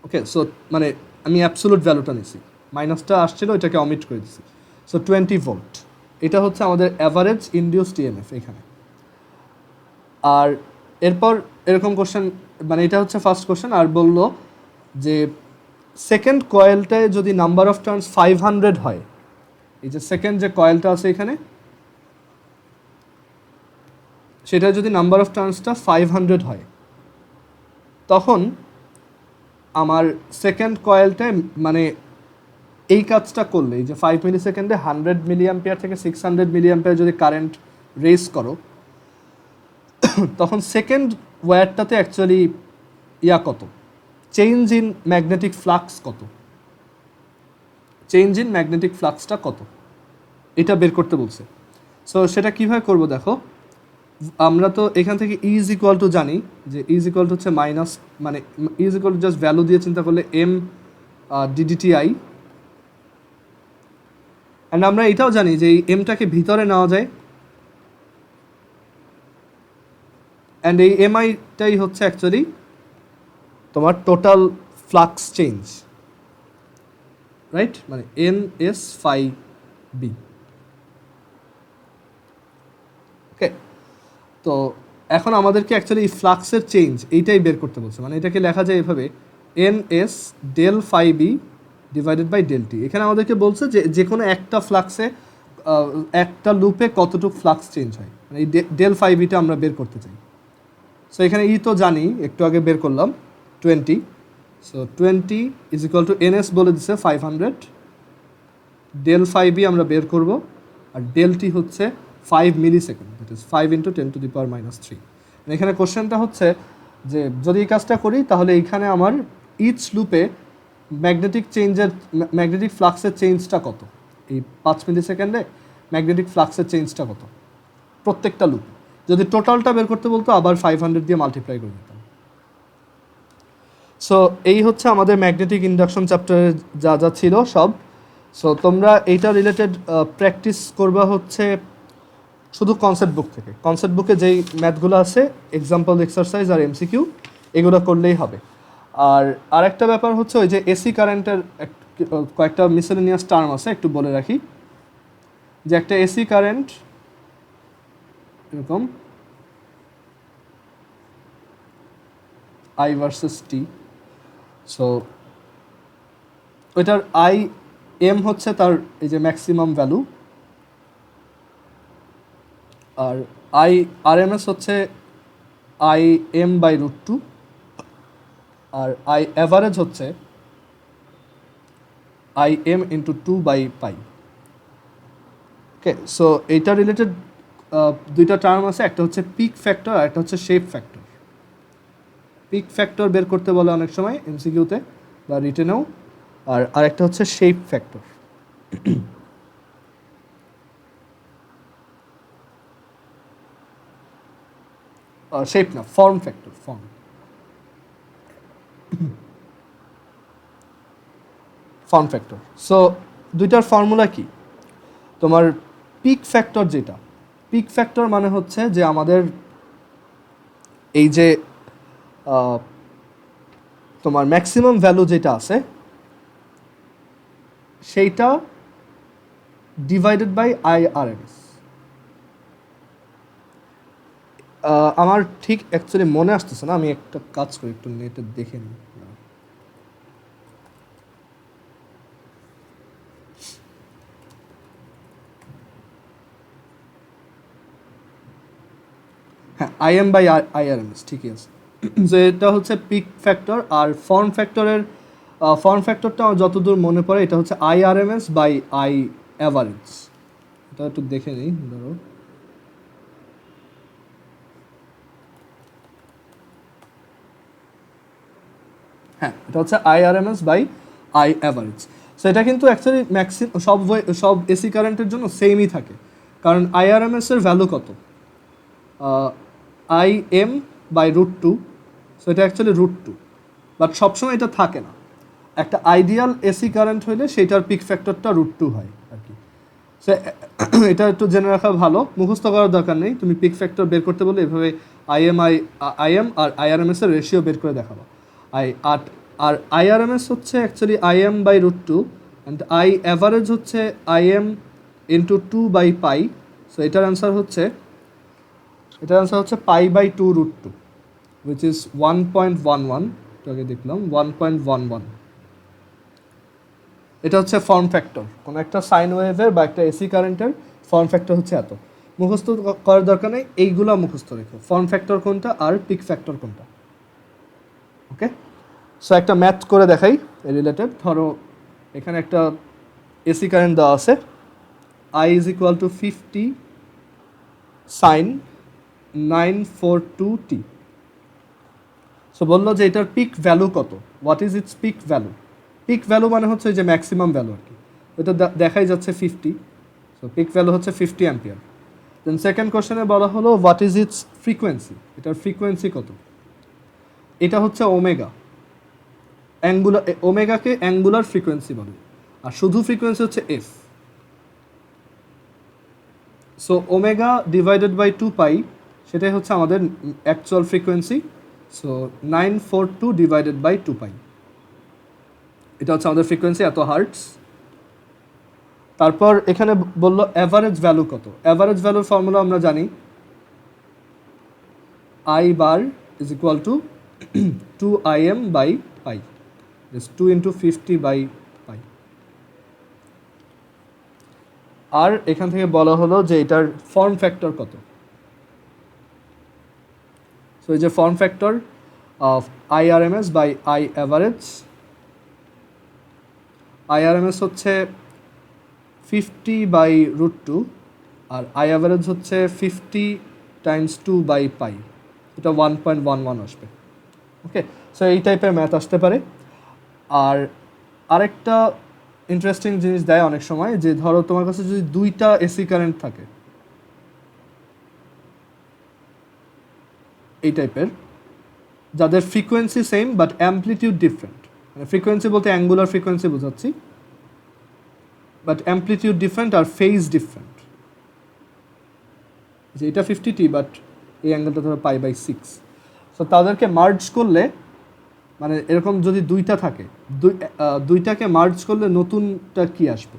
ওকে, সো মানে আমি অ্যাবসোলুট ভ্যালুটা নিছি, মাইনাসটা আসছিল এটাকে অমিট করে দিছি, সো 20 ভোল্ট, এটা হচ্ছে আমাদের অ্যাভারেজ ইনডিউসড ইএমএফ এখানে। আর এরপর এরকম কোশ্চেন, মানে এটা হচ্ছে ফার্স্ট কোশ্চেন, আর বললো যে সেকেন্ড কয়েলটায় যদি নাম্বার অফ টার্নস 500 হয়, এই যে সেকেন্ড যে কয়েলটা আছে এখানে, সেটা যদি নাম্বার অফ টার্নসটা 500 হয়, তখন আমার সেকেন্ড কয়েলটায় মানে এই কাজটা করলে, এই যে 5 মিলি সেকেন্ডে 100 মিলি অ্যাম্পিয়ার থেকে 600 মিলি অ্যাম্পিয়ার যদি কারেন্ট রেজ করো, তখন সেকেন্ড ওয়্যারটাতে অ্যাকচুয়ালি কত, চেঞ্জ ইন ম্যাগনেটিক ফ্লাক্স কত, চেঞ্জ ইন ম্যাগনেটিক ফ্লাক্সটা কত, এটা বের করতে বলছে। সো সেটা কীভাবে করবো দেখো, আমরা তো এখান থেকে ইজ ইকুয়াল টু জানি যে ইজ ইকুয়াল টু হচ্ছে মাইনাস, মানে is equal two just value দিয়ে চিন্তা করলে এম ডিডিটিআই, অ্যান্ড আমরা এটাও জানি যে এই এমটাকে ভিতরে নেওয়া যায়, অ্যান্ড এই এমআইটাই হচ্ছে অ্যাকচুয়ালি তোমার টোটাল ফ্লাক্স চেঞ্জ, রাইট, মানে এন এস ফাই বি। তো এখন আমাদেরকে অ্যাকচুয়ালি এই ফ্লাক্সের চেঞ্জ এইটাই বের করতে বলছে, মানে এটাকে লেখা যায় এভাবে NS del phi B divided by del T. এখানে আমাদেরকে বলছে যে যে কোনো একটা ফ্লাক্সে একটা লুপে কতটুকু ফ্লাক্স চেঞ্জ হয়, মানে এই ডেল ফাই বিটা আমরা বের করতে চাই। সো এখানে তো জানি, একটু আগে বের করলাম 20। So 20 is equal two NS বলে দিচ্ছে 500, ডেল ফাই বি আমরা বের করব, আর ডেল টি হচ্ছে 5 মিলি সেকেন্ড, দ্যাট ইজ 5 × 10⁻³ এখানে কোশ্চেনটা হচ্ছে যে যদি এই কাজটা করি তাহলে এইখানে আমার ইচ লুপে ম্যাগনেটিক ফ্লাক্সের চেঞ্জটা কত, এই 5 মিলি সেকেন্ডে ম্যাগনেটিক ফ্লাক্সের চেঞ্জটা কত প্রত্যেকটা লুপ। যদি টোটালটা বের করতে বলতো আবার 500 দিয়ে মাল্টিপ্লাই করে দিতাম। সো এই হচ্ছে আমাদের ম্যাগনেটিক ইন্ডাকশন চ্যাপ্টারে যা যা ছিল সব। সো তোমরা এইটা রিলেটেড প্র্যাকটিস করবা হচ্ছে শুধু কনসেপ্ট বুক থেকে। কনসেপ্ট বুকে যেই ম্যাথগুলো আছে, এক্সাম্পল এক্সারসাইজ আর MCQ, এগুলো করলেই হবে। আর আরেকটা ব্যাপার হচ্ছে ওই যে এসি কারেন্টের কয়েকটা মিসেলেনিয়াস টার্ম আছে, একটু বলে রাখি যে একটা এসি কারেন্ট এরকম I ভার্সেস টি। সো ওইটার IM হচ্ছে তার এই যে ম্যাক্সিমাম ভ্যালু, আর RMS হচ্ছে IM/√2, আর অ্যাভারেজ হচ্ছে IM × 2/π। ওকে, সো এইটা রিলেটেড দুইটা টার্ম আছে, একটা হচ্ছে পিক ফ্যাক্টর আর একটা হচ্ছে শেপ ফ্যাক্টর। পিক ফ্যাক্টর বের করতে বলে অনেক সময় MCQতে বা রিটেনেও, আর আরেকটা হচ্ছে শেপ ফ্যাক্টর। শেপ না, form factor, form factor. So দুইটার ফর্মুলা কি? তোমার পিক ফ্যাক্টর যেটা, পিক ফ্যাক্টর মানে হচ্ছে যে আমাদের এই যে তোমার ম্যাক্সিমাম ভ্যালু যেটা আছে সেইটা ডিভাইডেড বাই IRMS। আমার ঠিক অ্যাকচুয়ালি মনে আসতেছে না, আমি একটা কাজ করি, একটু নেটে দেখে নিই। হ্যাঁ, IM/IRMS ঠিকই আছে। যে এটা হচ্ছে পিক ফ্যাক্টর, আর ফর্ম ফ্যাক্টরটা যতদূর মনে পড়ে এটা হচ্ছে IRMS/I অ্যাভারেজ। এটা একটু দেখে নিই, ধরো হ্যাঁ, এটা হচ্ছে IRMS/I অ্যাভারেজ। সো এটা কিন্তু অ্যাকচুয়ালি সব এসি কারেন্টের জন্য সেমই থাকে, কারণ IRMS এর ভ্যালু কত, IM/√2। সো এটা অ্যাকচুয়ালি √2, বাট সবসময় এটা থাকে না। একটা আইডিয়াল এসি কারেন্ট হইলে সেইটার পিক ফ্যাক্টরটা √2 হয় আর কি। সো এটা একটু জেনে রাখা ভালো, মুখস্থ করার দরকার নেই। তুমি পিক ফ্যাক্টর বের করতে বলে এভাবে IM আর IRMS এর রেশিও বের করে দেখাবো। আর IRMS হচ্ছে অ্যাকচুয়ালি IM/√2, অ্যান্ড অ্যাভারেজ হচ্ছে IM × 2/π। সো এটার অ্যান্সার হচ্ছে π/2√2, which is 1.11। আগে দেখলাম 1.11। এটা হচ্ছে ফর্ম ফ্যাক্টর, কোনো একটা সাইন ওয়েভের বা একটা এসি কারেন্টের ফর্ম ফ্যাক্টর হচ্ছে এত। মুখস্থ করার দরকার নেই, এইগুলো মুখস্থ রেখো, ফর্ম ফ্যাক্টর কোনটা আর পিক ফ্যাক্টর কোনটা। ওকে, সো একটা ম্যাথ করে দেখাই রিলেটেড। ধরো এখানে একটা এসি কারেন্ট দেওয়া আছে, I = 50 sin 942t। সো বললো যে এটার পিক ভ্যালু কত, what is it's pick value. Pick value মানে হচ্ছে যে ম্যাক্সিমাম ভ্যালু আর কি, এটা দেখাই যাচ্ছে 50। সো পিক ভ্যালু হচ্ছে 50 অ্যাম্পিয়ার। দেন সেকেন্ড কোশ্চেনে বলা হলো হোয়াট ইজ ইটস ফ্রিকোয়েন্সি, এটার ফ্রিকোয়েন্সি কত। এটা হচ্ছে ওমেগা, ওমেগাকে অ্যাঙ্গুলার ফ্রিকোয়েন্সি বলে, আর শুধু ফ্রিকোয়েন্সি হচ্ছে f। So omega divided by 2π, সেটাই হচ্ছে আমাদের actual frequency. So 942 divided by 2π, এটা হচ্ছে আমাদের ফ্রিকোয়েন্সি, এত হার্টস। তারপর এখানে বললো অ্যাভারেজ ভ্যালু কত। অ্যাভারেজ ভ্যালুর ফর্মুলা আমরা জানি, I bar is equal to 2im by pi. This 2 into 50 by pi. আর এখান থেকে বলা হলো যে এটার ফর্ম ফ্যাক্টর কত। সো এই যে form factor of IRMS by I average, IRMS হচ্ছে 50 বাই √2 আর I অ্যাভারেজ হচ্ছে 50 টাইমস 2 বাই পাই, এটা 1.11 আসবে। ওকে, সো এই টাইপের ম্যাথ আসতে পারে। আর আরেকটা ইন্টারেস্টিং জিনিস দেয় অনেক সময়, যে ধরো তোমার কাছে যদি দুইটা এসি কারেন্ট থাকে এই টাইপের, যাদের frequency same but amplitude different, মানে ফ্রিকোয়েন্সি বলতে অ্যাঙ্গুলার ফ্রিকোয়েন্সি বোঝাচ্ছি, বাট অ্যাম্পলিটিউড ডিফারেন্ট আর ফেজ ডিফারেন্ট, যে এটা 50t বাট এই অ্যাঙ্গেলটা ধরো π/6, সো তাদেরকে মার্জ করলে, মানে এরকম যদি দুইটা থাকে, দুইটাকে মার্জ করলে নতুনটা কি আসবে,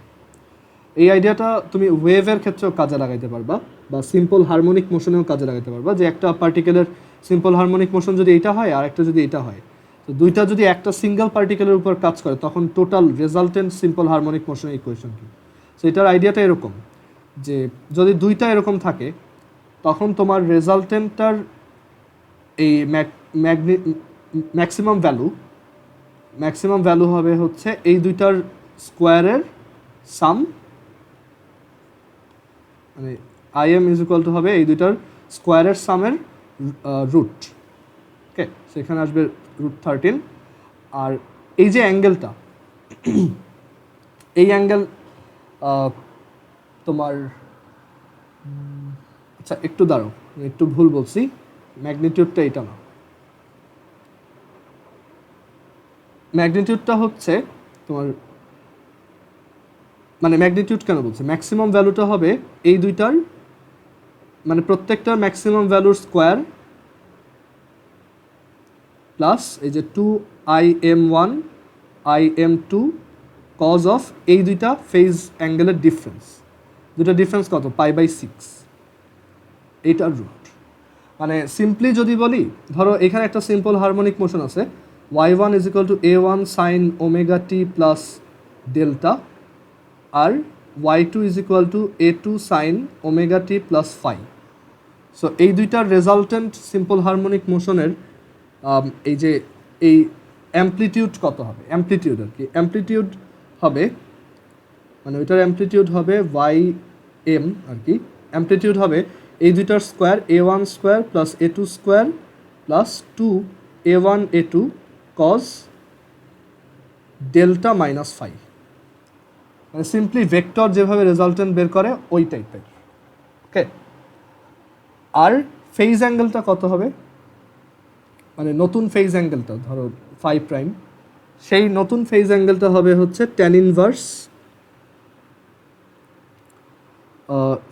এই আইডিয়াটা তুমি ওয়েভের ক্ষেত্রেও কাজে লাগাইতে পারবা বা সিম্পল হারমোনিক মোশনেও কাজে লাগাইতে পারবা। যে একটা পার্টিকেলের সিম্পল হারমোনিক মোশন যদি এটা হয় আর একটা যদি এটা হয়, তো দুইটা যদি একটা সিঙ্গেল পার্টিকেলের উপর কাজ করে তখন টোটাল রেজাল্টেন্ট সিম্পল হারমোনিক মোশনের ইকুয়েশন কি। সো এটার আইডিয়াটা এরকম যে যদি দুইটা এরকম থাকে তখন তোমার রেজাল্টেন্টটার এই ম্যাক্সিমাম ভ্যালু হবে হচ্ছে এই দুইটার স্কোয়ারের সাম, মানে IM ইজ ইকুয়াল টু হবে এই দুইটার স্কোয়ারের সামের রুট। ওকে, সেখানে আসবে √13। আর এই যে অ্যাঙ্গেলটা, এই অ্যাঙ্গেল তোমার, আচ্ছা একটু দাঁড়াও, একটু ভুল বলছি, ম্যাগনিটিউডটা এটা না, ম্যাগনিটিউডটা হচ্ছে তোমার, মানে ম্যাগনিটিউড কেন বলছে, ম্যাক্সিমাম ভ্যালুটা হবে এই দুইটার, মানে প্রত্যেকটার ম্যাক্সিমাম ভ্যালুর স্কোয়ার প্লাস এই যে 2im1 im2 কজ অফ এই দুইটা ফেজ অ্যাঙ্গেলের ডিফারেন্স, দুটা ডিফারেন্স কত π/6, এইটার রুট। মানে সিম্পলি যদি বলি, ধরো এখানে একটা সিম্পল হারমোনিক মোশন আছে, y1 is equal to a1 sine omega t plus delta, আর y2 is equal to a2 sine omega t plus phi. So এই দুইটার রেজাল্টেন্ট সিম্পল হারমোনিক মোশনের এই যে এই অ্যাম্পলিটিউড কত হবে, অ্যাম্পলিটিউড আর কি, অ্যাম্পলিটিউড হবে, মানে ওইটার অ্যাম্পলিটিউড হবে ym আর কি, অ্যাম্পলিটিউড হবে এই দুইটার square a1 square plus a2 square plus 2a1 a2 cos delta minus phi, মানে সিম্পলি ভেক্টর যেভাবে রেজাল্টেন্ট বের করে ওই টাইপের। ওকে, আর ফেজ অ্যাঙ্গেলটা কত হবে, মানে নতুন ফেজ অ্যাঙ্গেলটা ধরো φ', সেই নতুন ফেজ অ্যাঙ্গেলটা হবে হচ্ছে tan ইনভার্স,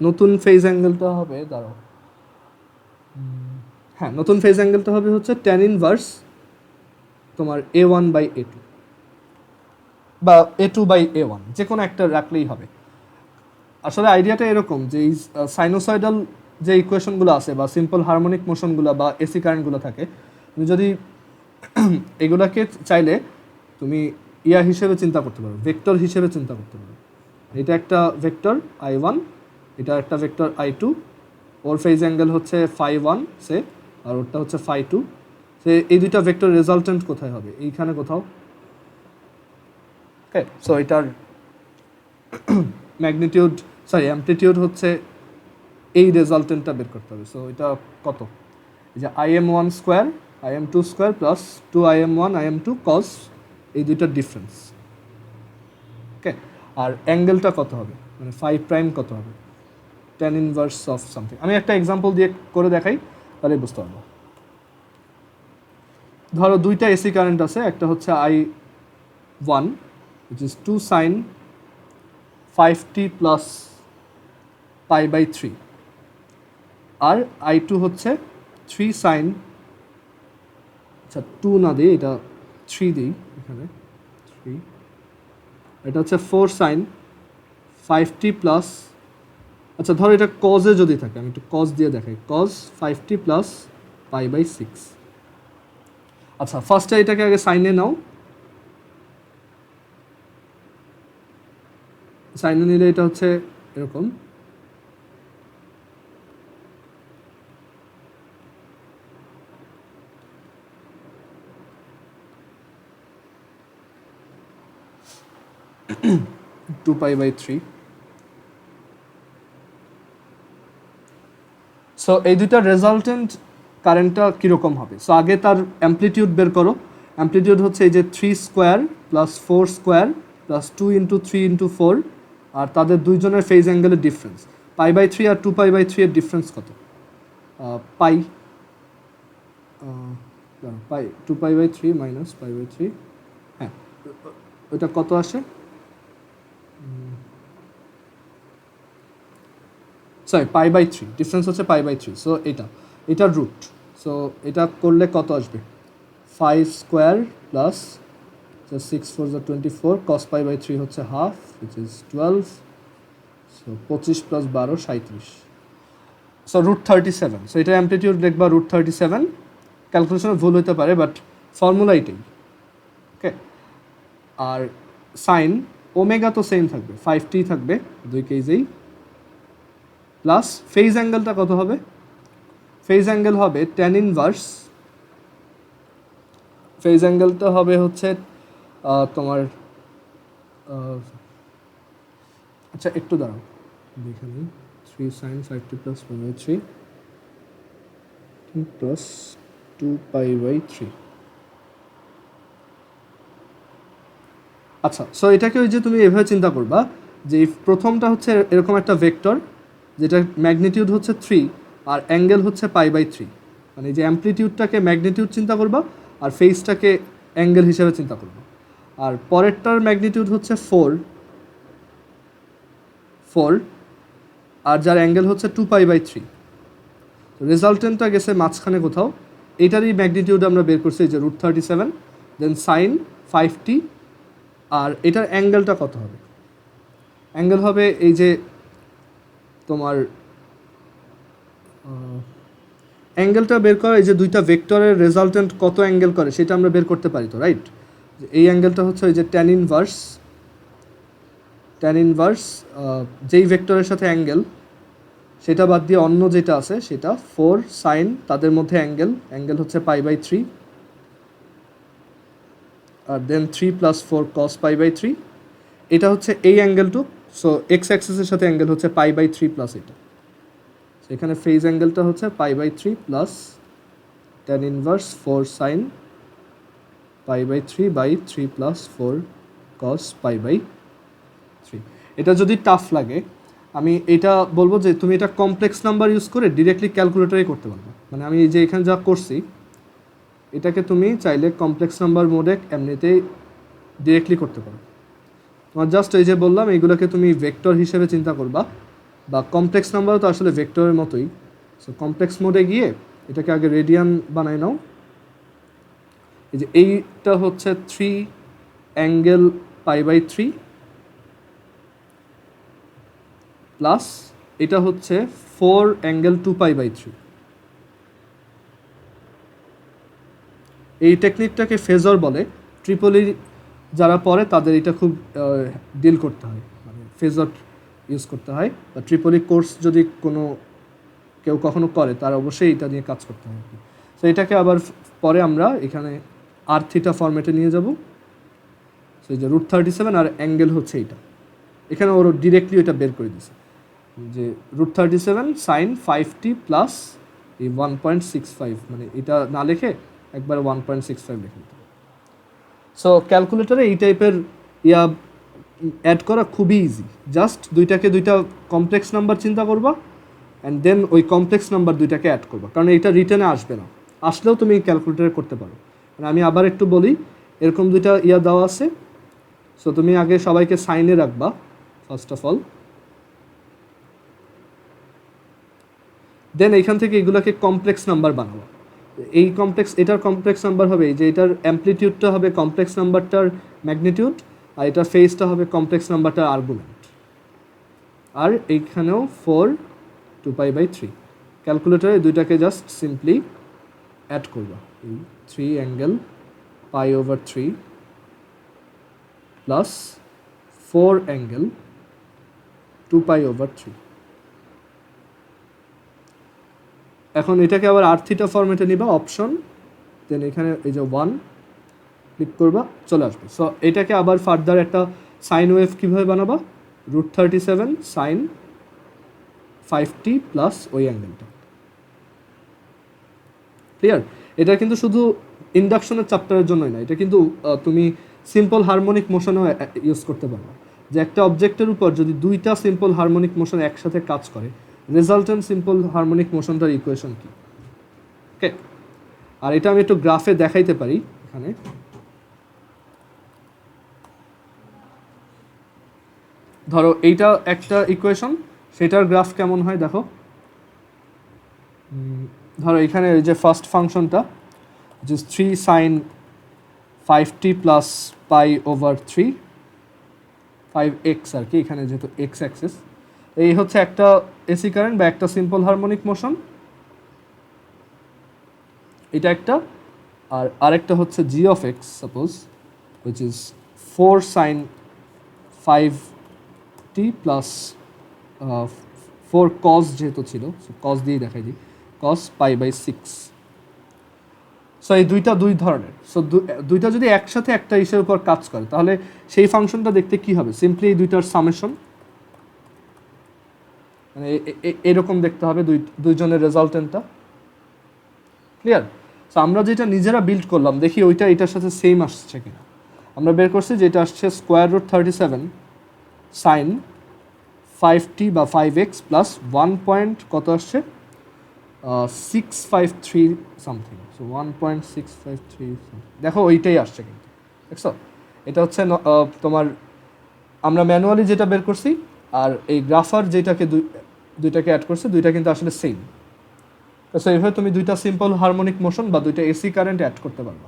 নতুন ফেজ অ্যাঙ্গেলটা হবে, দাঁড়াও, হ্যাঁ নতুন ফেজ অ্যাঙ্গেলটা হবে হচ্ছে tan ইনভার্স তোমার a1/a2 বা a2/a1, যে কোনো একটা রাখলেই হবে। আসলে আইডিয়াটা এরকম যে এই সাইনোসয়েডাল যে ইকুয়েশনগুলো আছে বা সিম্পল হারমোনিক মোশনগুলো বা এসি কারেন্টগুলো থাকে, তুমি যদি এগুলোকে চাইলে তুমি ইয়া হিসেবে চিন্তা করতে পারো, ভেক্টর হিসেবে চিন্তা করতে পারো। এটা একটা ভেক্টর I1, এটা একটা ভেক্টর I2, ওর ফেজ অ্যাঙ্গেল হচ্ছে φ1 সে, আর ওরটা হচ্ছে φ2, সে এই দুইটা ভেক্টর রেজাল্টেন্ট কোথায় হবে, এইখানে কোথাও। ওকে, সো এটার ম্যাগনিটিউড অ্যাম্পলিটিউড হচ্ছে এই রেজাল্টেন্টটা বের করতে হবে। সো এটা কত, এই যে im1 square im2 square plus 2im1 im2 cause এই দুইটার ডিফারেন্স। ওকে, আর অ্যাঙ্গেলটা কত হবে, মানে φ' কত হবে, tan ইনভার্স অফ সামথিং। আমি একটা এক্সাম্পল দিয়ে করে দেখাই, তাহলে বুঝতে পারবো। ধরো দুইটা এসি কারেন্ট আছে, একটা হচ্ছে I1 which is 2 sin 5t plus π/3, R I2 হচ্ছে 3 sin, আচ্ছা 2 না দিই, এটা 3 দিই এখানে, 3, এটা হচ্ছে 4 sin 5t প্লাস, আচ্ছা ধরো এটা কজে যদি থাকে, আমি একটু কজ দিয়ে দেখাই, কজ 5t প্লাস π/6। আচ্ছা, ফার্স্টে এটাকে আগে সাইনে নাও, সাইনে নিলে এটা হচ্ছে এরকম। টু π/3। সো এই দুইটার রেজাল্টেন্ট কারেন্টটা কীরকম হবে? সো আগে তার অ্যামপ্লিটিউড বের করো। অ্যামপ্লিটিউড হচ্ছে এই যে 3 square plus 4 square plus 2 into 3 into 4, আর তাদের দুইজনের ফেজ অ্যাঙ্গেলের ডিফারেন্স। π/3 আর 2π/3 এর ডিফারেন্স কত? পাই, 2π/3 মাইনাস π/3, হ্যাঁ ওইটা কত আসে? সরি, π/3, ডিফারেন্স হচ্ছে π/3। সো এটার রুট, সো এটা করলে কত আসবে? 5 স্কোয়ার প্লাস 6 4 24, cos π/3 হচ্ছে half, which is 12, so 25 plus 12 37, so √37। So এটা অ্যামপ্লিটিউড লিখবা √37। ক্যালকুলেশনে ভুল হতে পারে, বাট ফর্মুলা এটাই, ওকে। আর সাইন ওমেগা তো সেম থাকবে, 5t থাকবে দুই কেজেই, প্লাস ফেজ অ্যাঙ্গেলটা কত হবে? ফেজ অ্যাঙ্গেল হবে tan ইনভার্স, ফেজ অ্যাঙ্গেলটা হবে হচ্ছে তোমার আচ্ছা একটু দাঁড়াও দেখে নিই। 3 sin 5t প্লাস 1/3 প্লাস 2π/3। আচ্ছা, সো এটাকে ওই যে তুমি এভাবে চিন্তা করবা যে প্রথমটা হচ্ছে এরকম একটা ভেক্টর, যেটা ম্যাগনিটিউড হচ্ছে 3 আর অ্যাঙ্গেল হচ্ছে π/3, মানে যে অ্যামপ্লিটিউডটাকে ম্যাগনিটিউড চিন্তা করবা আর ফেজটাকে অ্যাঙ্গেল হিসেবে চিন্তা করবা। আর পরেরটার ম্যাগনিটিউড হচ্ছে 4 আর যার অ্যাঙ্গেল হচ্ছে 2π/3। রেজাল্টেন্টটা গেছে মাঝখানে কোথাও, এইটারই ম্যাগনিটিউড আমরা বের করছি এই যে √37, দেন সাইন 5t, আর এটার অ্যাঙ্গেলটা কত হবে? অ্যাঙ্গেল হবে এই যে তোমার অ্যাঙ্গেলটা বের করা, এই যে দুইটা ভেক্টরের রেজাল্টেন্ট কত অ্যাঙ্গেল করে সেটা আমরা বের করতে পারি তো, রাইট? এই অ্যাঙ্গেলটা হচ্ছে ওই যে tan ইনভার্স যেই ভেক্টরের সাথে অ্যাঙ্গেল সেটা বাদ দিয়ে অন্য যেটা আছে সেটা 4 সাইন, তাদের মধ্যে অ্যাঙ্গেল হচ্ছে π/3, আর দেন 3 প্লাস 4 cos π/3। এটা হচ্ছে এই অ্যাঙ্গেলটু, সো এক্স অ্যাক্সিসের সাথে অ্যাঙ্গেল হচ্ছে π/3 প্লাস এটা, এখানে ফেজ অ্যাঙ্গেলটা হচ্ছে π/3 plus tan inverse 4 sine π/3/3 plus 4 cos π/3। এটা যদি টাফ লাগে আমি এটা বলবো যে তুমি এটা কমপ্লেক্স নাম্বার ইউজ করে ডিরেক্টলি ক্যালকুলেটরে করতে পারবে। মানে আমি এই যে এখানে যা করছি এটাকে তুমি চাইলে কমপ্লেক্স নাম্বার মোডে এমনিতেই ডিরেক্টলি করতে পারো। তোমার জাস্ট এই যে বললাম এইগুলোকে তুমি ভেক্টর হিসেবে চিন্তা করবা, বা কমপ্লেক্স নাম্বারও তো আসলে ভেক্টরের মতোই। সো কমপ্লেক্স মোডে গিয়ে এটাকে আগে রেডিয়ান বানায় নাও। এই যে এইটা হচ্ছে 3 অ্যাঙ্গেল π/3 প্লাস এটা হচ্ছে 4 অ্যাঙ্গেল 2π/3। এই টেকনিকটাকে ফেজর বলে। ট্রিপলি যারা পড়ে তাদের এটা খুব ডিল করতে হয়, মানে ফেজর ইউজ করতে হয়, বা ট্রিপলি কোর্স যদি কেউ কখনো করে তার অবশ্যই এটা নিয়ে কাজ করতে হয়। তো এটাকে আবার পরে আমরা এখানে r থিটা ফরম্যাটে নিয়ে যাব। সো এই যে √37 আর অ্যাঙ্গেল হচ্ছে এইটা, এখানে ওর ডিরেক্টলি এটা বের করে দিছে যে √37 সাইন 5t প্লাস এই 1.65, মানে এটা না লিখে একবার 1.65 লিখে দিতে। সো ক্যালকুলেটরে এই টাইপের অ্যাড করা খুবই ইজি। জাস্ট দুইটা কমপ্লেক্স নাম্বার চিন্তা করবা অ্যান্ড দেন ওই কমপ্লেক্স নাম্বার দুইটাকে অ্যাড করবা, কারণ এটা রিটেনে আসবে না, আসলেও তুমি ক্যালকুলেটরে করতে পারো। মানে আমি আবার একটু বলি, এরকম দুইটা দেওয়া আছে। সো তুমি আগে সবাইকে সাইনে রাখবা ফার্স্ট অফ অল, দেন এইখান থেকে এগুলোকে কমপ্লেক্স নাম্বার বানাবো। এটার কমপ্লেক্স নাম্বার হবে এই যে এটার অ্যামপ্লিটিউডটা হবে কমপ্লেক্স নাম্বারটার ম্যাগনিটিউড, আর এটার ফেজটা হবে কমপ্লেক্স নাম্বারটার আর্গুমেন্ট, আর এইখানেও 4 2π/3। ক্যালকুলেটরে দুইটাকে জাস্ট সিম্পলি অ্যাড করবা এই 3 অ্যাঙ্গেল π/3 প্লাস 4 অ্যাঙ্গেল 2π/3। এখন এটাকে আবার r থিটা ফরম্যাটে নিবা, অপশন, দেন এখানে এই যে 1 ক্লিক করবা, চলে আসবে। সো এটাকে আবার ফার্দার একটা সাইন ওয়েভ কীভাবে বানাবা, √37 সাইন 5t প্লাস ওই অ্যাঙ্গেলটা। ক্লিয়ার? এটা কিন্তু শুধু ইন্ডাকশনের চ্যাপ্টারের জন্যই না, এটা কিন্তু তুমি সিম্পল হারমোনিক মোশনও ইউজ করতে পারো। যে একটা অবজেক্টের উপর যদি দুইটা সিম্পল হারমোনিক মোশন একসাথে কাজ করে, রেজাল্টেন্ট সিম্পল হারমোনিক মোশনটার ইকুয়েশন কি। ওকে, আর এটা আমি একটু গ্রাফে দেখাইতে পারি। এখানে ধরো এইটা একটা ইকুয়েশন, সেটার গ্রাফ কেমন হয় দেখো। ধরো এখানে এই যে ফার্স্ট ফাংশনটা যে 3 সাইন 5t প্লাস π/3 5x আর কি, এখানে যেহেতু x অ্যাক্সিস, এই হচ্ছে একটা এসি কারেন্ট বা একটা সিম্পল হারমোনিক মোশন, এটা একটা। আর আরেকটা হচ্ছে g of x suppose, which is 4 sine 5t plus 4 cos, যেহেতু ছিল কস দিয়েই দেখাই দিই, cos π/6। সো এই দুইটা দুই ধরনের। সো দুইটা যদি একসাথে একটা ইসের উপর কাজ করে, তাহলে সেই ফাংশনটা দেখতে কি হবে, সিম্পলি এই দুইটার সামেশন, মানে এরকম দেখতে হবে দুইজনের রেজাল্টেন্টটা। ক্লিয়ার? সো আমরা যেটা নিজেরা বিল্ড করলাম, দেখি ওইটা এটার সাথে সেম আসছে কিনা। আমরা বের করছি যেটা আসছে √37 সাইন 5t বা 5x প্লাস 1 পয়েন্ট কত আসছে 653 সামথিং। সো 1.653 দেখো ওইটাই আসছে কিন্তু, দেখছো? এটা হচ্ছে তোমার আমরা ম্যানুয়ালি যেটা বের করছি আর এই গ্রাফার যেটাকে দুইটাকে অ্যাড করছে, দুইটা কিন্তু আসলে সেম। সো এইভাবে তুমি দুইটা সিম্পল হারমোনিক মোশন বা দুইটা এসি কারেন্ট অ্যাড করতে পারবা।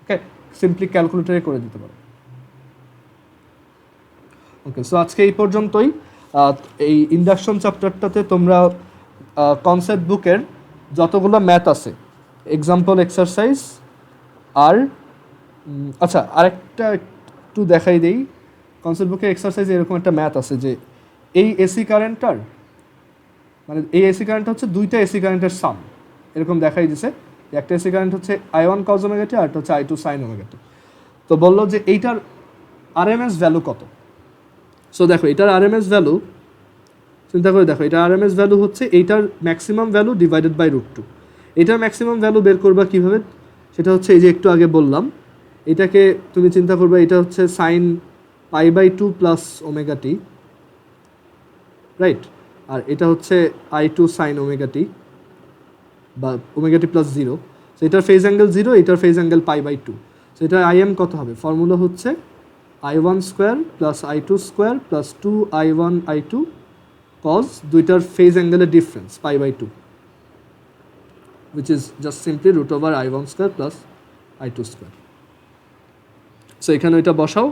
ওকে, সিম্পলি ক্যালকুলেটরে করে দিতে পারো। ওকে, সো আজকে এই পর্যন্তই। এই ইন্ডাকশন চ্যাপ্টারটাতে তোমরা কনসেপ্ট বুকের যতগুলো ম্যাথ আছে, এক্সাম্পল এক্সারসাইজ, আর আচ্ছা আরেকটা একটু দেখাই দেই, কনসেপ্ট বুকের এক্সারসাইজ এরকম একটা ম্যাথ আছে যে এই এসি কারেন্টটার, মানে এই এসি কারেন্ট হচ্ছে দুইটা এসি কারেন্টের সাম, এরকম দেখাই দিছে। একটা এসি কারেন্ট হচ্ছে I1 cos ωt আর একটা হচ্ছে I2 sin ωt। তো বললো যে এইটার আরএমএস ভ্যালু কত। সো দেখো এটার আরএমএস ভ্যালু, চিন্তা করে দেখো, এটা আরএমএস ভ্যালু হচ্ছে এইটার ম্যাক্সিমাম ভ্যালু ডিভাইডেড বাই √2। এটার ম্যাক্সিমাম ভ্যালু বের করবা কীভাবে, সেটা হচ্ছে এই যে একটু আগে বললাম, এটাকে তুমি চিন্তা করবা, এটা হচ্ছে সাইন π/2 প্লাস ωt, রাইট? আর এটা হচ্ছে I2 sin ωt বা ωt প্লাস 0। সো এটার ফেজ অ্যাঙ্গেল 0, এটার ফেজ অ্যাঙ্গেল π/2। সো এটা IM কত হবে, ফর্মুলা হচ্ছে I1 square plus I2 square plus 2I1 I2 cos দুইটার ফেজ অ্যাঙ্গেলের difference π/2, which is just simply √I1 square plus I2 square. So এখানে এটা বসাও।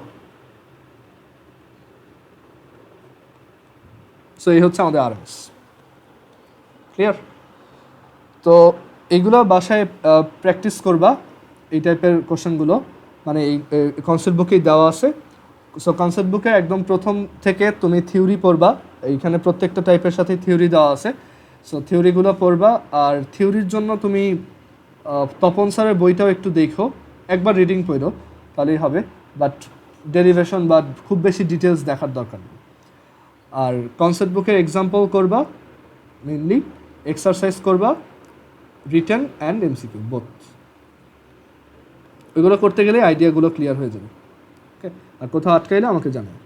সো এই হচ্ছে আমাদের আরএমএস। ক্লিয়ার? তো এইগুলো বাসায় প্র্যাকটিস করবা, এই টাইপের কোশ্চেনগুলো, মানে এই কনসেপ্ট বুকেই দেওয়া আছে। সো কনসেপ্ট বুকে একদম প্রথম থেকে তুমি থিওরি পড়বা, এইখানে প্রত্যেকটা টাইপের সাথে থিওরি দেওয়া আছে। সো থিওরিগুলো পড়বা, আর থিওরির জন্য তুমি তপন স্যারের বইটাও একটু দেখো, একবার রিডিং পড়ো তাহলেই হবে, বাট ডেরিভেশন বা খুব বেশি ডিটেলস দেখার দরকার নেই। আর কনসেপ্ট বুকের এক্সাম্পল করবা, মেনলি এক্সারসাইজ করবা, রিটেন অ্যান্ড এমসিকিউ বোথ। ওইগুলো করতে গেলে আইডিয়াগুলো ক্লিয়ার হয়ে যাবে। ওকে, আর কোথাও আটকাইলে আমাকে জানাও।